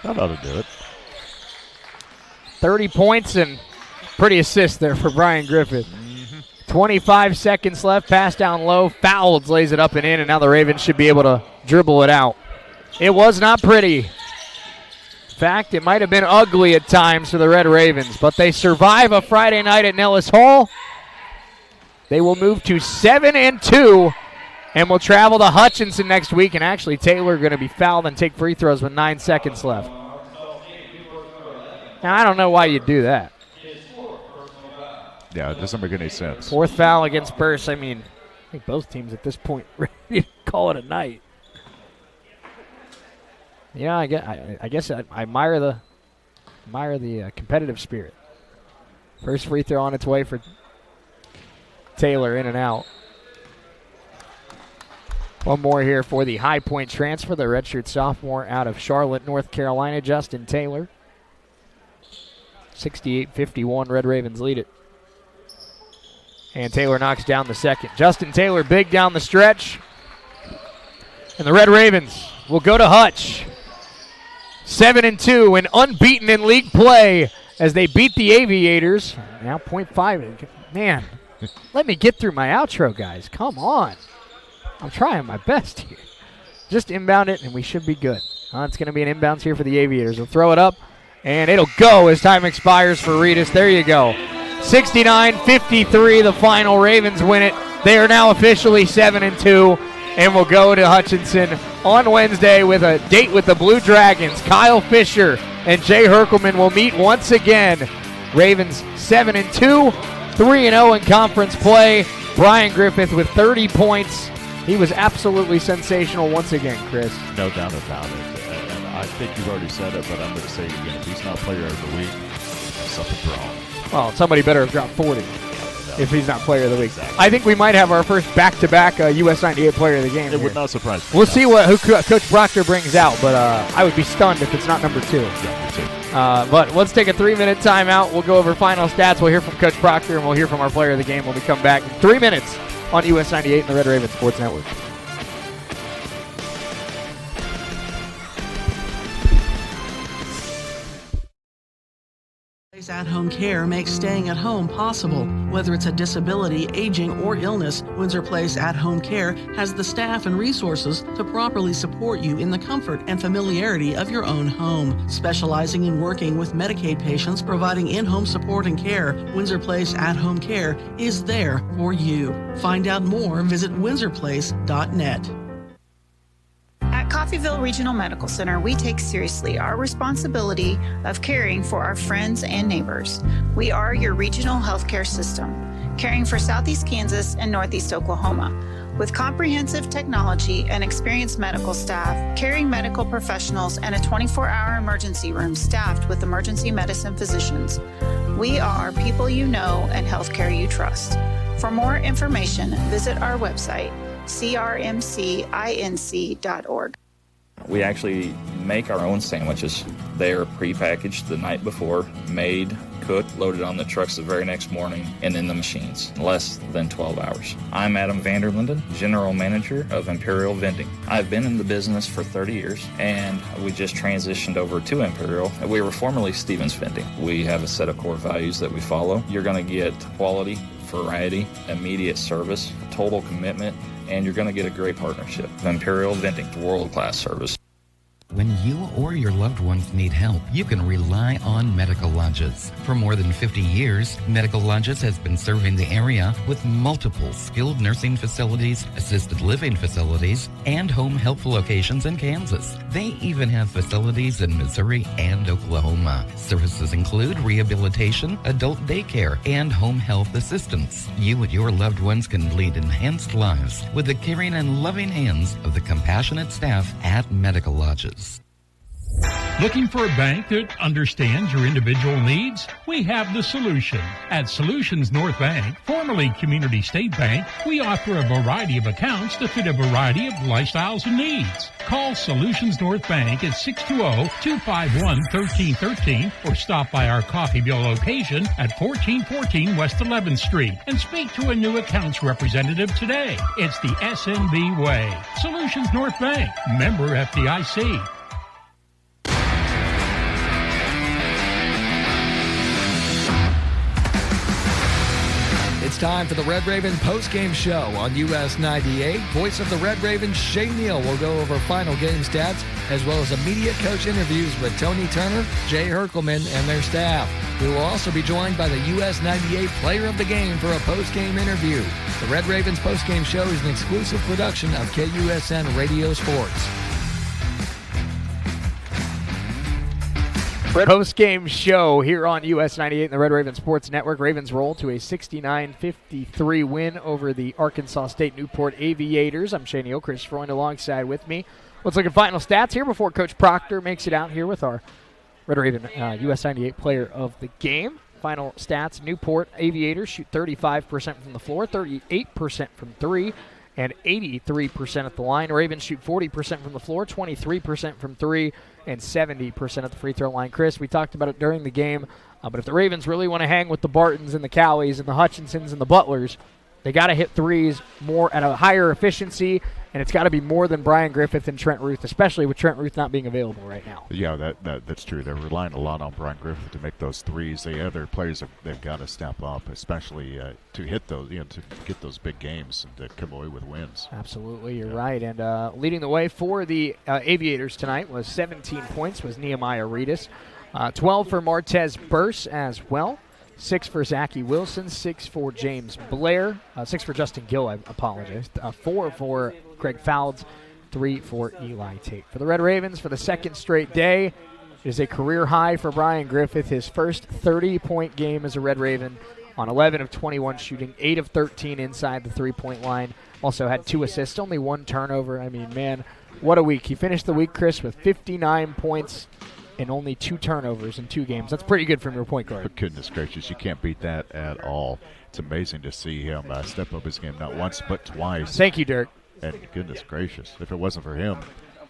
That ought to do it. 30 points and pretty assist there for Brian Griffith. 25 seconds left. Pass down low. Fouls, lays it up and in, and now the Ravens should be able to dribble it out. It was not pretty. In fact, it might have been ugly at times for the Red Ravens, but they survive a Friday night at Nellis Hall. They will move to 7-2 and will travel to Hutchinson next week. And actually, Taylor going to be fouled and take free throws with 9 seconds left. Now, I don't know why you'd do that. Yeah, it doesn't make any sense. Fourth foul against Burse. I mean, I think both teams at this point ready to call it a night. Yeah, I guess I admire the competitive spirit. First free throw on its way for Taylor, in and out. One more here for the High Point transfer, the redshirt sophomore out of Charlotte, North Carolina, Justin Taylor. 68-51, Red Ravens lead it. And Taylor knocks down the second. Justin Taylor big down the stretch. And the Red Ravens will go to Hutch. 7-2 and unbeaten in league play as they beat the Aviators. Now 0.5. Man, let me get through my outro, guys. Come on. I'm trying my best here. Just inbound it, and we should be good. It's going to be an inbounds here for the Aviators. They'll throw it up, and it'll go as time expires for Reedus. There you go. 69-53, the final. Ravens win it. They are now officially 7-2, and will go to Hutchinson on Wednesday with a date with the Blue Dragons. Kyle Fisher and Jay Herkelman will meet once again. Ravens 7-2, 3-0 in conference play. Brian Griffith with 30 points. He was absolutely sensational once again, Chris. No doubt about it. And I think you've already said it, but I'm going to say it again. If he's not player of the week, something's wrong. Well, somebody better have dropped 40 if he's not player of the week. Exactly. I think we might have our first back-to-back US 98 player of the game. It would not surprise me. We'll see who Coach Proctor brings out, but I would be stunned if it's not number 2. Yeah, me too. But let's take a 3-minute timeout. We'll go over final stats. We'll hear from Coach Proctor, and we'll hear from our player of the game when we come back in 3 minutes on US 98 and the Red Raven Sports Network. At-home care makes staying at home possible. Whether it's a disability, aging, or illness, Windsor Place At-Home Care has the staff and resources to properly support you in the comfort and familiarity of your own home. Specializing in working with Medicaid patients providing in-home support and care, Windsor Place At-Home Care is there for you. Find out more, visit windsorplace.net. Coffeyville Regional Medical Center, we take seriously our responsibility of caring for our friends and neighbors. We are your regional healthcare system, caring for Southeast Kansas and Northeast Oklahoma. With comprehensive technology and experienced medical staff, caring medical professionals, and a 24-hour emergency room staffed with emergency medicine physicians, we are people you know and healthcare you trust. For more information, visit our website, crmcinc.org. We actually make our own sandwiches. They are prepackaged the night before, made, cooked, loaded on the trucks the very next morning, and in the machines, less than 12 hours. I'm Adam Vanderlinden, General Manager of Imperial Vending. I've been in the business for 30 years, and we just transitioned over to Imperial. We were formerly Stevens Vending. We have a set of core values that we follow. You're going to get quality, variety, immediate service, total commitment, and you're going to get a great partnership. Imperial Vending, world-class service. When you or your loved ones need help, you can rely on Medical Lodges. For more than 50 years, Medical Lodges has been serving the area with multiple skilled nursing facilities, assisted living facilities, and home health locations in Kansas. They even have facilities in Missouri and Oklahoma. Services include rehabilitation, adult daycare, and home health assistance. You and your loved ones can lead enhanced lives with the caring and loving hands of the compassionate staff at Medical Lodges. Looking for a bank that understands your individual needs? We have the solution. At Solutions North Bank, formerly Community State Bank, we offer a variety of accounts to fit a variety of lifestyles and needs. Call Solutions North Bank at 620-251-1313 or stop by our Coffeyville location at 1414 West 11th Street and speak to a new accounts representative today. It's the SNB way. Solutions North Bank, member FDIC. It's time for the Red Raven postgame show on US 98. Voice of the Red Ravens, Shay Neal, will go over final game stats as well as immediate coach interviews with Tony Turner, Jay Herkelman, and their staff. We will also be joined by the US 98 player of the game for a postgame interview. The Red Ravens postgame show is an exclusive production of KUSN Radio Sports. Post-game show here on US 98 and the Red Raven Sports Network. Ravens roll to a 69-53 win over the Arkansas State-Newport Aviators. I'm Shane Neal, Chris Freund alongside with me. Let's look at final stats here before Coach Proctor makes it out here with our Red Raven US 98 player of the game. Final stats, Newport Aviators shoot 35% from the floor, 38% from three, and 83% at the line. Ravens shoot 40% from the floor, 23% from three, and 70% at the free throw line. Chris, we talked about it during the game, but if the Ravens really want to hang with the Bartons and the Cowies and the Hutchinsons and the Butlers, they got to hit threes more at a higher efficiency, and it's got to be more than Brian Griffith and Trent Ruth, especially with Trent Ruth not being available right now. Yeah, that's true. They're relying a lot on Brian Griffith to make those threes. The other players they've got to step up, especially to hit those, to get those big games and to come away with wins. Absolutely, you're right. And leading the way for the Aviators tonight was 17 points was Nehemiah Reedus, 12 for Martez Burse as well. 6 for Zachy Wilson, 6 for James Blair, 6 for Justin Gill, I apologize, 4 for Craig Fouds, 3 for Eli Tate. For the Red Ravens, for the second straight day, it is a career high for Brian Griffith, his first 30-point game as a Red Raven on 11 of 21 shooting, 8 of 13 inside the three-point line. Also had 2 assists, only 1 turnover. I mean, man, what a week. He finished the week, Chris, with 59 points and only 2 turnovers in 2 games. That's pretty good from your point guard. Goodness gracious, you can't beat that at all. It's amazing to see him step up his game not once but twice. Thank you, Dirk. And goodness gracious, if it wasn't for him,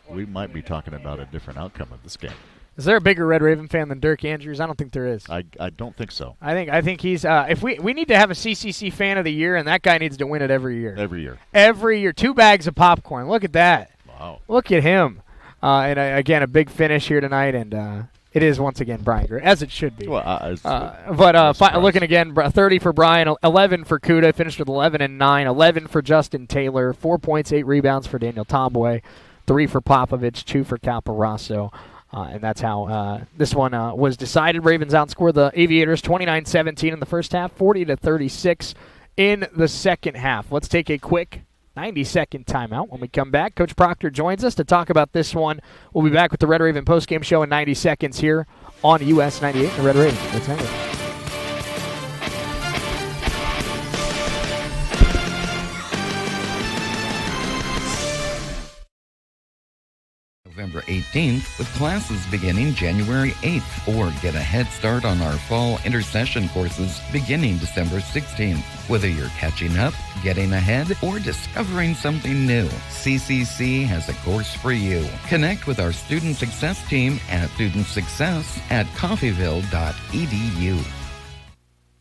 we might be talking about a different outcome of this game. Is there a bigger Red Raven fan than Dirk Andrews? I don't think there is. I don't think so. I think he's if we need to have a CCC fan of the year, and that guy needs to win it every year. Every year. 2 bags of popcorn. Look at that. Wow. Look at him. And again, a big finish here tonight, and it is once again Brian Griffith, as it should be. Well, looking again, 30 for Brian, 11 for Kuda, finished with 11 and 9, 11 for Justin Taylor, 4 points, 8 rebounds for Daniel Tomboy, 3 for Popovich, 2 for Calparasso. And that's how this one was decided. Ravens outscored the Aviators 29-17 in the first half, 40-36 in the second half. Let's take a quick 90-second timeout. When we come back, Coach Proctor joins us to talk about this one. We'll be back with the Red Raven postgame show in 90 seconds here on US 98, the Red Raven. Let's hang it. November 18th with classes beginning January 8th, or get a head start on our fall intercession courses beginning December 16th. Whether you're catching up, getting ahead, or discovering something new, CCC has a course for you. Connect with our student success team at studentsuccess@coffeyville.edu.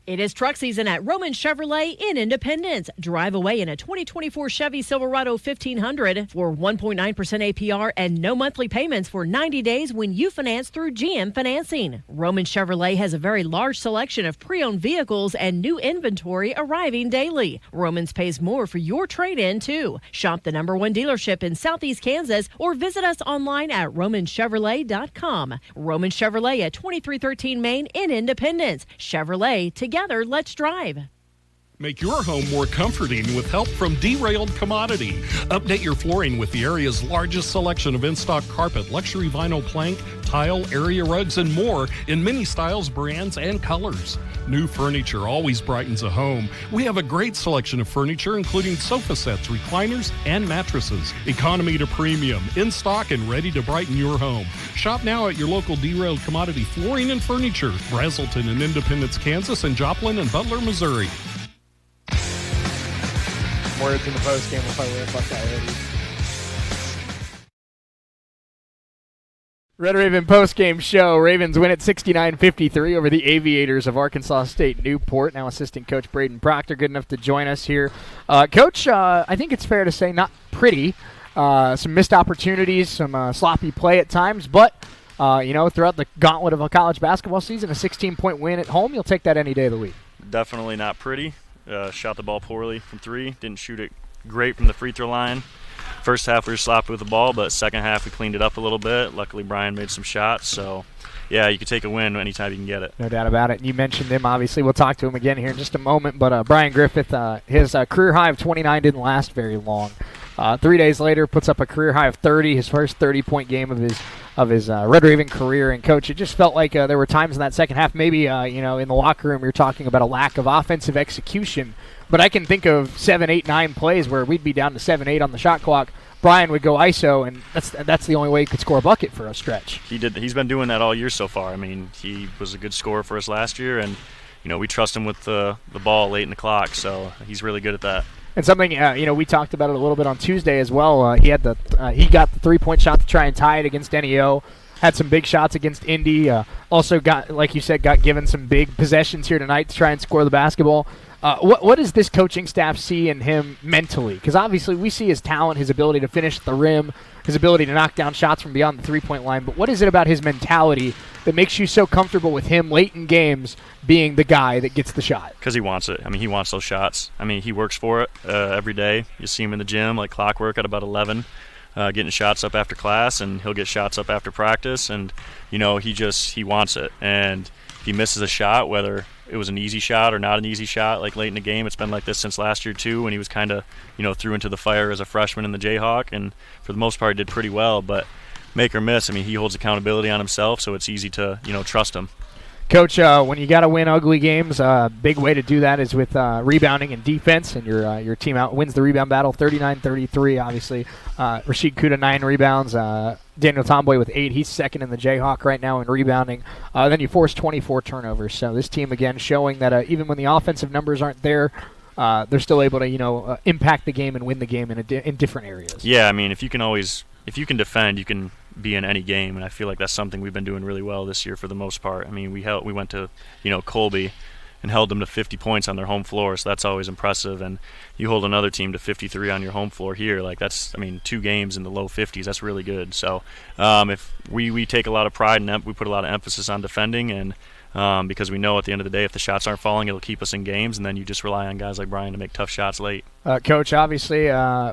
It is truck season at Roman Chevrolet in Independence. Drive away in a 2024 Chevy Silverado 1500 for 1.9% APR and no monthly payments for 90 days when you finance through GM Financing. Roman Chevrolet has a very large selection of pre-owned vehicles and new inventory arriving daily. Romans pays more for your trade-in, too. Shop the #1 dealership in Southeast Kansas or visit us online at romanchevrolet.com. Roman Chevrolet at 2313 Main in Independence. Chevrolet, together, let's drive. Make your home more comforting with help from Derailed Commodity. Update your flooring with the area's largest selection of in-stock carpet, luxury vinyl plank, tile, area rugs, and more in many styles, brands, and colors. New furniture always brightens a home. We have a great selection of furniture, including sofa sets, recliners, and mattresses. Economy to premium, in stock and ready to brighten your home. Shop now at your local Derailed Commodity Flooring and Furniture, Brazelton in Independence, Kansas, and Joplin and Butler, Missouri. Words in the post game if I were a Buckeye already. Red Raven post-game show. Ravens win at 69-53 over the Aviators of Arkansas State-Newport. Now assistant coach Braden Proctor, good enough to join us here. Coach, I think it's fair to say not pretty. Some missed opportunities, some sloppy play at times, but throughout the gauntlet of a college basketball season, a 16-point win at home, you'll take that any day of the week. Definitely not pretty. Shot the ball poorly from three. Didn't shoot it great from the free throw line. First half we were sloppy with the ball, but second half we cleaned it up a little bit. Luckily Brian made some shots. So, yeah, you can take a win anytime you can get it. No doubt about it. And you mentioned him, obviously. We'll talk to him again here in just a moment. But Brian Griffith, his career high of 29 didn't last very long. 3 days later, puts up a career high of 30, his first 30-point game of his Red Raven career. And, Coach, it just felt like there were times in that second half, maybe, in the locker room you're talking about a lack of offensive execution. But I can think of 7, 8, 9 plays where we'd be down to 7, 8 on the shot clock. Brian would go ISO, and that's the only way he could score a bucket for a stretch. He's been doing that all year so far. I mean, he was a good scorer for us last year, and we trust him with the ball late in the clock, so he's really good at that. And something we talked about it a little bit on Tuesday as well. He got the 3-point shot to try and tie it against NEO. Had some big shots against Indy. Also got, like you said, got given some big possessions here tonight to try and score the basketball. What does this coaching staff see in him mentally? Because obviously we see his talent, his ability to finish at the rim, his ability to knock down shots from beyond the three-point line. But what is it about his mentality that makes you so comfortable with him late in games being the guy that gets the shot? Because he wants it. I mean, he wants those shots. I mean, he works for it every day. You see him in the gym like clockwork at about 11. Getting shots up after class, and he'll get shots up after practice, and he wants it. And if he misses a shot, whether it was an easy shot or not an easy shot, like late in the game, it's been like this since last year too, when he was kind of threw into the fire as a freshman in the Jayhawk, and for the most part did pretty well. But make or miss, I mean, he holds accountability on himself, so it's easy to trust him. Coach, when you got to win ugly games, big way to do that is with rebounding and defense, and your team wins the rebound battle 39-33, obviously. Rashid Kuda, 9 rebounds. Daniel Tomboy with 8. He's second in the Jayhawk right now in rebounding. Then you force 24 turnovers. So this team, again, showing that even when the offensive numbers aren't there, they're still able to impact the game and win the game in different areas. Yeah, I mean, if you can defend, you can be in any game, and I feel like that's something we've been doing really well this year for the most part. I mean, we went to Colby and held them to 50 points on their home floor, so that's always impressive. And you hold another team to 53 on your home floor here, like that's 2 games in the low 50s. That's really good. So if we take a lot of pride and we put a lot of emphasis on defending, and because we know at the end of the day, if the shots aren't falling, it'll keep us in games, and then you just rely on guys like Brian to make tough shots late. Coach, obviously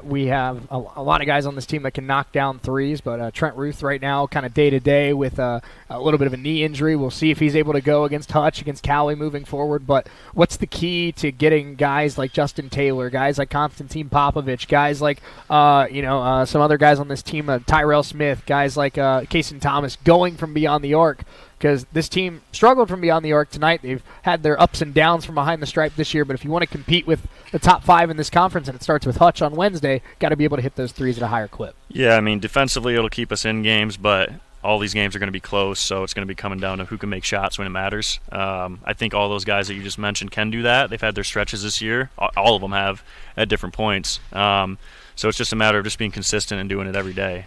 we have a lot of guys on this team that can knock down threes, but Trent Ruth right now kind of day-to-day with a little bit of a knee injury. We'll see if he's able to go against Hutch, against Cali moving forward, but what's the key to getting guys like Justin Taylor, guys like Konstantin Popovich, guys like some other guys on this team, Tyrell Smith, guys like Kason Thomas, going from beyond the arc? Because this team struggled from beyond the arc tonight. They've had their ups and downs from behind the stripe this year, but if you want to compete with the top 5 in this conference, and it starts with Hutch on Wednesday, got to be able to hit those threes at a higher clip. Yeah, I mean, defensively it'll keep us in games, but all these games are going to be close, so it's going to be coming down to who can make shots when it matters. I think all those guys that you just mentioned can do that. They've had their stretches this year. All of them have at different points. So it's just a matter of just being consistent and doing it every day.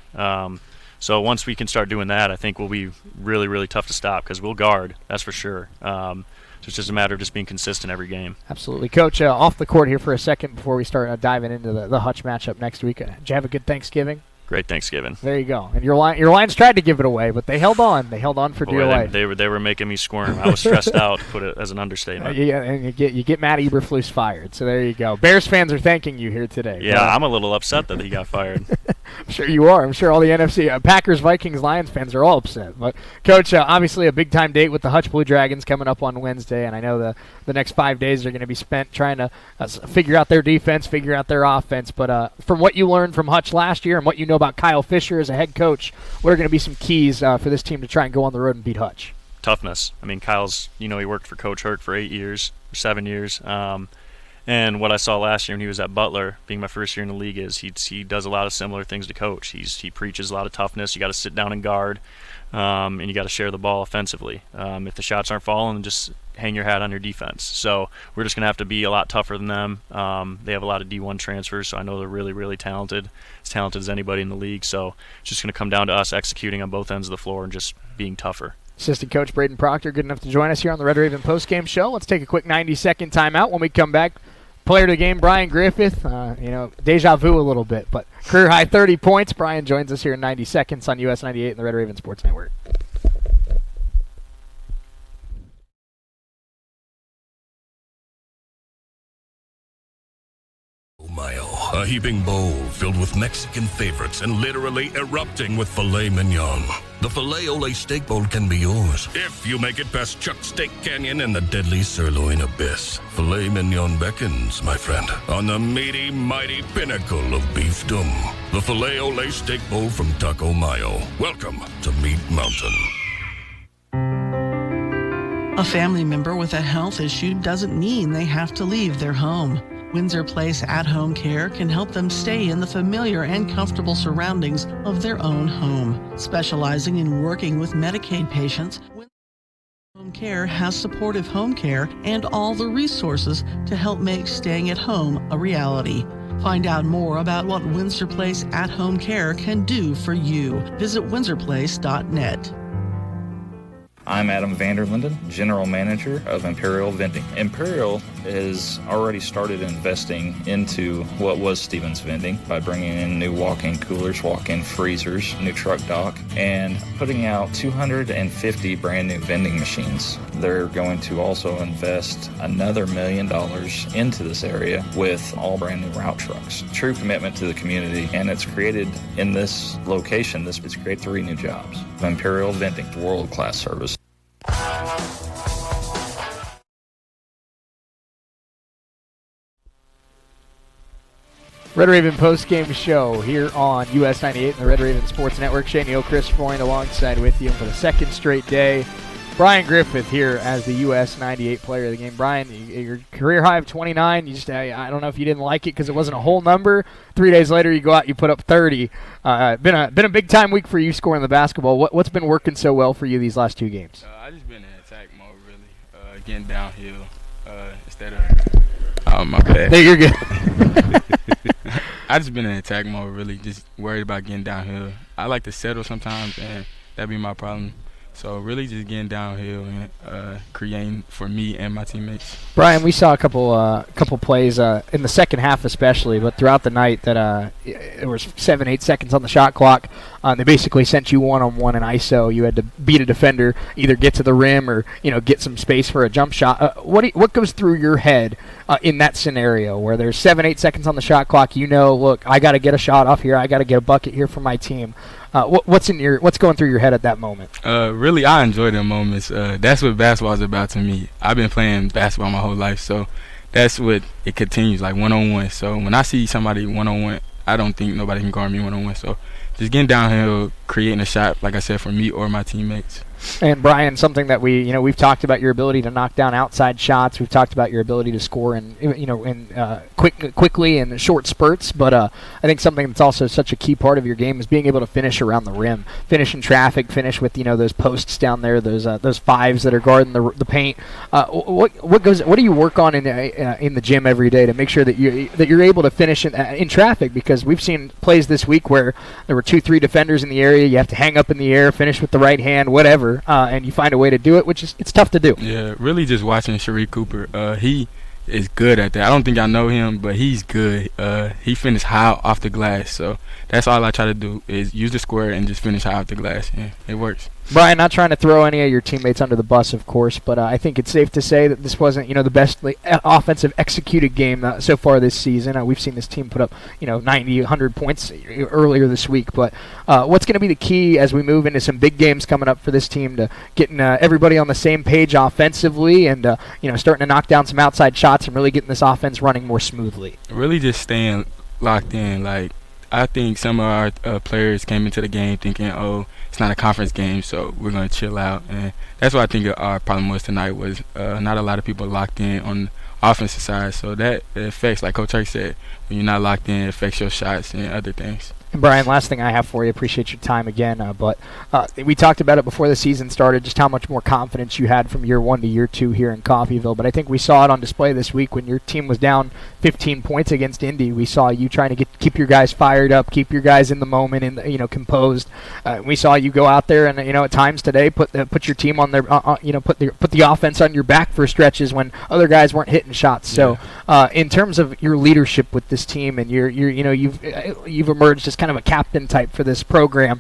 So once we can start doing that, I think we'll be really, really tough to stop because we'll guard, that's for sure. So it's just a matter of just being consistent every game. Absolutely. Coach, off the court here for a second before we start diving into the Hutch matchup next week. Did you have a good Thanksgiving? Great Thanksgiving. There you go. And your Lions tried to give it away, but they held on. They held on for dear life. They were making me squirm. I was stressed out, to put it as an understatement. Yeah, and you get Matt Eberflus fired. So there you go. Bears fans are thanking you here today. Yeah, I'm a little upset that he got fired. I'm sure you are. I'm sure all the NFC Packers, Vikings, Lions fans are all upset. But Coach, obviously a big-time date with the Hutch Blue Dragons coming up on Wednesday, and I know the next 5 days are going to be spent trying to figure out their defense, figure out their offense. But from what you learned from Hutch last year and what you know about Kyle Fisher as a head coach, what are going to be some keys for this team to try and go on the road and beat Hutch? Toughness. I mean, Kyle's, he worked for Coach Herc for 7 years. And what I saw last year when he was at Butler, being my first year in the league, is he does a lot of similar things to Coach. He preaches a lot of toughness. You got to sit down and guard, and you got to share the ball offensively. If the shots aren't falling, just hang your hat on your defense. So we're just going to have to be a lot tougher than them. They have a lot of D1 transfers, so I know they're really, really talented, as talented as anybody in the league. So it's just going to come down to us executing on both ends of the floor and just being tougher. Assistant Coach Braden Proctor, good enough to join us here on the Red Raven postgame show. Let's take a quick 90-second timeout. When we come back, player of the game, Brian Griffith. Deja vu a little bit, but career-high 30 points. Brian joins us here in 90 seconds on US 98 and the Red Raven Sports Network. A heaping bowl filled with Mexican favorites and literally erupting with filet mignon. The Filet Ole Steak Bowl can be yours if you make it past Chuck Steak Canyon and the deadly sirloin abyss. Filet mignon beckons, my friend, on the meaty, mighty pinnacle of beefdom. The Filet Ole Steak Bowl from Taco Mayo. Welcome to Meat Mountain. A family member with a health issue doesn't mean they have to leave their home. Windsor Place at-home care can help them stay in the familiar and comfortable surroundings of their own home. Specializing in working with Medicaid patients, Windsor Home Care has supportive home care and all the resources to help make staying at home a reality. Find out more about what Windsor Place at-home care can do for you. Visit windsorplace.net. I'm Adam Vanderlinden, General Manager of Imperial Vending. Imperial has already started investing into what was Stevens Vending by bringing in new walk-in coolers, walk-in freezers, new truck dock, and putting out 250 brand new vending machines. They're going to also invest another $1 million into this area with all brand new route trucks. True commitment to the community, and it's created in this location. It's created 3 new jobs. Imperial Vending, world-class service. Red Raven postgame show here on US 98 and the Red Raven Sports Network. Shane Hill, Chris Freund alongside with you for the second straight day. Brian Griffith here as the US 98 player of the game. Brian, your career high of 29. I don't know if you didn't like it because it wasn't a whole number. 3 days later, you go out, you put up 30. Been a big time week for you scoring the basketball. What's been working so well for you these last 2 games? I just been in attack mode really, getting downhill instead of. Oh my bad. There, you're good. I just been in attack mode really, just worried about getting downhill. I like to settle sometimes, and that'd be my problem. So really just getting downhill and creating for me and my teammates. Brian, we saw a couple plays in the second half especially, but throughout the night that there was 7-8 seconds on the shot clock. They basically sent you one-on-one in ISO. You had to beat a defender, either get to the rim or get some space for a jump shot. What goes through your head in that scenario where there's 7-8 seconds on the shot clock? Look, I got to get a shot off here. I got to get a bucket here for my team. What's going through your head at that moment? Really, I enjoy them moments. That's what basketball is about to me. I've been playing basketball my whole life, so that's what it continues, like one-on-one. So when I see somebody one-on-one, I don't think nobody can guard me one-on-one. So just getting downhill, creating a shot, like I said, for me or my teammates. And Brian, something that we've talked about your ability to knock down outside shots. We've talked about your ability to score quickly in short spurts. But I think something that's also such a key part of your game is being able to finish around the rim, finish in traffic, finish with those posts down there, those fives that are guarding the paint. What do you work on in the gym every day to make sure that you're able to finish in traffic? Because we've seen plays this week where there were 2-3 defenders in the area. You have to hang up in the air, finish with the right hand, whatever. And you find a way to do it, which is it's tough to do. Yeah, really just watching Shareef Cooper. He is good at that. I don't think I know him, but he's good. He finished high off the glass, so that's all I try to do is use the square and just finish high off the glass. Yeah, it works. Brian, not trying to throw any of your teammates under the bus, of course, but I think it's safe to say that this wasn't, the best offensive executed game so far this season. We've seen this team put up, 90, 100 points earlier this week. But what's going to be the key as we move into some big games coming up for this team to getting everybody on the same page offensively and, starting to knock down some outside shots and really getting this offense running more smoothly? Really just staying locked in. I think some of our players came into the game thinking, it's not a conference game, so we're going to chill out. And that's what I think our problem was tonight was not a lot of people locked in on the offensive side. So that affects, like Coach Turk said, when you're not locked in, it affects your shots and other things. And Brian, last thing I have for you, appreciate your time again, but we talked about it before the season started, just how much more confidence you had from year 1 to year 2 here in Coffeyville, but I think we saw it on display this week when your team was down 15 points against Indy. We saw you trying to keep your guys fired up, keep your guys in the moment and composed. We saw you go out there and at times today put your team on their put the offense on your back for stretches when other guys weren't hitting shots. So in terms of your leadership with this team and you've emerged as kind of a captain type for this program.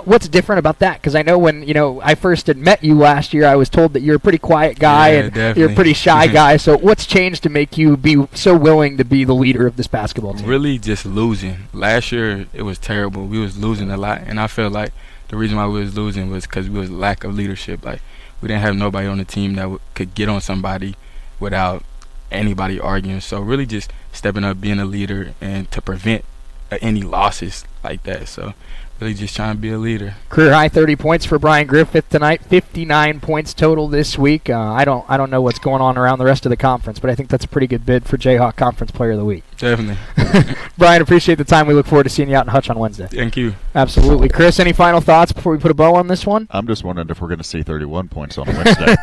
What's different about that? Because I know when I first had met you last year, I was told that you're a pretty quiet guy and definitely. You're a pretty shy guy. So what's changed to make you be so willing to be the leader of this basketball team? Really just losing. Last year it was terrible. We was losing a lot, and I felt like the reason why we was losing was because we was lack of leadership. Like we didn't have nobody on the team that could get on somebody without anybody arguing. So really just stepping up, being a leader, and to prevent any losses like that. So really just trying to be a leader. Career high 30 points for Brian Griffith tonight, 59 points total this week. I don't know what's going on around the rest of the conference, but I think that's a pretty good bid for Jayhawk Conference Player of the Week. Definitely. Brian, appreciate the time. We look forward to seeing you out in Hutch on Wednesday. Thank you. Absolutely. Chris, any final thoughts before we put a bow on this one? I'm just wondering if we're going to see 31 points on Wednesday.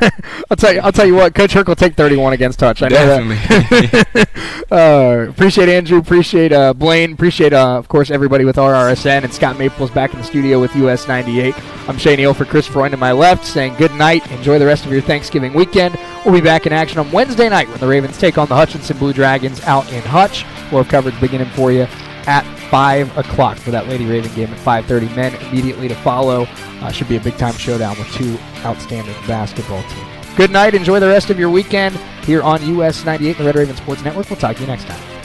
I'll tell you what, Coach Herc will take 31 against Hutch. I know that. Appreciate Andrew, appreciate Blaine, appreciate, of course, everybody with RRSN, and Scott Maples back in the studio with US 98. I'm Shane Neal for Chris Freund to my left, saying good night. Enjoy the rest of your Thanksgiving weekend. We'll be back in action on Wednesday night when the Ravens take on the Hutchinson Blue Dragons out in Hutch. We'll have coverage beginning for you at 5 o'clock for that Lady Raven game at 5:30. Men immediately to follow. Should be a big-time showdown with two outstanding basketball teams. Good night. Enjoy the rest of your weekend here on US 98, the Red Raven Sports Network. We'll talk to you next time.